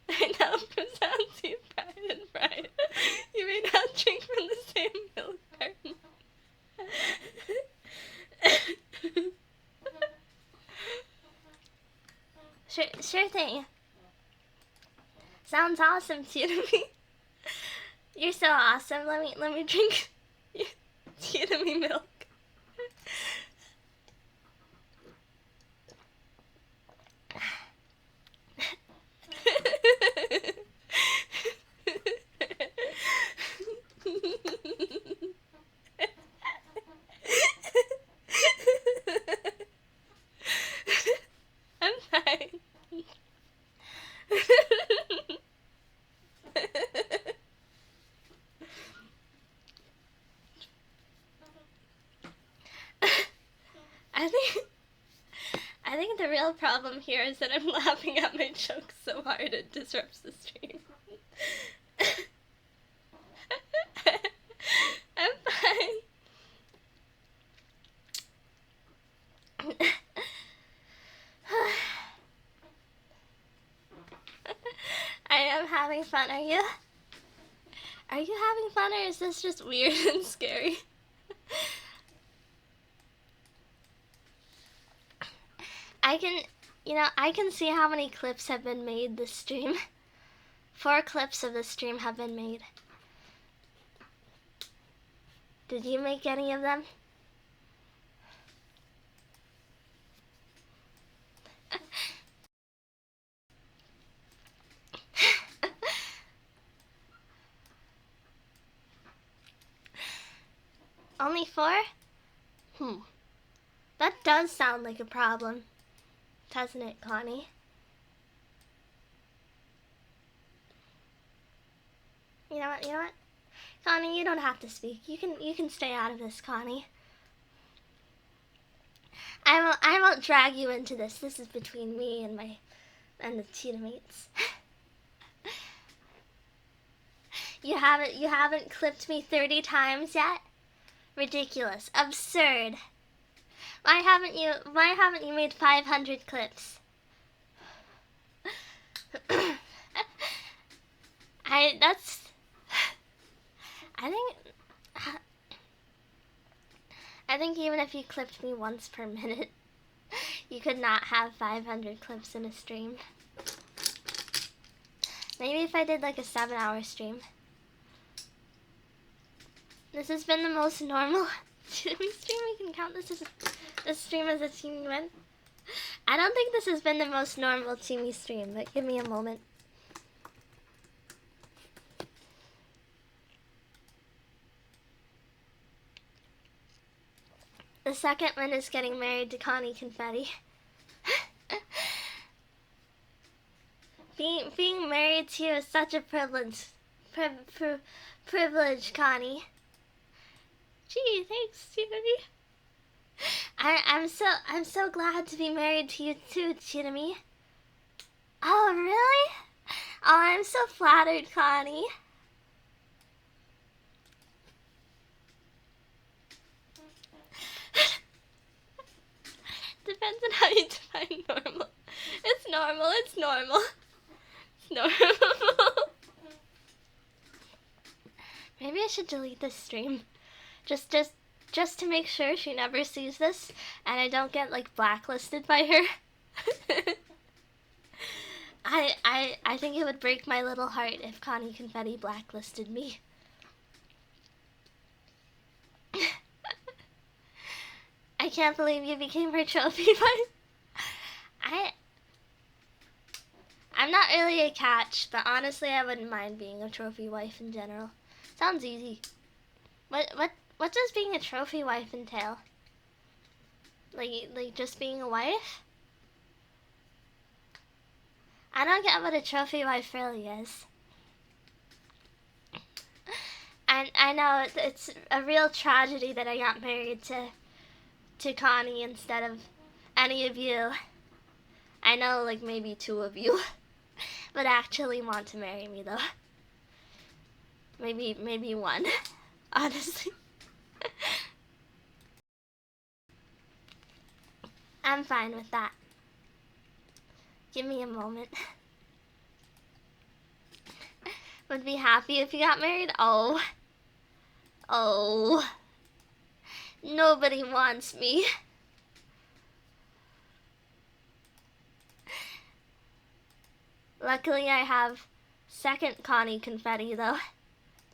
I know, from sound to pride and pride. You may not drink from the same milk carton. Sure thing. Sounds awesome to me. You're so awesome. Let me drink me milk. I'm fine. I think the real problem here is that I'm laughing at my jokes so hard it disrupts the stream. I'm fine. I am having fun. Are you? Are you having fun, or is this just weird and scary? I can see how many clips have been made this stream. 4 clips of this stream have been made. Did you make any of them? Only 4? That does sound like a problem, doesn't it, Connie? You know what? Connie, you don't have to speak. You can stay out of this, Connie. I won't drag you into this. This is between me and the cheetah mates. You haven't clipped me 30 times yet? Ridiculous. Absurd. Why haven't you made 500 clips? I think even if you clipped me once per minute, you could not have 500 clips in a stream. Maybe if I did like a 7-hour stream. This has been the most normal stream. We can count this stream as a teamy win. I don't think this has been the most normal teamy stream, but give me a moment. The second one is getting married to Connie Confetti. Being married to you is such a privilege. Privilege, Connie. Gee, thanks, Chitami. I'm so glad to be married to you too, Chitami. Oh, really? Oh, I'm so flattered, Connie. depends on how you define normal. It's normal, it's normal. It's normal. Maybe I should delete this stream. Just to make sure she never sees this and I don't get like blacklisted by her. I think it would break my little heart if Connie Confetti blacklisted me. I can't believe you became her trophy wife. I'm not really a catch, but honestly I wouldn't mind being a trophy wife in general. Sounds easy. What does being a trophy wife entail? Like just being a wife? I don't get what a trophy wife really is. And I know it's a real tragedy that I got married to Connie instead of any of you. I know like maybe 2 of you would actually want to marry me though. Maybe 1, honestly. I'm fine with that. Give me a moment. Would be happy if you got married? Oh. Nobody wants me. Luckily I have second Connie Confetti though,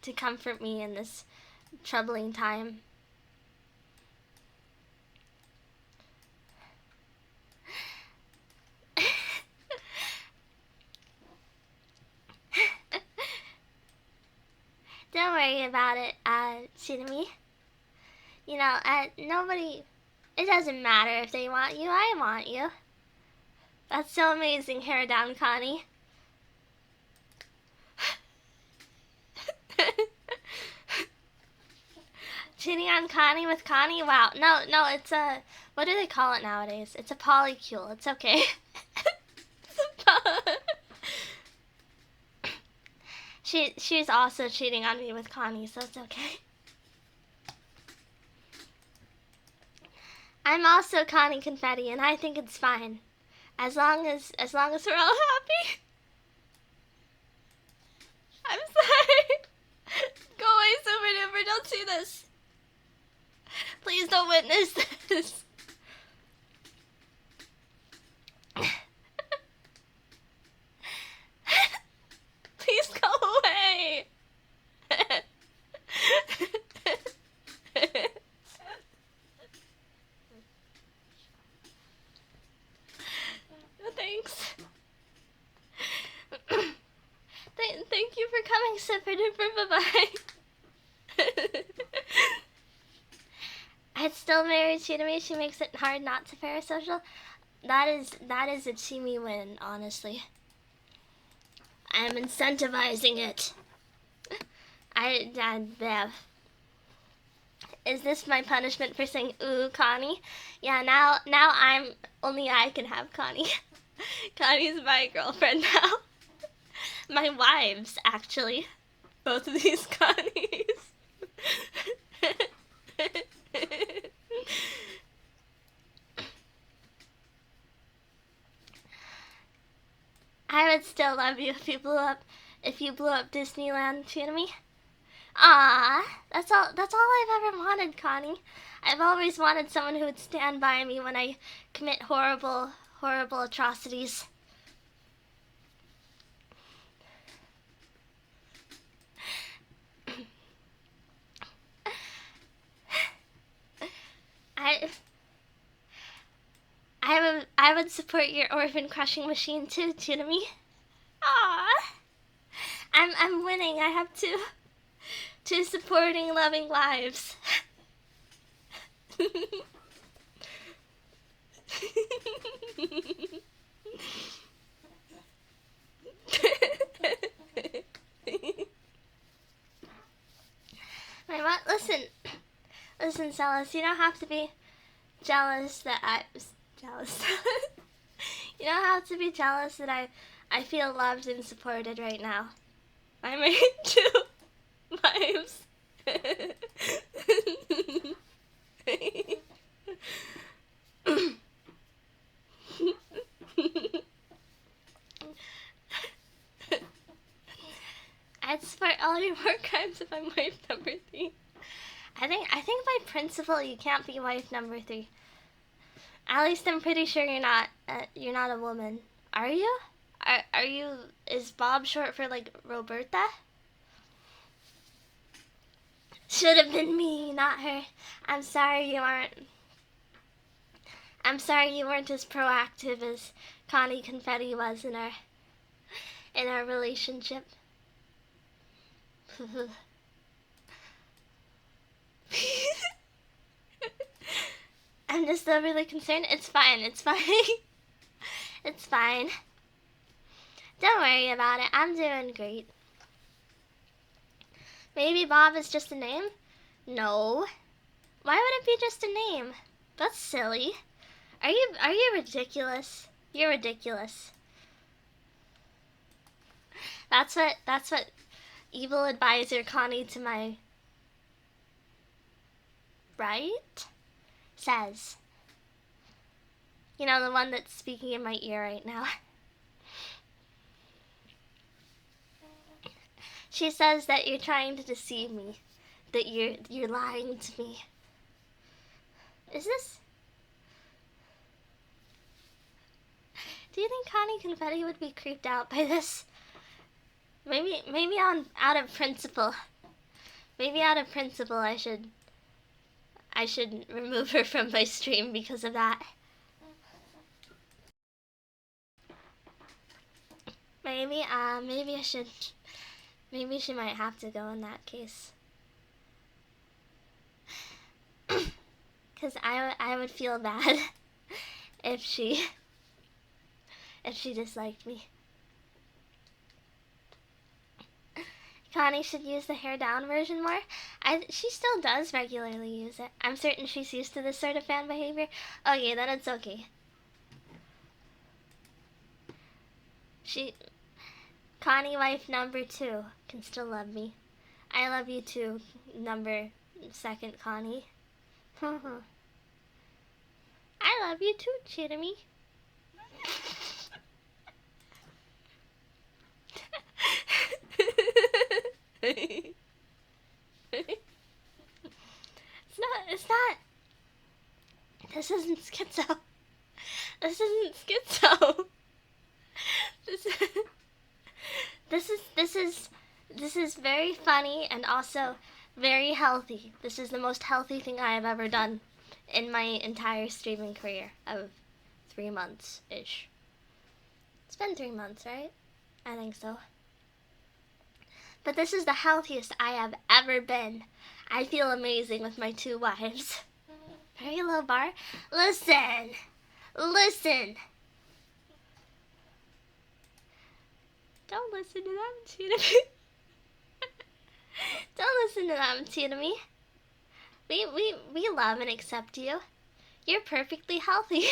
to comfort me in this troubling time. Don't worry about it, Tsunami. You know, nobody, it doesn't matter if they want you, I want you. That's so amazing, hair down, Connie. Cheating on Connie with Connie? Wow. No, it's a, what do they call it nowadays? It's a polycule. It's okay. She's also cheating on me with Connie, so it's okay. I'm also Connie Confetti, and I think it's fine. As long as we're all happy. I'm sorry. Go away, Super Duper, don't see this. Please don't witness this. Please go away. Thanks. Thank you for coming, Super Duper. Bye-bye. I'd still marry Chidami. She makes it hard not to parasocial. That is a Chimi win, honestly. I'm incentivizing it. Is this my punishment for saying ooh, Connie? Yeah, now only I can have Connie. Connie's my girlfriend now. My wives, actually. Both of these Connies. I would still love you if you blew up Disneyland to me. Ah, that's all I've ever wanted, Connie. I've always wanted someone who would stand by me when I commit horrible atrocities. I would support your orphan crushing machine too, Tsunami. Ah, I'm winning. I have two supporting, loving wives. Wait, what? Listen, Celis, you don't have to be jealous that I was jealous. You don't have to be jealous that I feel loved and supported right now. I made 2 wives. all your war crimes if I'm wife number 3. I think by principle you can't be wife number 3. At least I'm pretty sure you're not a woman. Are you? Are you, is Bob short for like Roberta? Should have been me, not her. I'm sorry you weren't as proactive as Connie Confetti was in our relationship. I'm just overly concerned. It's fine. It's fine. It's fine. Don't worry about it. I'm doing great. Maybe Bob is just a name? No. Why would it be just a name? That's silly. Are you ridiculous? You're ridiculous. That's what evil advisor Connie to my right says. You know, the one that's speaking in my ear right now. She says that you're trying to deceive me, that you're lying to me. Is this? Do you think Connie Confetti would be creeped out by this? Maybe out of principle. Maybe out of principle I should remove her from my stream because of that. Maybe I should. Maybe she might have to go in that case. Because I would feel bad if she disliked me. Connie should use the hair down version more. She still does regularly use it. I'm certain she's used to this sort of fan behavior. Okay, then it's okay. Connie wife number 2 can still love me. I love you too, number 2nd Connie. I love you too, Chitamy. It's not. This isn't schizo. This is very funny and also very healthy. This is the most healthy thing I have ever done in my entire streaming career of 3 months-ish. It's been 3 months, right? I think so. But this is the healthiest I have ever been. I feel amazing with my 2 wives. Very low bar. Listen. Don't listen to them, Chitamy. Don't listen to them, Chitamy. We love and accept you. You're perfectly healthy.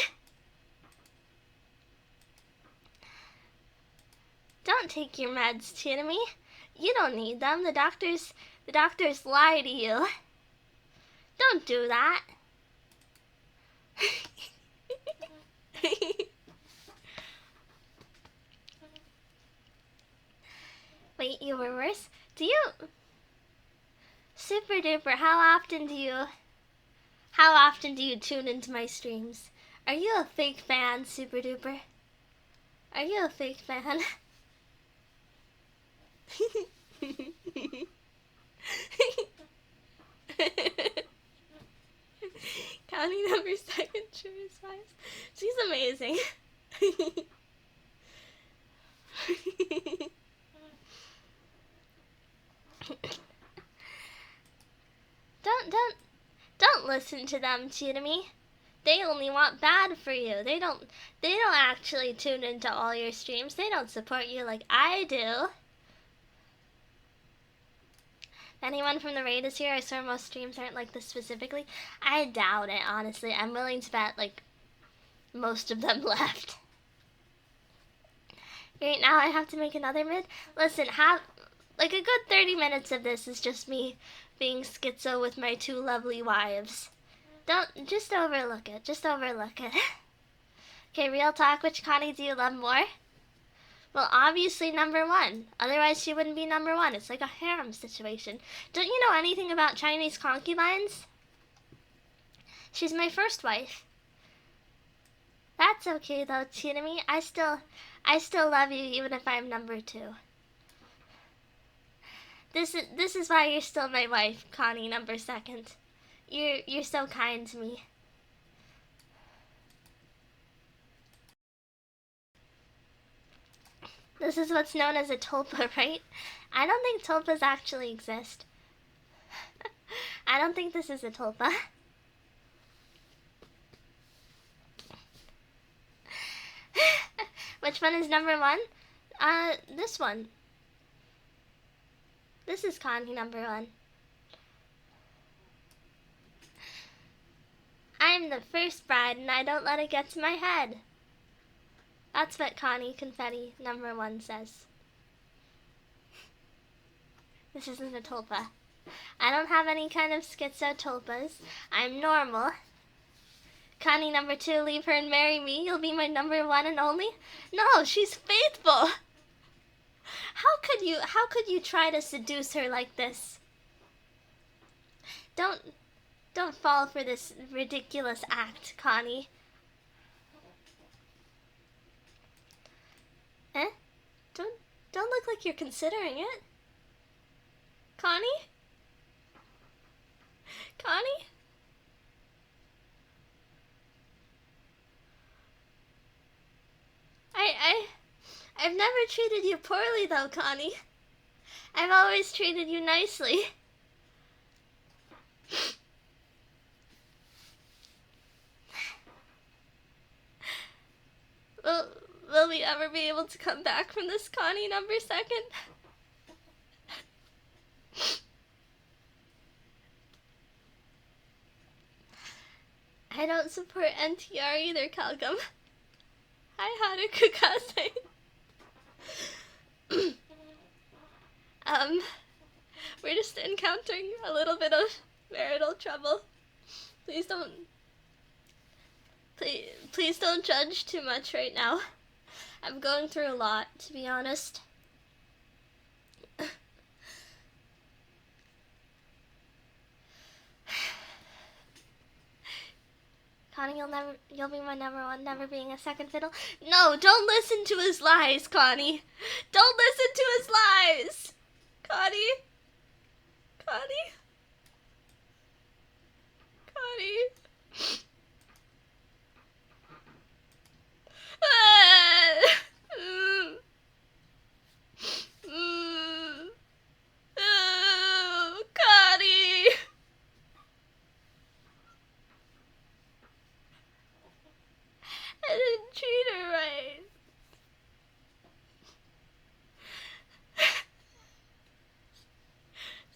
Don't take your meds, Chitamy. You don't need them. The doctors lie to you. Don't do that. Wait, you were worse? Do you... Super duper, how often do you tune into my streams? Are you a fake fan, Super duper? Are you a fake fan? Counting number 2nd, True's wives. She's amazing. Don't listen to them, Chitamy. They only want bad for you. They don't actually tune into all your streams. They don't support you like I do. Anyone from the raid is here? I swear most streams aren't like this specifically. I doubt it, honestly. I'm willing to bet like most of them left. Right now I have to make another mid. Listen, like a good 30 minutes of this is just me being schizo with my 2 lovely wives. Just overlook it. Just overlook it. Okay, real talk, which Connie do you love more? Well, obviously number one. Otherwise she wouldn't be number one. It's like a harem situation. Don't you know anything about Chinese concubines? She's my first wife. That's okay though, Chinami. I still love you even if I'm number two. This is why you're still my wife, Connie number second. You're so kind to me. This is what's known as a tulpa, right? I don't think tulpas actually exist. I don't think this is a tulpa. Which one is number one? This one. This is Connie number one. I'm the first bride and I don't let it get to my head. That's what Connie Confetti number one says. This isn't a tulpa. I don't have any kind of schizo tulpas. I'm normal. Connie number two, leave her and marry me. You'll be my number one and only. No, she's faithful. How could you try to seduce her like this? Don't fall for this ridiculous act, Connie. Eh? Don't look like you're considering it. Connie? Connie? I've never treated you poorly though, Connie. I've always treated you nicely. Will we ever be able to come back from this, Connie number second? I don't support NTR either, Calgum. Hi, Haruka-kase. We're just encountering a little bit of marital trouble. Please don't judge too much right now. I'm going through a lot, to be honest. Connie, you'll be my number one, never being a second fiddle. No, don't listen to his lies, Connie. Don't listen to his lies. Connie. Connie. I didn't treat her right.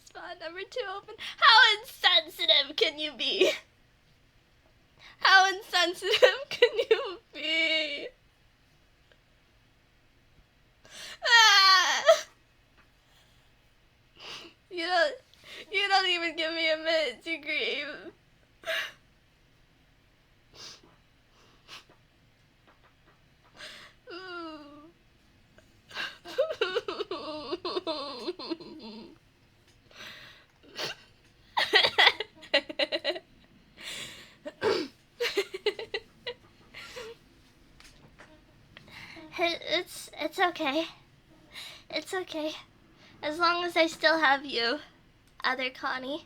Spot number two open. How insensitive can you be? How insensitive can you be? You don't even give me a minute to grieve. It's okay. It's okay. As long as I still have you, other Connie.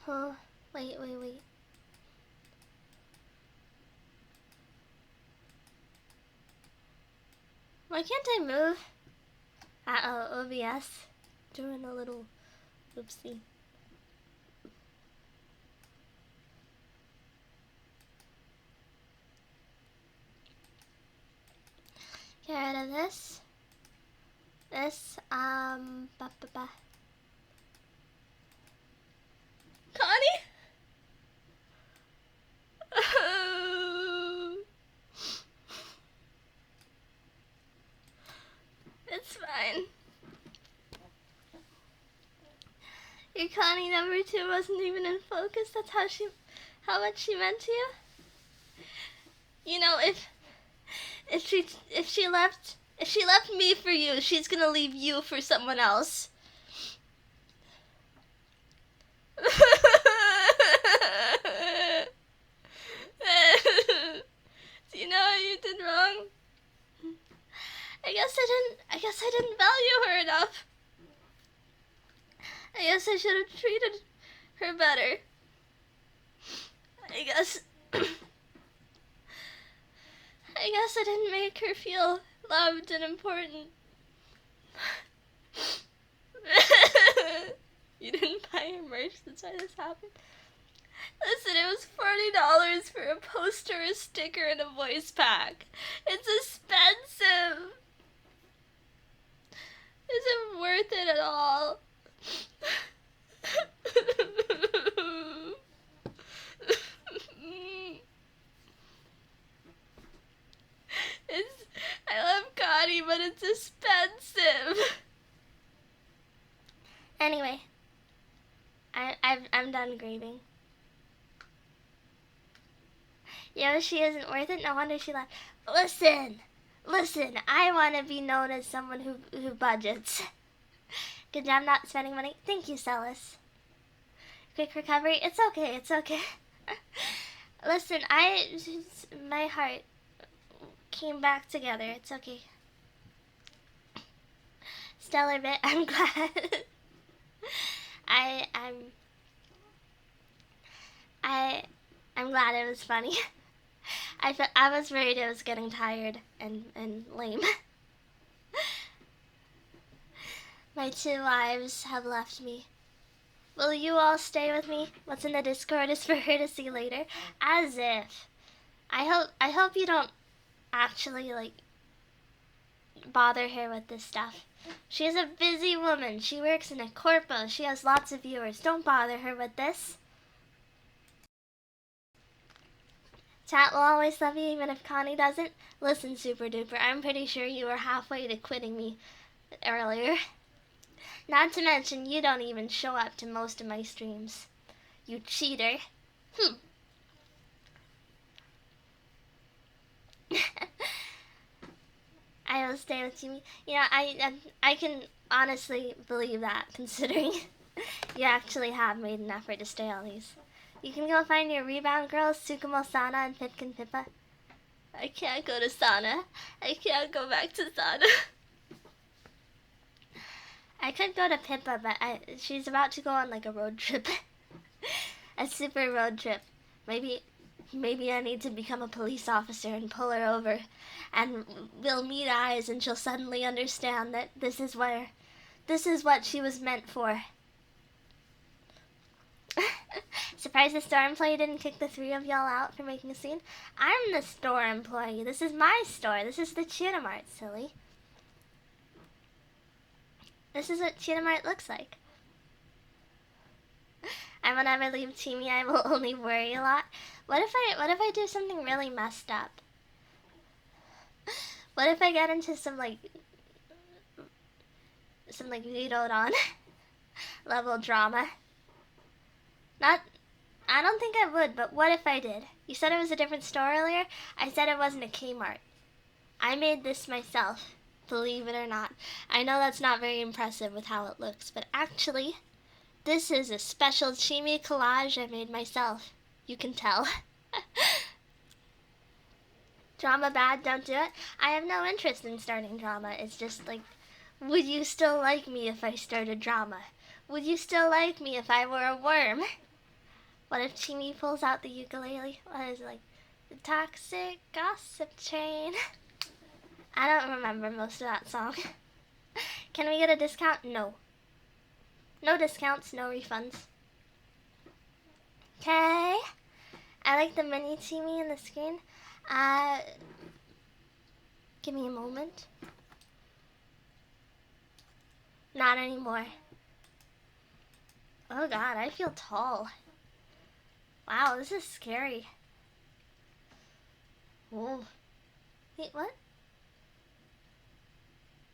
Oh, wait. Why can't I move? Uh-oh, OBS. Doing a little oopsie. Get rid of this. Connie? It's fine. Your Connie number 2 wasn't even in focus. That's how much she meant to you. You know, if she left me for you, she's gonna leave you for someone else. Do you know what you did wrong? I guess I didn't value her enough. I guess I should have treated her better. I guess I didn't make her feel loved and important. You didn't buy her merch, that's why this happened. Listen, it was $40 for a poster, a sticker, and a voice pack. It's expensive. Is it worth it at all? I love Connie, but it's expensive. Anyway, I'm done grieving. Yeah, she isn't worth it. No wonder she left. Listen, I want to be known as someone who budgets. Good job not spending money. Thank you, Celis. Quick recovery. It's okay. Listen, my heart came back together. It's okay. Stellar bit. I'm glad. I'm glad it was funny. I was worried it was getting tired and lame. My 2 lives have left me. Will you all stay with me? What's in the Discord is for her to see later. As if. I hope you don't actually, bother her with this stuff. She's a busy woman. She works in a corpo. She has lots of viewers. Don't bother her with this. Chat will always love you even if Connie doesn't. Listen, Super Duper, I'm pretty sure you were halfway to quitting me earlier. Not to mention, you don't even show up to most of my streams. You cheater. I will stay with you. You know, I can honestly believe that, considering you actually have made an effort to stay all these. You can go find your rebound girls, Tsukumo Sana and Pitkin Pippa. I can't go to Sana. I can't go back to Sana. I could go to Pippa, but she's about to go on a road trip. A super road trip. Maybe I need to become a police officer and pull her over, and we'll meet eyes and she'll suddenly understand that this is what she was meant for. Surprised the store employee didn't kick the 3 of y'all out for making a scene. I'm the store employee. This is my store. This is the Cheetah Mart, silly. This is what Cheetah Mart looks like. And whenever I leave Teamy, I will only worry a lot. What if I do something really messed up? What if I get into some vetoed on level drama? I don't think I would, but what if I did? You said it was a different store earlier? I said it wasn't a Kmart. I made this myself, believe it or not. I know that's not very impressive with how it looks, but actually, this is a special Chimi collage I made myself. You can tell. Drama bad, don't do it. I have no interest in starting drama. It's just would you still like me if I started drama? Would you still like me if I were a worm? What if Chimi pulls out the ukulele? What is it, the toxic gossip train? I don't remember most of that song. Can we get a discount? No. No discounts, no refunds. Okay. I like the mini Chimi in the screen. Give me a moment. Not anymore. Oh god, I feel tall. Wow, this is scary. Whoa. Wait, what?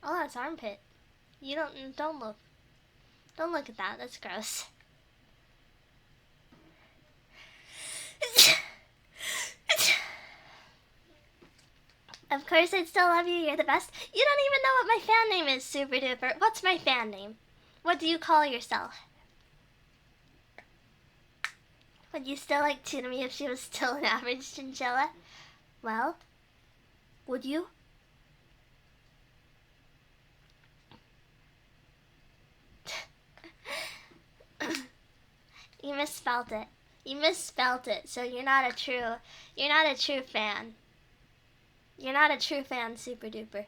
Oh, that's armpit. You don't look. Don't look at that. That's gross. Of course, I'd still love you. You're the best. You don't even know what my fan name is, Super Duper. What's my fan name? What do you call yourself? Would you still like tuna me if she was still an average chinchilla? Well, would you? You misspelt it. You misspelt it, so you're not a true fan. You're not a true fan, Super Duper.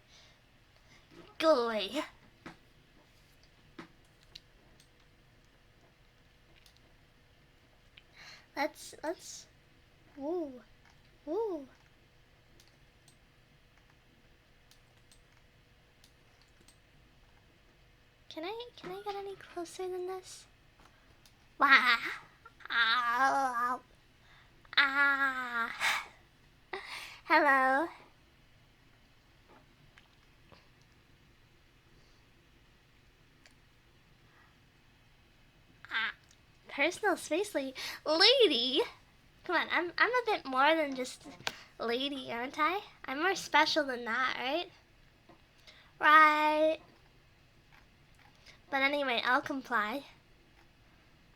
Go away. Let's, woo, woo. Can I get any closer than this? Wah. Ow. Ah. Hello. Personal space lady. Come on, I'm a bit more than just lady, aren't I? I'm more special than that, right? Right. But anyway, I'll comply.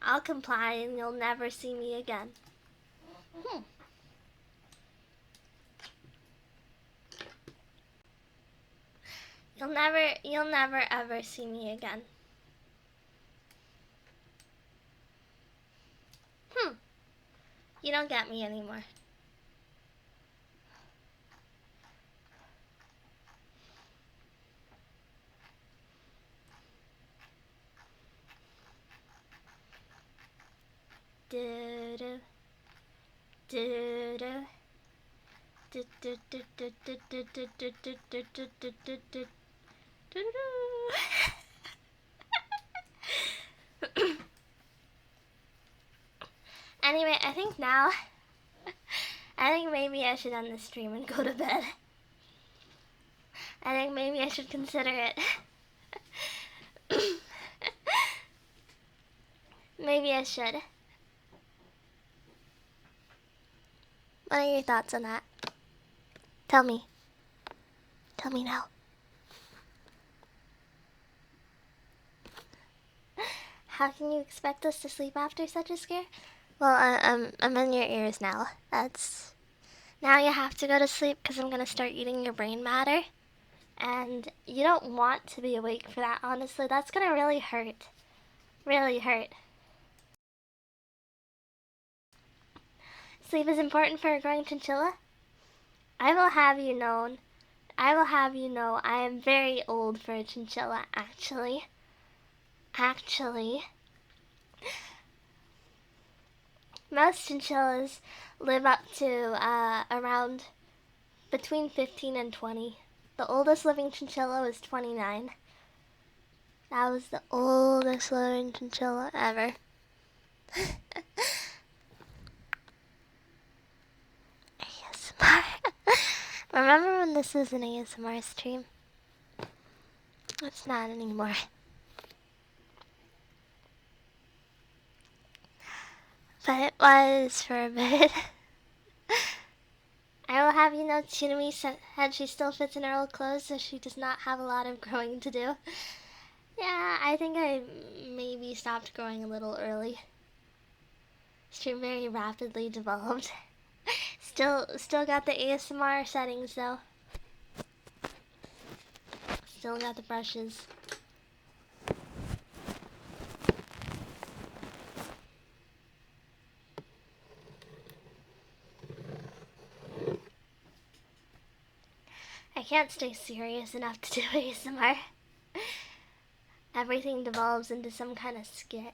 I'll comply and you'll never see me again. You'll never ever see me again. You don't get me anymore. Do-do. Do-do. Anyway, I think now, I think maybe I should end the stream and go to bed. I think maybe I should consider it. Maybe I should. What are your thoughts on that? Tell me. Tell me now. How can you expect us to sleep after such a scare? Well, I'm in your ears now. Now you have to go to sleep because I'm gonna start eating your brain matter. And you don't want to be awake for that, honestly. That's gonna really hurt. Really hurt. Sleep is important for a growing chinchilla. I will have you know I am very old for a chinchilla, actually. Most chinchillas live up to around between 15 and 20. The oldest living chinchilla was 29. That was the oldest living chinchilla ever. ASMR. Remember when this was an ASMR stream? It's not anymore. But it was for a bit. I will have you know Tsunami said she still fits in her old clothes, so she does not have a lot of growing to do. Yeah, I think I maybe stopped growing a little early. Stream very rapidly developed. Still got the ASMR settings though. Still got the brushes. I can't stay serious enough to do ASMR. Everything devolves into some kind of skit.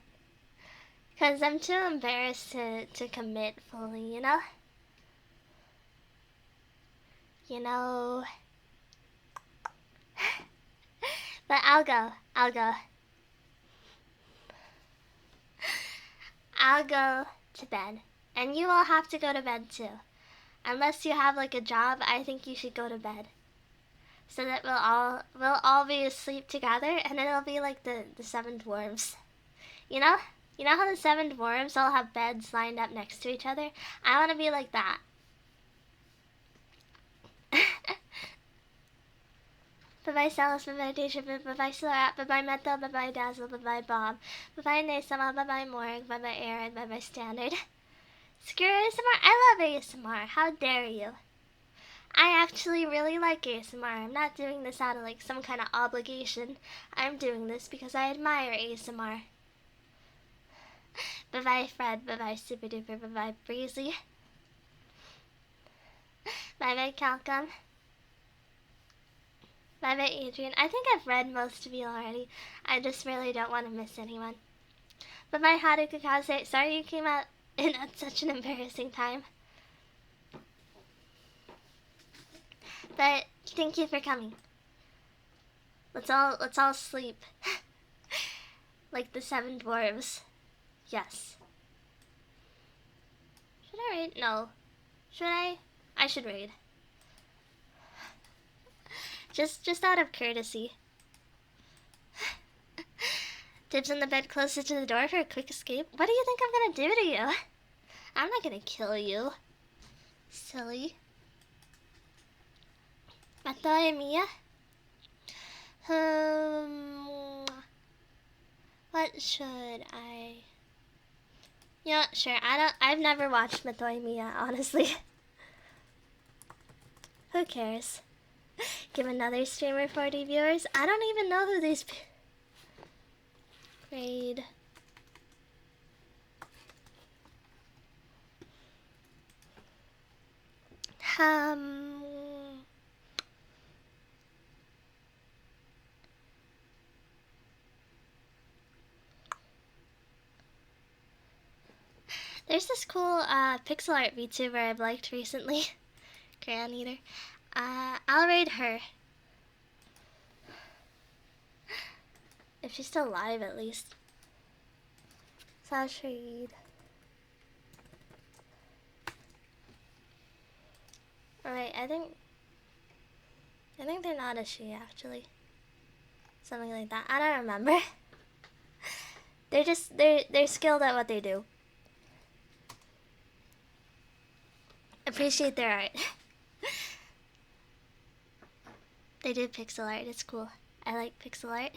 Because I'm too embarrassed to commit fully, you know? You know... But I'll go. I'll go to bed. And you all have to go to bed too. Unless you have like a job, I think you should go to bed. So that we'll all be asleep together, and it'll be like the seven dwarves. You know? You know how the 7 dwarves all have beds lined up next to each other? I want to be like that. Bye-bye Celis, bye-bye Deja, bye-bye Slorat, bye-bye Metal, bye-bye Dazzle, bye-bye Bob, bye-bye Nasama, bye-bye Morg, bye-bye Aaron, bye-bye Standard. Screw ASMR? I love ASMR. How dare you? I actually really like ASMR. I'm not doing this out of like some kind of obligation. I'm doing this because I admire ASMR. Bye-bye Fred, bye-bye Super Duper, bye-bye Breezy. Bye-bye Calcum. Bye-bye Adrian. I think I've read most of you already. I just really don't want to miss anyone. Bye-bye Haruka Kaze. Sorry you came out in at such an embarrassing time. But thank you for coming. Let's all sleep. Like the 7 dwarves. Yes. Should I raid? No. Should I? I should raid. Just out of courtesy. Dibs on the bed closest to the door for a quick escape. What do you think I'm gonna do to you? I'm not gonna kill you. Silly. Matoe Mia? What should I? Yeah, sure. I've never watched Matoe Mia, honestly. Who cares? Give another streamer 40 viewers. I don't even know who these raid. There's this cool pixel art VTuber I've liked recently. Crayon Eater. I'll raid her. If she's still alive, at least. Slash raid. Alright, I think they're not a she, actually. Something like that. I don't remember. They're skilled at what they do. Appreciate their art. They do pixel art, it's cool. I like pixel art.